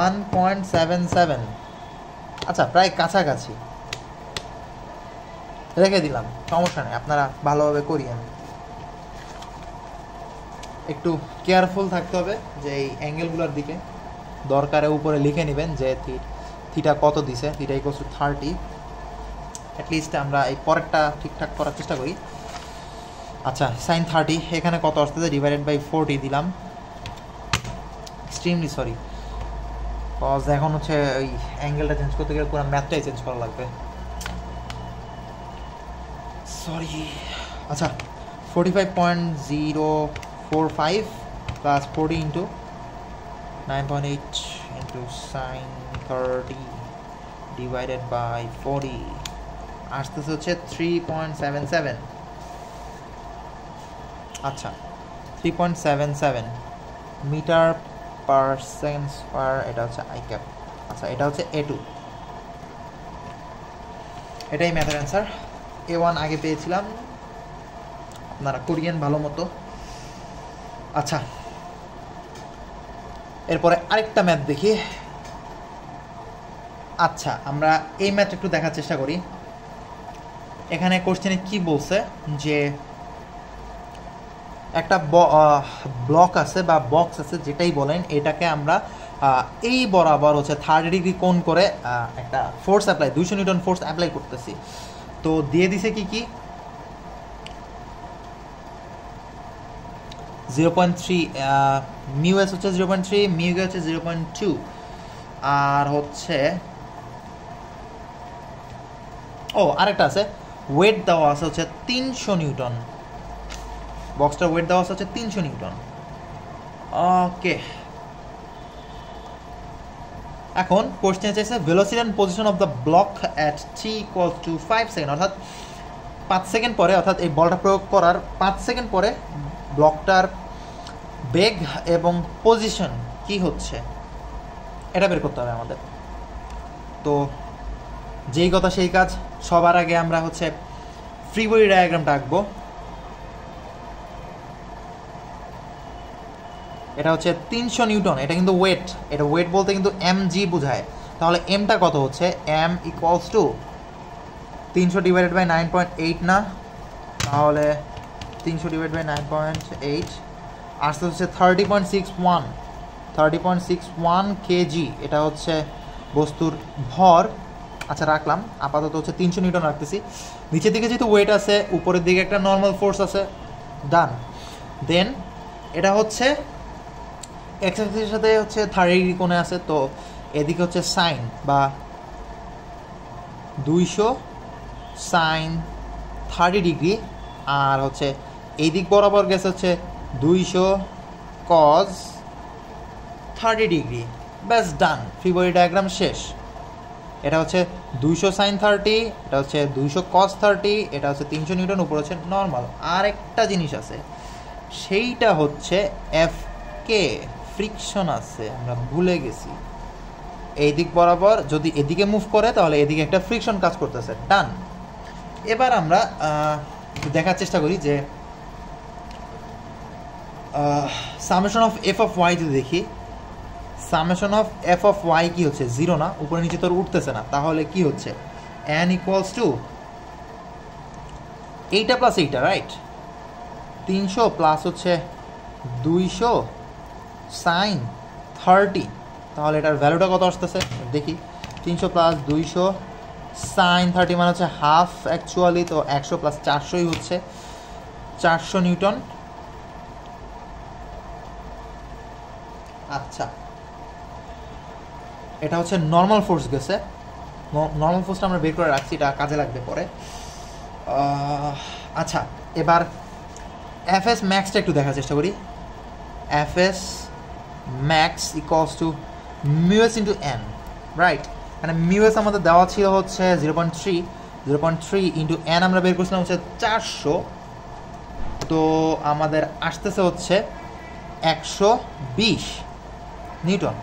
1.77। আচ্ছা, প্রায় কাছাকাছি রেখে দিলাম, সমস্যা নেই, আপনারা ভালোভাবে করিয়েন। একটু কেয়ারফুল থাকতে হবে যে এই অ্যাঙ্গেলগুলোর দিকে, দরকারে উপরে লিখে নেবেন যে থিটা কত দিছে, থিটা ইকুয়ালস টু 30। অ্যাটলিস্ট আমরা এই পরেরটা ঠিকঠাক করার চেষ্টা করি। আচ্ছা, সাইন 30 এখানে কত আসতেছে, ডিভাইডেড বাই 40 দিলাম। এক্সট্রিমলি সরি, কজ এখন হচ্ছে ওই অ্যাঙ্গেলটা চেঞ্জ করতে গেলে পুরো ম্যাথটাই চেঞ্জ করা লাগবে, সরি। আচ্ছা, 45.045 plus 40 into 9.8 into sin 30 divided by 40 আসতেছে হচ্ছে 3.77। আচ্ছা, 3.77 মিটার পার সেকেন্ড স্কয়ার, এটা হচ্ছে আই ক্যাপ। আচ্ছা, এটা হচ্ছে A2, এটাই ম্যাথের অ্যান্সার। A1 আগে পেয়েছিলাম, আপনারা কোরিয়ান ভালো মতো। আচ্ছা, এরপরে আরেকটা ম্যাথ দেখি। আচ্ছা, আমরা এই ম্যাথ একটু দেখার চেষ্টা করি। এখানে কোশ্চেনে কি বলছে যে একটা ব্লক আছে বা বক্স আছে, যেটাই বলেন, এটাকে আমরা এই বরাবর হচ্ছে 30 ডিগ্রি কোণ করে একটা force apply, 200 Newton force apply করতেছি। তো দিয়ে দিছে কি কি, 0.3 মিউ এস হচ্ছে 0.3, মিউ কে হচ্ছে 0.2, আর হচ্ছে আরেকটা আছে, ওয়েট দেওয়া আছে হচ্ছে 300 নিউটন। বক্সটার ওয়েট দেওয়া আছে হচ্ছে 300 নিউটন। ওকে, এখন কোশ্চেন চাইছে velocity and position of the block at t equals to 5 second, অর্থাৎ 5 সেকেন্ড পরে, অর্থাৎ এই বলটা প্রয়োগ করার 5 সেকেন্ড পরে ব্লকটার বেগ এবং পজিশন কি হচ্ছে, এটা বের করতে হবে আমাদের। তো যেই কথা সেই কাজ, সবার আগে আমরা হচ্ছে ফ্রি বডি ডায়াগ্রামটা আঁকবো। এটা হচ্ছে 300 নিউটন, এটা কিন্তু ওয়েট, এটা ওয়েট বলতে কিন্তু mg বোঝায়। তাহলে এমটা কত হচ্ছে, m equals to 300 divided by 9.8 না, তাহলে 300 ডিভাইড বাই 9.8 আসতে হচ্ছে 30.61 কেজি। এটা হচ্ছে বস্তুর ভর। আচ্ছা, রাখলাম, আপাতত হচ্ছে 300 নিউটন রাখতেছি। নিচের দিকে যেহেতু ওয়েট আছে, উপরের দিকে একটা নর্মাল ফোর্স আছে, ডান। দেন এটা হচ্ছে এক্স অ্যাক্সিসের সাথে হচ্ছে 30 ডিগ্রি কোণে আছে, তো এদিকে হচ্ছে সাইন বা 200 সাইন 30 ডিগ্রি, আর হচ্ছে এই দিক বরাবর গেছে হচ্ছে 200 কজ 30 ডিগ্রি। ব্যাস, ডান, ফ্রি বডি ডায়াগ্রাম শেষ। এটা হচ্ছে 200 সাইন 30, এটা হচ্ছে 200 কজ 30, এটা হচ্ছে 300 নিউটন, উপর হচ্ছে নর্মাল। আর একটা জিনিস আছে, সেইটা হচ্ছে FK, ফ্রিকশন আছে, আমরা ভুলে গেছি। এই দিক বরাবর যদি এদিকে মুভ করে, তাহলে এদিকে একটা ফ্রিকশন কাজ করতেছে, ডান। এবার আমরা দেখার চেষ্টা করি যে summation of F of Y যদি দেখি, summation of F of Y কি হচ্ছে 0 না, উপরে নিচে তোর উঠতেছে না, তাহলে কি হচ্ছে n ইকুয়ালস টু এইটা প্লাস এইটা, রাইট? 300 প্লাস হচ্ছে 200 সাইন 30, তাহলে এটার ভ্যালুটা কত আসতেছে দেখি। 300 প্লাস 200 সাইন 30 মানে হচ্ছে হাফ অ্যাকচুয়ালি, তো 100 প্লাস 400ই হচ্ছে 400 নিউটন। আচ্ছা, এটা হচ্ছে নর্মাল ফোর্স গেছে, নর্মাল ফোর্সটা আমরা বের করে রাখছি, এটা কাজে লাগবে পরে। আচ্ছা, এবার এফ এস ম্যাক্সটা একটু দেখার চেষ্টা করি। F S max equals to mu S into N, right? মানে মিউএস আমাদের দেওয়া ছিল হচ্ছে 0.3 ইন্টু এন আমরা বের করছিলাম হচ্ছে 400, তো আমাদের আসতেছে হচ্ছে 120 নিউটন।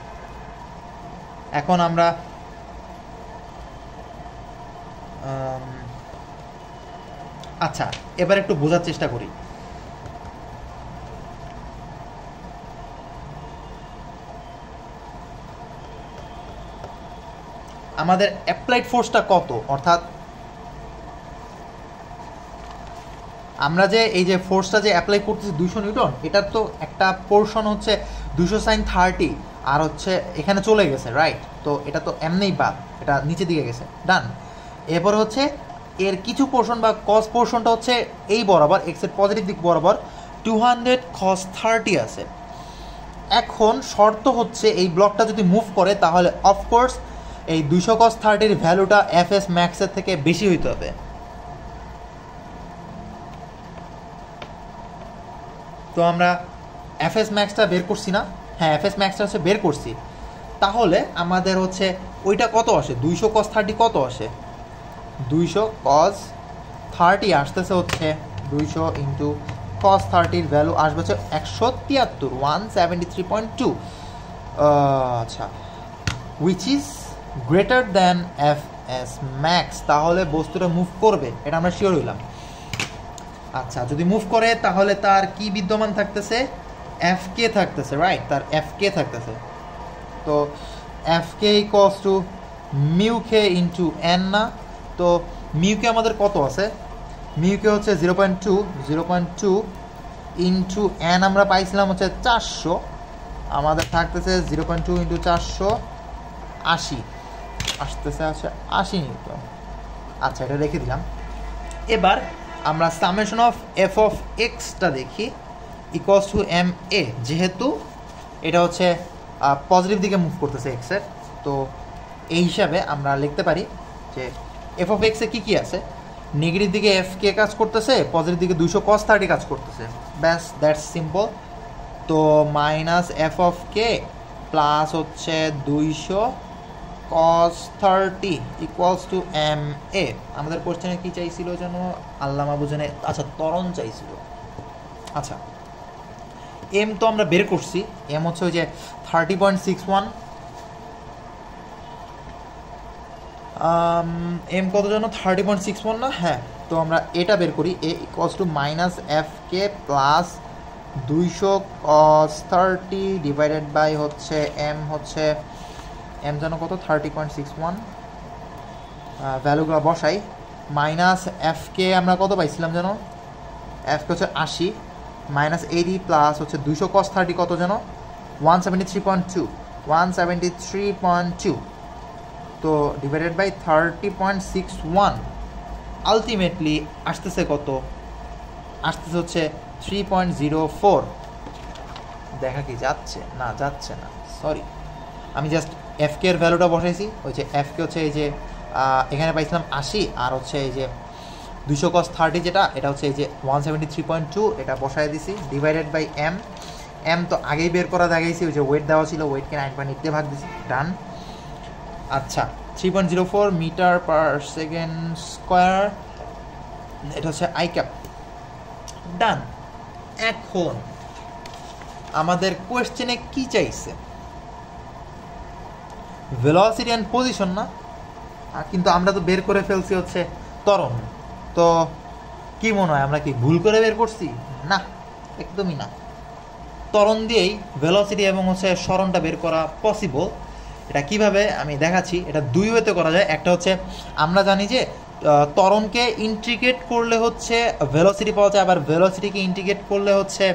এখন আমরা আচ্ছা, এবার একটু বোঝার চেষ্টা করি। আমাদের অ্যাপ্লাইড ফোর্সটা কত, অর্থাৎ আমরা যে এই যে ফোর্সটা যে অ্যাপ্লাই করতেছি 200 নিউটন, এটার তো একটা পোর্শন হচ্ছে 200 সাইন 30 আর হচ্ছে এখানে চলে গেছে, রাইট? তো এটা তো এমনিই বাদ, এটা নিচে দিকে গেছে, ডান। এরপর হচ্ছে এর কিছু পোর্শন বা কস পোর্শনটা হচ্ছে এই বরাবর, এক্সের পজিটিভ দিক বরাবর 200 cos 30 আছে। এখন শর্ত হচ্ছে এই ব্লকটা যদি মুভ করে তাহলে অফকোর্স এই 200 cos 30 ভ্যালুটা এফ এস ম্যাক্সের থেকে বেশি হইতে হবে। তো আমরা এফ এস ম্যাক্সটা বের করছি না? হ্যাঁ, এফ এস ম্যাক্সটা হচ্ছে বের করছি। তাহলে আমাদের হচ্ছে ওইটা কত আসে, 200 cos 30 কত আসে? 200 cos 30 আসতেছে হচ্ছে 200 ইন্টু cos 30 ভ্যালু আসবে হচ্ছে 173, 173.2। আচ্ছা, which is greater than F S max. তাহলে বস্তুটা মুভ করবে, এটা আমরা শিওর হইলাম। আচ্ছা, যদি মুভ করে তাহলে তার কি বিদ্যমান থাকতেছে? এফ কে থাকতেছে, রাইট? তার এফ কে থাকতেছে। তো F K equals to mu K into N না? তো মিউ কে আমাদের কত আছে? মিউ কে হচ্ছে 0.2 ইন্টু এন আমরা পাইছিলাম হচ্ছে 400, আমাদের থাকতেছে 0.2 ইন্টু 400 80 আসতেছে, আচ্ছা 80 নিউটন। আচ্ছা, এটা রেখে দিলাম। এবার আমরা summation of F of extra দেখি, ইকুয়ালস টু এম এ, যেহেতু এটা হচ্ছে পজিটিভ দিকে মুভ করতেছে এক্সের, তো এই হিসাবে আমরা লিখতে পারি যে এফ অফ এক্সে কী কী আছে। নেগেটিভ দিকে এফ কে কাজ করতেছে, পজিটিভ দিকে 200 cos 30 কাজ করতেছে, ব্যাস, দ্যাটস সিম্পল। তো minus F of k plus হচ্ছে 200 cos 30 ইকুয়ালস টু এম এ। আমাদের কোশ্চেনে কী চাইছিল যেন, আল্লামা বুঝেনে, আচ্ছা ত্বরণ চাইছিল। আচ্ছা, এম তো আমরা বের করছি, এম হচ্ছে ওই যে 30.61, এম কত যেন 30.61 না? হ্যাঁ, তো আমরা এটা বের করি, A equals to minus F K plus 200 cos 30 divided by হচ্ছে এম, হচ্ছে এম যেন কত 30.61, ভ্যালুগুলো বসাই। মাইনাস এফ কে আমরা কত পাইছিলাম যেন, এফ কে হচ্ছে 80, মাইনাস 80 প্লাস হচ্ছে 200 cos 30 কত যেন 173.2, তো ডিভাইডেড বাই 30.61, আলটিমেটলি আসতেছে কত? আসতেছে হচ্ছে 3.04। দেখা কি যাচ্ছে? না, যাচ্ছে না, সরি, আমি জাস্ট এফ কে এর ভ্যালুটা বসাইছি। ওই যে এফ কে হচ্ছে এই যে এখানে পাইছিলাম 80, আর হচ্ছে এই যে 200 cos 30 যেটা, এটা হচ্ছে এই যে 173.2, এটা বসাই দিছি ডিভাইডেড বাই এম। এম তো আগেই বের করা দেখাইছি, ওই যে ওয়েট দেওয়া ছিল, ওয়েটকে 9.8 দিয়ে ভাগ দিছি, ডান। আচ্ছা, 3.04 মিটার পার সেকেন্ড স্কোয়ার, এটা হচ্ছে আই ক্যাপ, ডান। এখন আমাদের কোয়েশ্চেনে কি চাইছে? ভেলোসিটি অ্যান্ড পজিশন না? কিন্তু আমরা তো বের করে ফেলছি হচ্ছে ত্বরণ। তো কি মনে হয়, আমরা কি ভুল করে বের করছি? না, একদমই না। ত্বরণ দিয়েই ভেলোসিটি এবং হচ্ছে সরণটা বের করা পসিবল। এটা কিভাবে আমি দেখাচ্ছি। এটা দুই ওয়েতে করা যায়। একটা হচ্ছে আমরা জানি যে ত্বরণকে ইন্টিগ্রেট করলে হচ্ছে ভেলোসিটি পাওয়া যায়, আবার ভেলোসিটিকে ইন্টিগ্রেট করলে হচ্ছে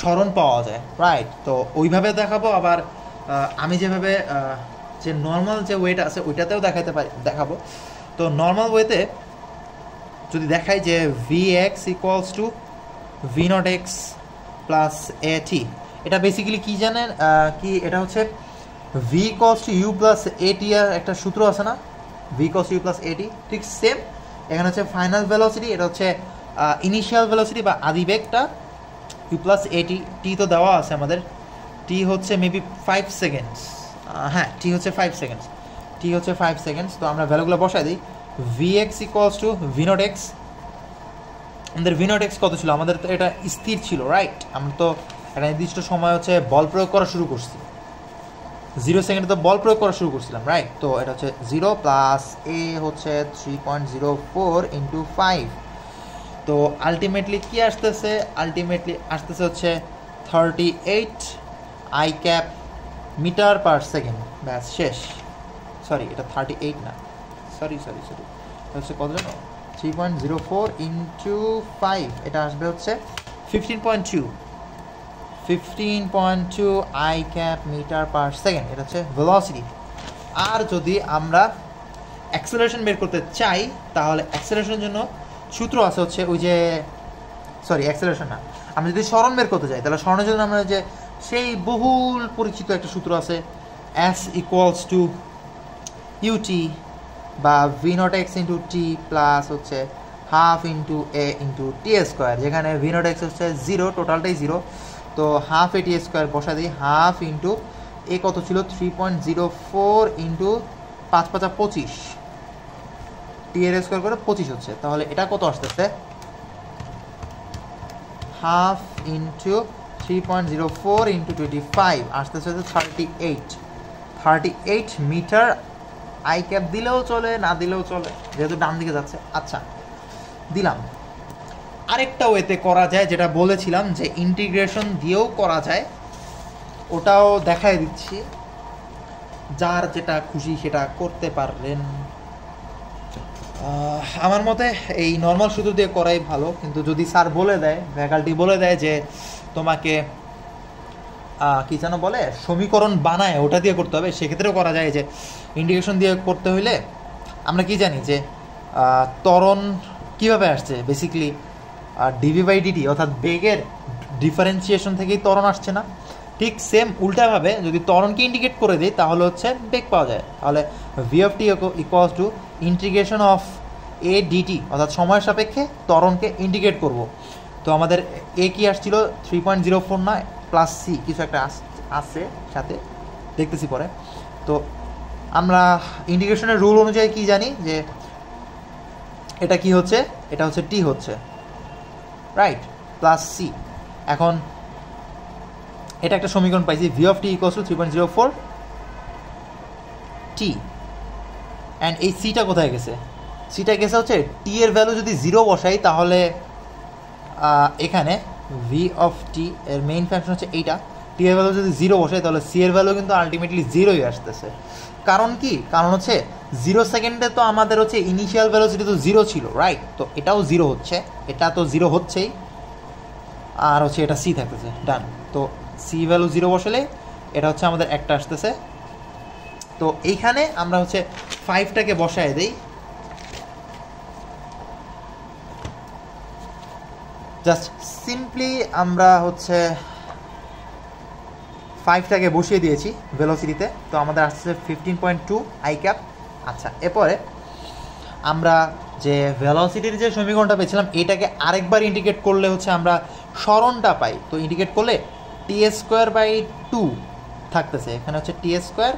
সরণ পাওয়া যায়, রাইট। তো ওইভাবে দেখাবো। আবার আমি যেভাবে যে নর্মাল যে ওয়েটা আছে ওইটাতেও দেখাবো। তো নর্মাল ওয়েতে যদি দেখাই যে V X equals to V naught X plus A T, এটা বেসিক্যালি কী জানেন কি, এটা হচ্ছে V equals to U plus A T এর একটা সূত্র আছে না, V equals to U plus A T, ঠিক সেম এখানে হচ্ছে ফাইনাল ভেলোসিটি, এটা হচ্ছে ইনিশিয়াল ভেলোসিটি বা আদিবেগটা ইউ প্লাস এ টি। টি তো দেওয়া আছে আমাদের, টি হচ্ছে মেবি 5 সেকেন্ডস, হ্যাঁ টি হচ্ছে 5 সেকেন্ডস, টি হচ্ছে 5 সেকেন্ডস। তো আমরা ভ্যালুগুলো বসাই দিই। V X equals to V naught x, আমাদের ভি নট এক্স কত ছিল, আমাদের তো এটা স্থির ছিল, রাইট। আমরা তো একটা নির্দিষ্ট সময় হচ্ছে বল প্রয়োগ করা শুরু করছি, 0 সেকেন্ডে তো বল প্রয়োগ করা শুরু করছিলাম, রাইট। তো এটা হচ্ছে 0 প্লাস এ হচ্ছে 3.04 ইন্টু 5। তো আলটিমেটলি কি আসতেছে, আলটিমেটলি আসতেছে হচ্ছে 38 I cap metre per second. ব্যাস শেষ। সরি, এটা 38 না, সরি এটা হচ্ছে কত জানো, 3.04 ইন্টু 5, এটা আসবে হচ্ছে 15.2 I cap metre per second. এটা হচ্ছে ভেলোসিটি। আর যদি আমরা অ্যাক্সেলারেশন বের করতে চাই তাহলে অ্যাক্সেলারেশনের জন্য সূত্র আছে হচ্ছে ওই যে, সরি অ্যাক্সেলারেশন না, আমরা যদি সরণ বের করতে চাই তাহলে সরণের জন্য আমরা যে সেই বহুল পরিচিত একটা সূত্র আছে, এস ইকুয়ালস টু ইউটি বা V naught x into T plus হচ্ছে হাফ ইন্টু এ ইন্টু টি স্কোয়ার, যেখানে ভি নট এক্স হচ্ছে 0, টোটালটাই 0। তো হাফ এ টি স্কোয়ার বসা দিই, হাফ ইন্টু এ কত ছিল 3.04 ইন্টু 5 5 25, টি এর স্কোয়ার করে 25 হচ্ছে। তাহলে এটা কত আসতেছে, হাফ ইন্টু 3.04 ইন্টু 25 আসতেছে 38 মিটার আই ক্যাপ। দিলেও চলে, না দিলেও চলে, যেহেতু ডান দিকে যাচ্ছে। আচ্ছা দিলাম। আরেকটা ওয়েতে করা যায়, যেটা বলেছিলাম যে ইন্টিগ্রেশন দিয়েও করা যায়, ওটাও দেখাই দিচ্ছি। যার যেটা খুশি সেটা করতে পারবেন। আমার মতে এই নর্মাল সূত্র দিয়ে করাই ভালো, কিন্তু যদি স্যার বলে দেয়, ফ্যাকাল্টি বলে দেয় যে তোমাকে কি যেন বলে সমীকরণ বানায় ওটা দিয়ে করতে হবে, সেক্ষেত্রেও করা যায়। যে ইন্টিগ্রেশন দিয়ে করতে হইলে আমরা কি জানি যে ত্বরণ কীভাবে আসছে, বেসিক্যালি ডিভি বাই ডিটি অর্থাৎ বেগের ডিফারেন্সিয়েশন থেকেই ত্বরণ আসছে না। ঠিক সেম উল্টাভাবে যদি ত্বরণকে ইন্ডিকেট করে দিই তাহলে হচ্ছে বেগ পাওয়া যায়। তাহলে V of T equals to integration of A DT, অর্থাৎ সময়ের সাপেক্ষে ত্বরণকে ইন্ডিকেট করব। তো আমাদের এ কি আসছিল 3.04 না প্লাস সি কিছু একটা আসছে সাথে, দেখতেছি পরে। তো আমরা ইন্টিগ্রেশনের রুল অনুযায়ী কি জানি যে এটা কি হচ্ছে, এটা হচ্ছে টি হচ্ছে, রাইট, প্লাস সি। এখন এটা একটা সমীকরণ পাইছি, V of T equals two 3.04 T, and এই সিটা কোথায় গেছে, সিটা গেছে হচ্ছে টি এর ভ্যালু যদি 0 বসাই তাহলে এখানে ভি অফ টি এর মেইন ফাংশন হচ্ছে এইটা, টি এর ভ্যালু যদি 0 বসাই তাহলে সি এর ভ্যালু কিন্তু আলটিমেটলি 0ই আসতেছে। কারণ কি, কারণ হচ্ছে 0 সেকেন্ডে তো আমাদের হচ্ছে ইনিশিয়াল ভ্যালোসিটি তো 0 ছিল, রাইট। তো এটাও 0 হচ্ছে, এটা তো 0 হচ্ছেই, আর হচ্ছে এটা সি থাকতেছে, ডান। তো সি ভ্যালু 0 বসালে এটা হচ্ছে আমাদের একটা আসতেছে। তো এইখানে আমরা হচ্ছে 5টাকে বসায় দেই, জাস্ট সিম্পলি আমরা হচ্ছে 5টাকে বসিয়ে দিয়েছি ভেলোসিটিতে। তো আমাদের আসছে 15.2 আই ক্যাপ। আচ্ছা, এরপরে আমরা যে ভেলোসিটির যে সমীকরণটা পেয়েছিলাম এটাকে আরেকবার ইন্ডিকেট করলে হচ্ছে আমরা সরণটা পাই। তো ইন্ডিকেট করলে টি স্কোয়ার বাই 2 থাকতেছে, এখানে হচ্ছে টি স্কোয়ার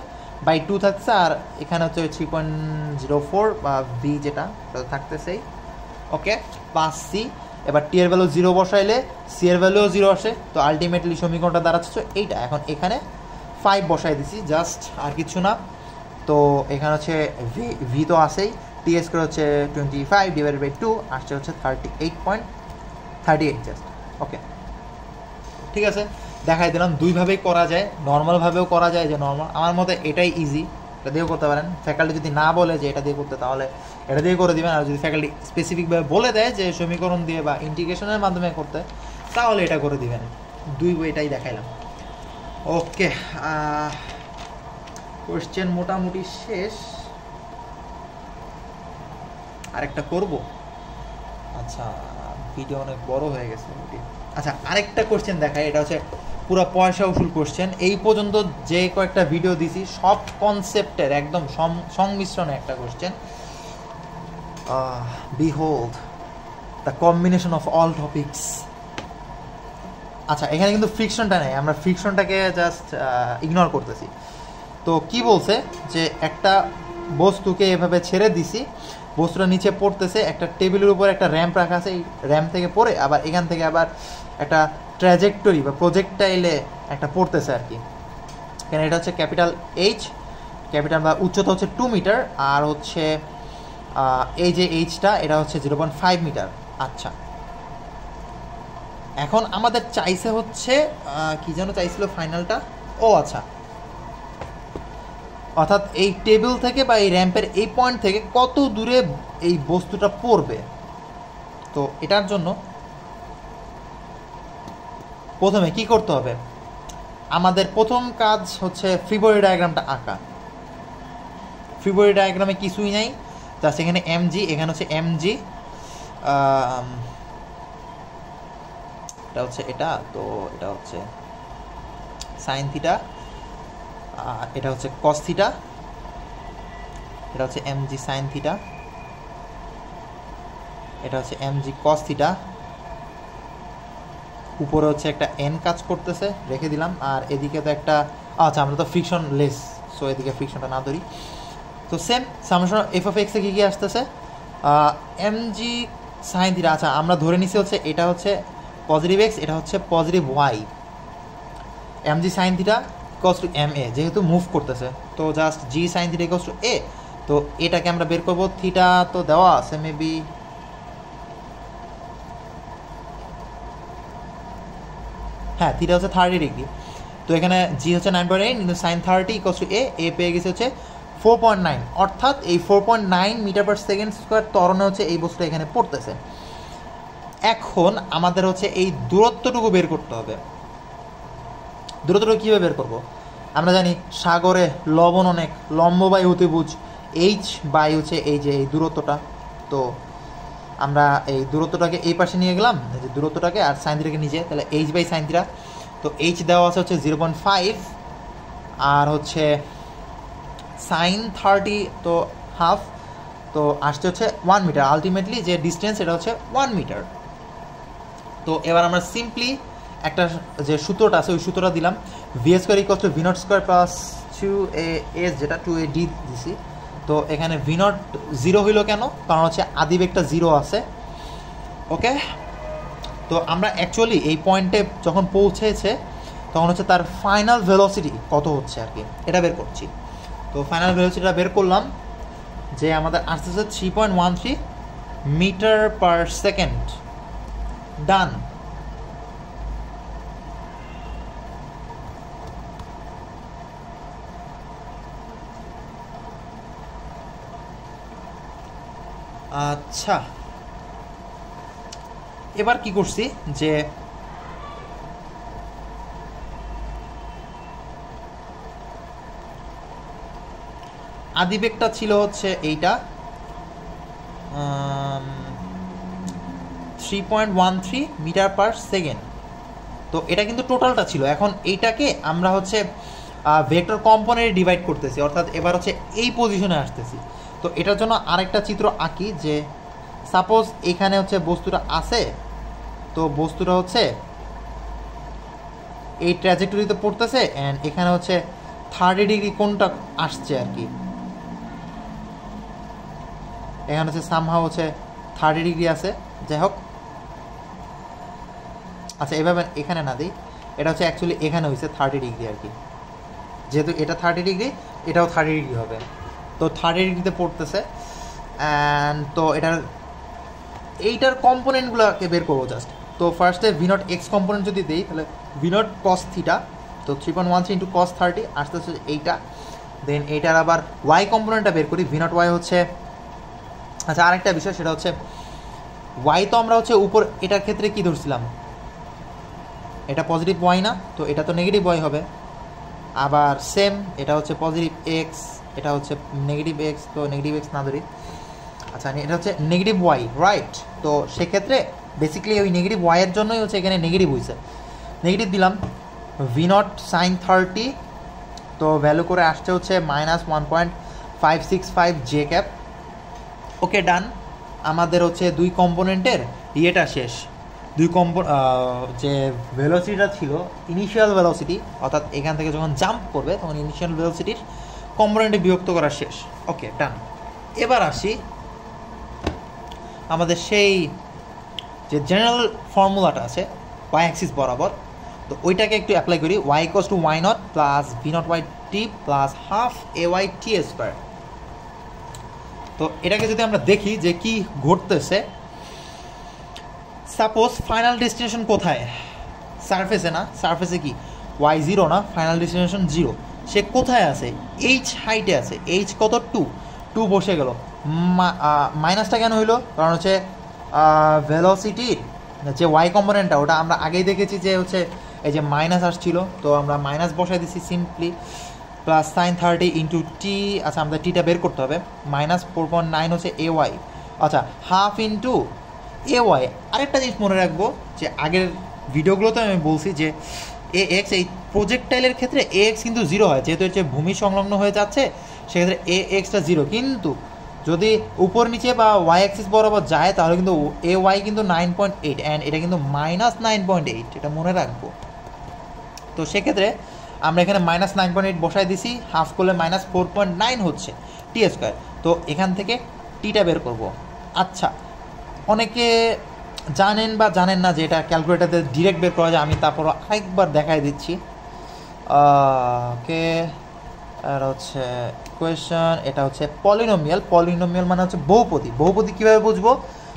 বাই 2 থাকছে, আর এখানে হচ্ছে 3.04 বা ভি যেটা থাকতেছেই, ওকে, প্লাস সি। এবার টি এর ভ্যালু 0 বসাইলে সি এর ভ্যালুও 0 আসে। তো আলটিমেটলি সমীকরণটা দাঁড়াচ্ছে এইটা। এখন এখানে 5 বসাই দিছি, জাস্ট আর কিছু না। তো এখানে হচ্ছে ভি তো আসেই, টি স্কোয়ার হচ্ছে 25 ডিভাইডেড বাই 2 আসছে হচ্ছে 38.38 জাস্ট, ওকে। ঠিক আছে, দেখাই দিলাম দুইভাবেই করা যায়, নর্মালভাবেও করা যায়, যে নর্মাল আমার মতে এটাই ইজি, এটা দিয়েও করতে পারেন। ফ্যাকাল্টি যদি না বলে যে এটা দিয়ে করতে, তাহলে এটা দিয়ে করে দিবেন। আর যদি ফ্যাকাল্টি স্পেসিফিকভাবে বলে দেয় যে সমীকরণ দিয়ে বা ইন্টিগ্রেশনের মাধ্যমে করতে, তাহলে এটা করে দিবেন। দুই বইটাই দেখাইলাম। ওকে, কোয়েশ্চেন মোটামুটি শেষ, আরেকটা করব। আচ্ছা, ভিডিও অনেক বড় হয়ে গেছে। আচ্ছা, আরেকটা কোয়েশ্চেন দেখাই, এটা হচ্ছে পুরো পয়সা উসুল কোয়েশ্চেন। এই পর্যন্ত যে কয়েকটা ভিডিও দিছি সব কনসেপ্টের একদম সংমিশ্রণে একটা question. Behold the combination of all topics. আচ্ছা, এখানে কিন্তু ফ্রিকশনটা নেই, আমরা ফ্রিকশনটাকে জাস্ট ইগনোর করতেছি। তো কি বলছে যে একটা বস্তুকে এভাবে ছেড়ে দিছি, বস্তুটা নিচে পড়তেছে, একটা টেবিলের উপর একটা র্যাম্প রাখা আছে, এই র্যাম্প থেকে পড়ে আবার এখান থেকে আবার একটা ট্র্যাজেক্টরি বা প্রজেক্টাইলে একটা পড়তেছে আর কি। এখানে এটা হচ্ছে ক্যাপিটাল এইচ, ক্যাপিটাল বা উচ্চতা হচ্ছে 2 মিটার, আর হচ্ছে এই যে এইচটা এটা হচ্ছে 0.5 মিটার। আচ্ছা, এখন আমাদের চাইছে হচ্ছে কি যেন চাইছিল ফাইনালটা, ও আচ্ছা, অর্থাৎ এই টেবিল থেকে বা এই র্যাম্পের এই পয়েন্ট থেকে কত দূরে এই বস্তুটা পড়বে। তো এটার জন্য প্রথমে কি করতে হবে, আমাদের প্রথম কাজ হচ্ছে ফ্রি বডি ডায়াগ্রামটা আঁকা। ফ্রি বডি ডায়াগ্রামে কিছুই নাই, জাস্ট এখানে এমজি, এখানে হচ্ছে এমজি, এটা হচ্ছে এটা, তো এটা হচ্ছে সাইন থিটা, এটা হচ্ছে কস থিটা, এটা হচ্ছে এমজি সাইন থিটা, এটা হচ্ছে এমজি কস থিটা, উপরে হচ্ছে একটা এন কাজ করতেছে, রেখে দিলাম। আর এদিকে তো একটা, আচ্ছা আমরা তো ফ্রিকশন লেস, সো এদিকে ফ্রিকশনটা না ধরি। তো সেম সামেশন এফ অফ এক্সে কী কী আসতেছে, এমজি সাইন থিটা। আচ্ছা, আমরা ধরে নিছি হচ্ছে এটা হচ্ছে পজিটিভ এক্স, এটা হচ্ছে positive Y. MG sine theta equals to M A, যেহেতু মুভ করতেছে, তো just G sine theta equals to A. তো এটাকে আমরা বের করবো, থিটা তো দেওয়া আছে মেবি, হ্যাঁ থিটা হচ্ছে 30 ডিগ্রি। তো এখানে জি হচ্ছে 9.8 কিন্তু সাইন 30 ইকোয়ালস টু এ পেয়ে গেছে হচ্ছে 4.9, অর্থাৎ এই 4.9 মিটার পার সেকেন্ড স্কোয়ার ত্বরণে হচ্ছে এই বস্তুটা এখানে পড়তেছে। এখন আমাদের হচ্ছে এই দূরত্বটুকু বের করতে হবে। দূরত্বটুকু কীভাবে বের করবো, আমরা জানি সাগরে লবণ অনেক, লম্ব বাই অতিভুজ, এইচ বাই হচ্ছে এই যে এই দূরত্বটা। তো আমরা এই দূরত্বটাকে এই পাশে নিয়ে গেলাম, এই যে দূরত্বটাকে, আর সাইন থিটাকে নিচে, তাহলে এইচ বাই সাইন থিটা। তো এইচ দেওয়া আছে হচ্ছে 0.5, আর হচ্ছে সাইন 30 তো হাফ, তো আসছে হচ্ছে 1 মিটার। আলটিমেটলি যে ডিস্টেন্স এটা হচ্ছে 1 মিটার। তো এবার আমরা সিম্পলি একটা যে সূত্রটা আছে ওই সূত্রটা দিলাম, V square equal to V not square plus 2a যেটা 2a ডি দিছি। তো এখানে ভি নট 0 হইল কেন, কারণ হচ্ছে আদিবেগটা 0 আছে। ওকে, তো আমরা অ্যাকচুয়ালি এই পয়েন্টে যখন পৌঁছেছে তখন হচ্ছে তার ফাইনাল ভেলোসিটি কত হচ্ছে আর কি, এটা বের করছি। তো ফাইনাল ভেলোসিটিটা বের করলাম, যে আমাদের আসতেছে 3.13 মিটার পার সেকেন্ড। ডান। আচ্ছা, এবার কি করছি যে আদিবেগটা ছিল হচ্ছে এইটা 3.13 মিটার পার সেকেন্ড। তো এটা কিন্তু টোটালটা ছিল। এখন এইটাকে আমরা হচ্ছে ভেক্টর কম্পোনেন্টে ডিভাইড করতেছি, অর্থাৎ এবার হচ্ছে এই পজিশনে আসতেছি। তো এটার জন্য আরেকটা চিত্র আঁকি, যে সাপোজ এখানে হচ্ছে বস্তুটা আছে, তো বস্তুটা হচ্ছে এই ট্র্যাজেক্টরিতে পড়তেছে, অ্যান্ড এখানে হচ্ছে 30 ডিগ্রি কোনটা আসছে আর কি, এখানে হচ্ছে সামহাও হচ্ছে 30 ডিগ্রি আছে। যাই হোক, আচ্ছা এভাবে এখানে না দিই, এটা হচ্ছে অ্যাকচুয়ালি এখানে হয়েছে 30 ডিগ্রি আর কি, যেহেতু এটা 30 ডিগ্রি এটাও 30 ডিগ্রি হবে। তো 30 ডিগ্রিতে পড়তেছে, অ্যান্ড তো এইটার কম্পোনেন্টগুলোকে বের করবো জাস্ট। তো ফার্স্টে ভি নট এক্স কম্পোনেন্ট যদি দিই, তাহলে ভি নট কস থিটা, তো 3.13 ইন্টু কস 30 আসতে হচ্ছে এইটা। দেন এইটার আবার ওয়াই কম্পোনেন্টটা বের করি, ভি নট ওয়াই হচ্ছে, আচ্ছা আরেকটা বিষয় সেটা হচ্ছে ওয়াই তো আমরা হচ্ছে উপর এটার ক্ষেত্রে কি ধরছিলাম, এটা পজিটিভ ওয়াই না, তো এটা তো নেগেটিভ ওয়াই হবে। আবার সেম এটা হচ্ছে পজিটিভ এক্স, এটা হচ্ছে নেগেটিভ এক্স, তো নেগেটিভ এক্স না ধরি, আচ্ছা এটা হচ্ছে নেগেটিভ ওয়াই, রাইট। তো সেক্ষেত্রে বেসিক্যালি ওই নেগেটিভ ওয়াইয়ের জন্যই হচ্ছে এখানে নেগেটিভ হয়েছে, নেগেটিভ দিলাম। ভি নট সাইন 30, তো ভ্যালু করে আসছে হচ্ছে -1.565 জে ক্যাপ। ওকে ডান, আমাদের হচ্ছে দুই কম্পোনেন্টের ইয়েটা শেষ, যে ভেলোসিটিটা ছিল ইনিশিয়াল ভেলোসিটি, অর্থাৎ এখান থেকে যখন জাম্প করবে তখন ইনিশিয়াল ভেলোসিটির কম্পোনেন্টে বিভক্ত করা শেষ। ওকে ডান, এবার আসি আমাদের সেই যে জেনারেল ফর্মুলাটা আছে ওয়াই অ্যাক্সিস বরাবর, তো ওইটাকে একটু অ্যাপ্লাই করি। Y equals to Y not plus V not Y T plus half A Y T square. তো এটাকে যদি আমরা দেখি যে কি ঘটতেছে, সাপোজ ফাইনাল ডেস্টিনেশন কোথায়, সারফেসে না, সারফেসে কি ওয়াই জিরো না, ফাইনাল ডেস্টিনেশন জিরো, সে কোথায় আছে, এইচ হাইটে আছে, এইচ কত 2 বসে গেল। মাইনাসটা কেন হইলো, কারণ হচ্ছে ভেলোসিটির যে ওয়াই কম্পোনেন্টটা ওটা আমরা আগেই দেখেছি যে হচ্ছে এই যে মাইনাস আসছিল, তো আমরা মাইনাস বসাই দিছি simply, plus sign 30 into T, আচ্ছা আমাদের টিটা বের করতে হবে, -4.9 হচ্ছে এ ওয়াই, আচ্ছা হাফ ইন্টু এ ওয়াই। আরেকটা জিনিস মনে রাখবো যে আগের ভিডিওগুলোতে আমি বলছি যে এ এক্স, এই প্রজেক্টাইলের ক্ষেত্রে এ এক্স কিন্তু জিরো হয়, যেহেতু হচ্ছে ভূমি সংলগ্ন হয়ে যাচ্ছে সেক্ষেত্রে এ এক্সটা জিরো, কিন্তু যদি উপর নিচে বা ওয়াই অ্যাক্সিস বরাবর যায় তাহলে কিন্তু এ ওয়াই কিন্তু 9.8 অ্যান্ড এটা কিন্তু -9.8, এটা মনে রাখবো। তো সেক্ষেত্রে আমরা এখানে -9.8 বসাই দিছি, হাফ করলে -4.9 হচ্ছে টি স্কোয়ার। তো এখান থেকে টিটা বের করব। আচ্ছা অনেকে জানেন বা জানেন না যে এটা ক্যালকুলেটারে ডিরেক্ট বের করা যায়, আমি তারপর আরেকবার দেখাই দিচ্ছি। ওকে, আর হচ্ছে কোয়েশ্চেন, এটা হচ্ছে পলিনোমিয়াল, পলিনোমিয়াল মানে হচ্ছে বহুপদী। বহুপদী কীভাবে বুঝবো,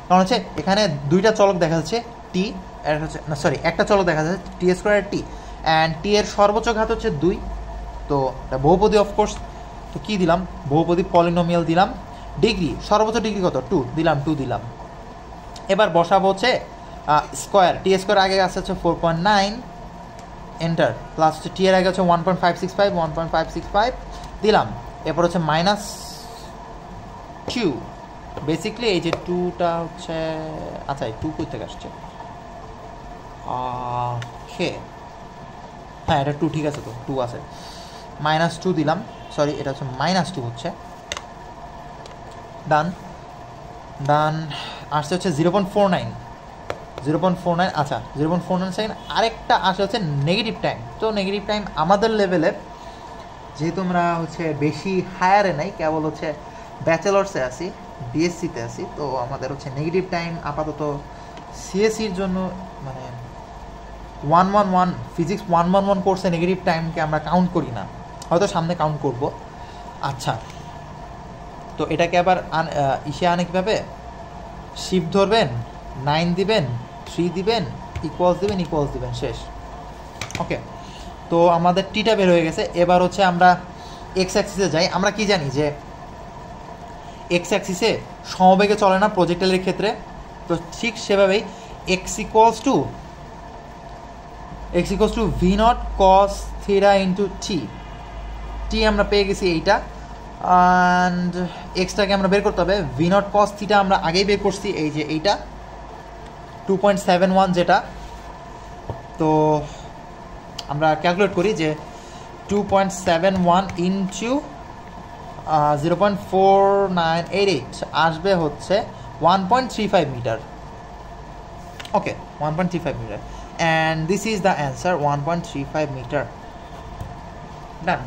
কারণ হচ্ছে এখানে দুইটা চলক দেখা যাচ্ছে টি, আর হচ্ছে না সরি একটা চলক দেখা যাচ্ছে টি স্কোয়ার টি, অ্যান্ড টি এর সর্বোচ্চ ঘাত হচ্ছে 2, তো এটা বহুপদী অফকোর্স। তো কী দিলাম, বহুপদী পলিনোমিয়াল দিলাম। ডিগ্রি, সর্বোচ্চ ডিগ্রি কত 2 দিলাম, 2 দিলাম। এবার বসাবো হচ্ছে স্কোয়ার, টি স্কোয়ার আগে আসছে হচ্ছে 4.9 এন্টার, প্লাস হচ্ছে টি এর আগে হচ্ছে 1.565 দিলাম। এরপর হচ্ছে -2, বেসিকলি এই যে 2টা হচ্ছে, আচ্ছা এই 2 কই থেকে আসছে, ওকে হ্যাঁ এটা 2 ঠিক আছে, তো 2 আছে, -2 দিলাম, সরি এটা হচ্ছে -2 হচ্ছে, ডান ডান। আসছে হচ্ছে 0.49, আচ্ছা 0.49 সেকেন্ড। আরেকটা আসে হচ্ছে নেগেটিভ টাইম, তো নেগেটিভ টাইম আমাদের লেভেলে যেহেতু আমরা হচ্ছে বেশি হায়ারে নাই, কেবল হচ্ছে ব্যাচেলার্সে আছি, বিএসসিতে আছি, তো আমাদের হচ্ছে নেগেটিভ টাইম আপাতত সিএসসির জন্য মানে 111 ফিজিক্স 111 কোর্সে নেগেটিভ টাইমকে আমরা কাউন্ট করি না, হয়তো সামনে কাউন্ট করব। আচ্ছা তো এটাকে আবার ইসে আনে কীভাবে, শিফট ধরবেন, 9 দিবেন, 3 দিবেন, ইকুয়ালস দিবেন, শেষ। ওকে, তো আমাদের টিটা বের হয়ে গেছে। এবার হচ্ছে আমরা এক্স অ্যাক্সিসে যাই। আমরা কি জানি যে এক্স অ্যাক্সিসে সমবেগে চলে না প্রজেক্টাইলের ক্ষেত্রে, তো ঠিক সেভাবেই X equals to V naught cos theta into T আমরা পেয়ে গেছি এইটা, অ্যান্ড এক্সটাকে আমরা বের করতে হবে। ভি নট কস থিটা আমরা আগেই বের করছি, এই যে এইটা 2.71 যেটা, তো আমরা ক্যালকুলেট করি যে 2.71 ইন্টু 0.4988 আসবে হচ্ছে 1.35 metre. Okay 1.35 metre, and this is the answer, 1.35 metre. Done.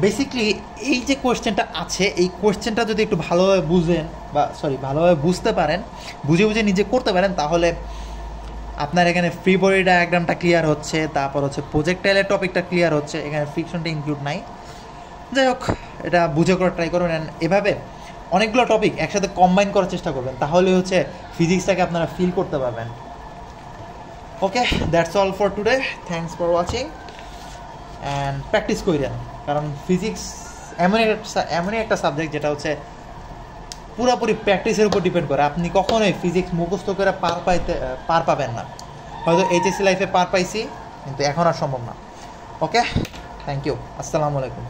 Basically এই যে কোয়েশ্চেনটা আছে, এই কোয়েশ্চেনটা যদি একটু ভালোভাবে বুঝেন বা ভালোভাবে বুঝতে পারেন, বুঝে নিজে করতে পারেন, তাহলে আপনার এখানে ফ্রি বডি ডায়াগ্রামটা ক্লিয়ার হচ্ছে, তারপর হচ্ছে প্রজেক্টাইলের টপিকটা ক্লিয়ার হচ্ছে, এখানে ফ্রিকশনটা ইনক্লুড নাই। যাই হোক, এটা বুঝে করার ট্রাই করবেন, এভাবে অনেকগুলো টপিক একসাথে কম্বাইন করার চেষ্টা করবেন, তাহলে হচ্ছে ফিজিক্সটাকে আপনারা ফিল করতে পারবেন। Okay, that's all for today. Thanks for watching and practice করেন, কারণ ফিজিক্স এমনই একটা সাবজেক্ট যেটা হচ্ছে পুরোপুরি প্র্যাকটিসের উপর ডিপেন্ড করে। আপনি কখনোই ফিজিক্স মুখস্থ করে পার পাবেন না। হয়তো এইচএসসি লাইফে পার পাইছি, কিন্তু এখন আর সম্ভব না। ওকে, থ্যাংক ইউ, আসসালামু আলাইকুম।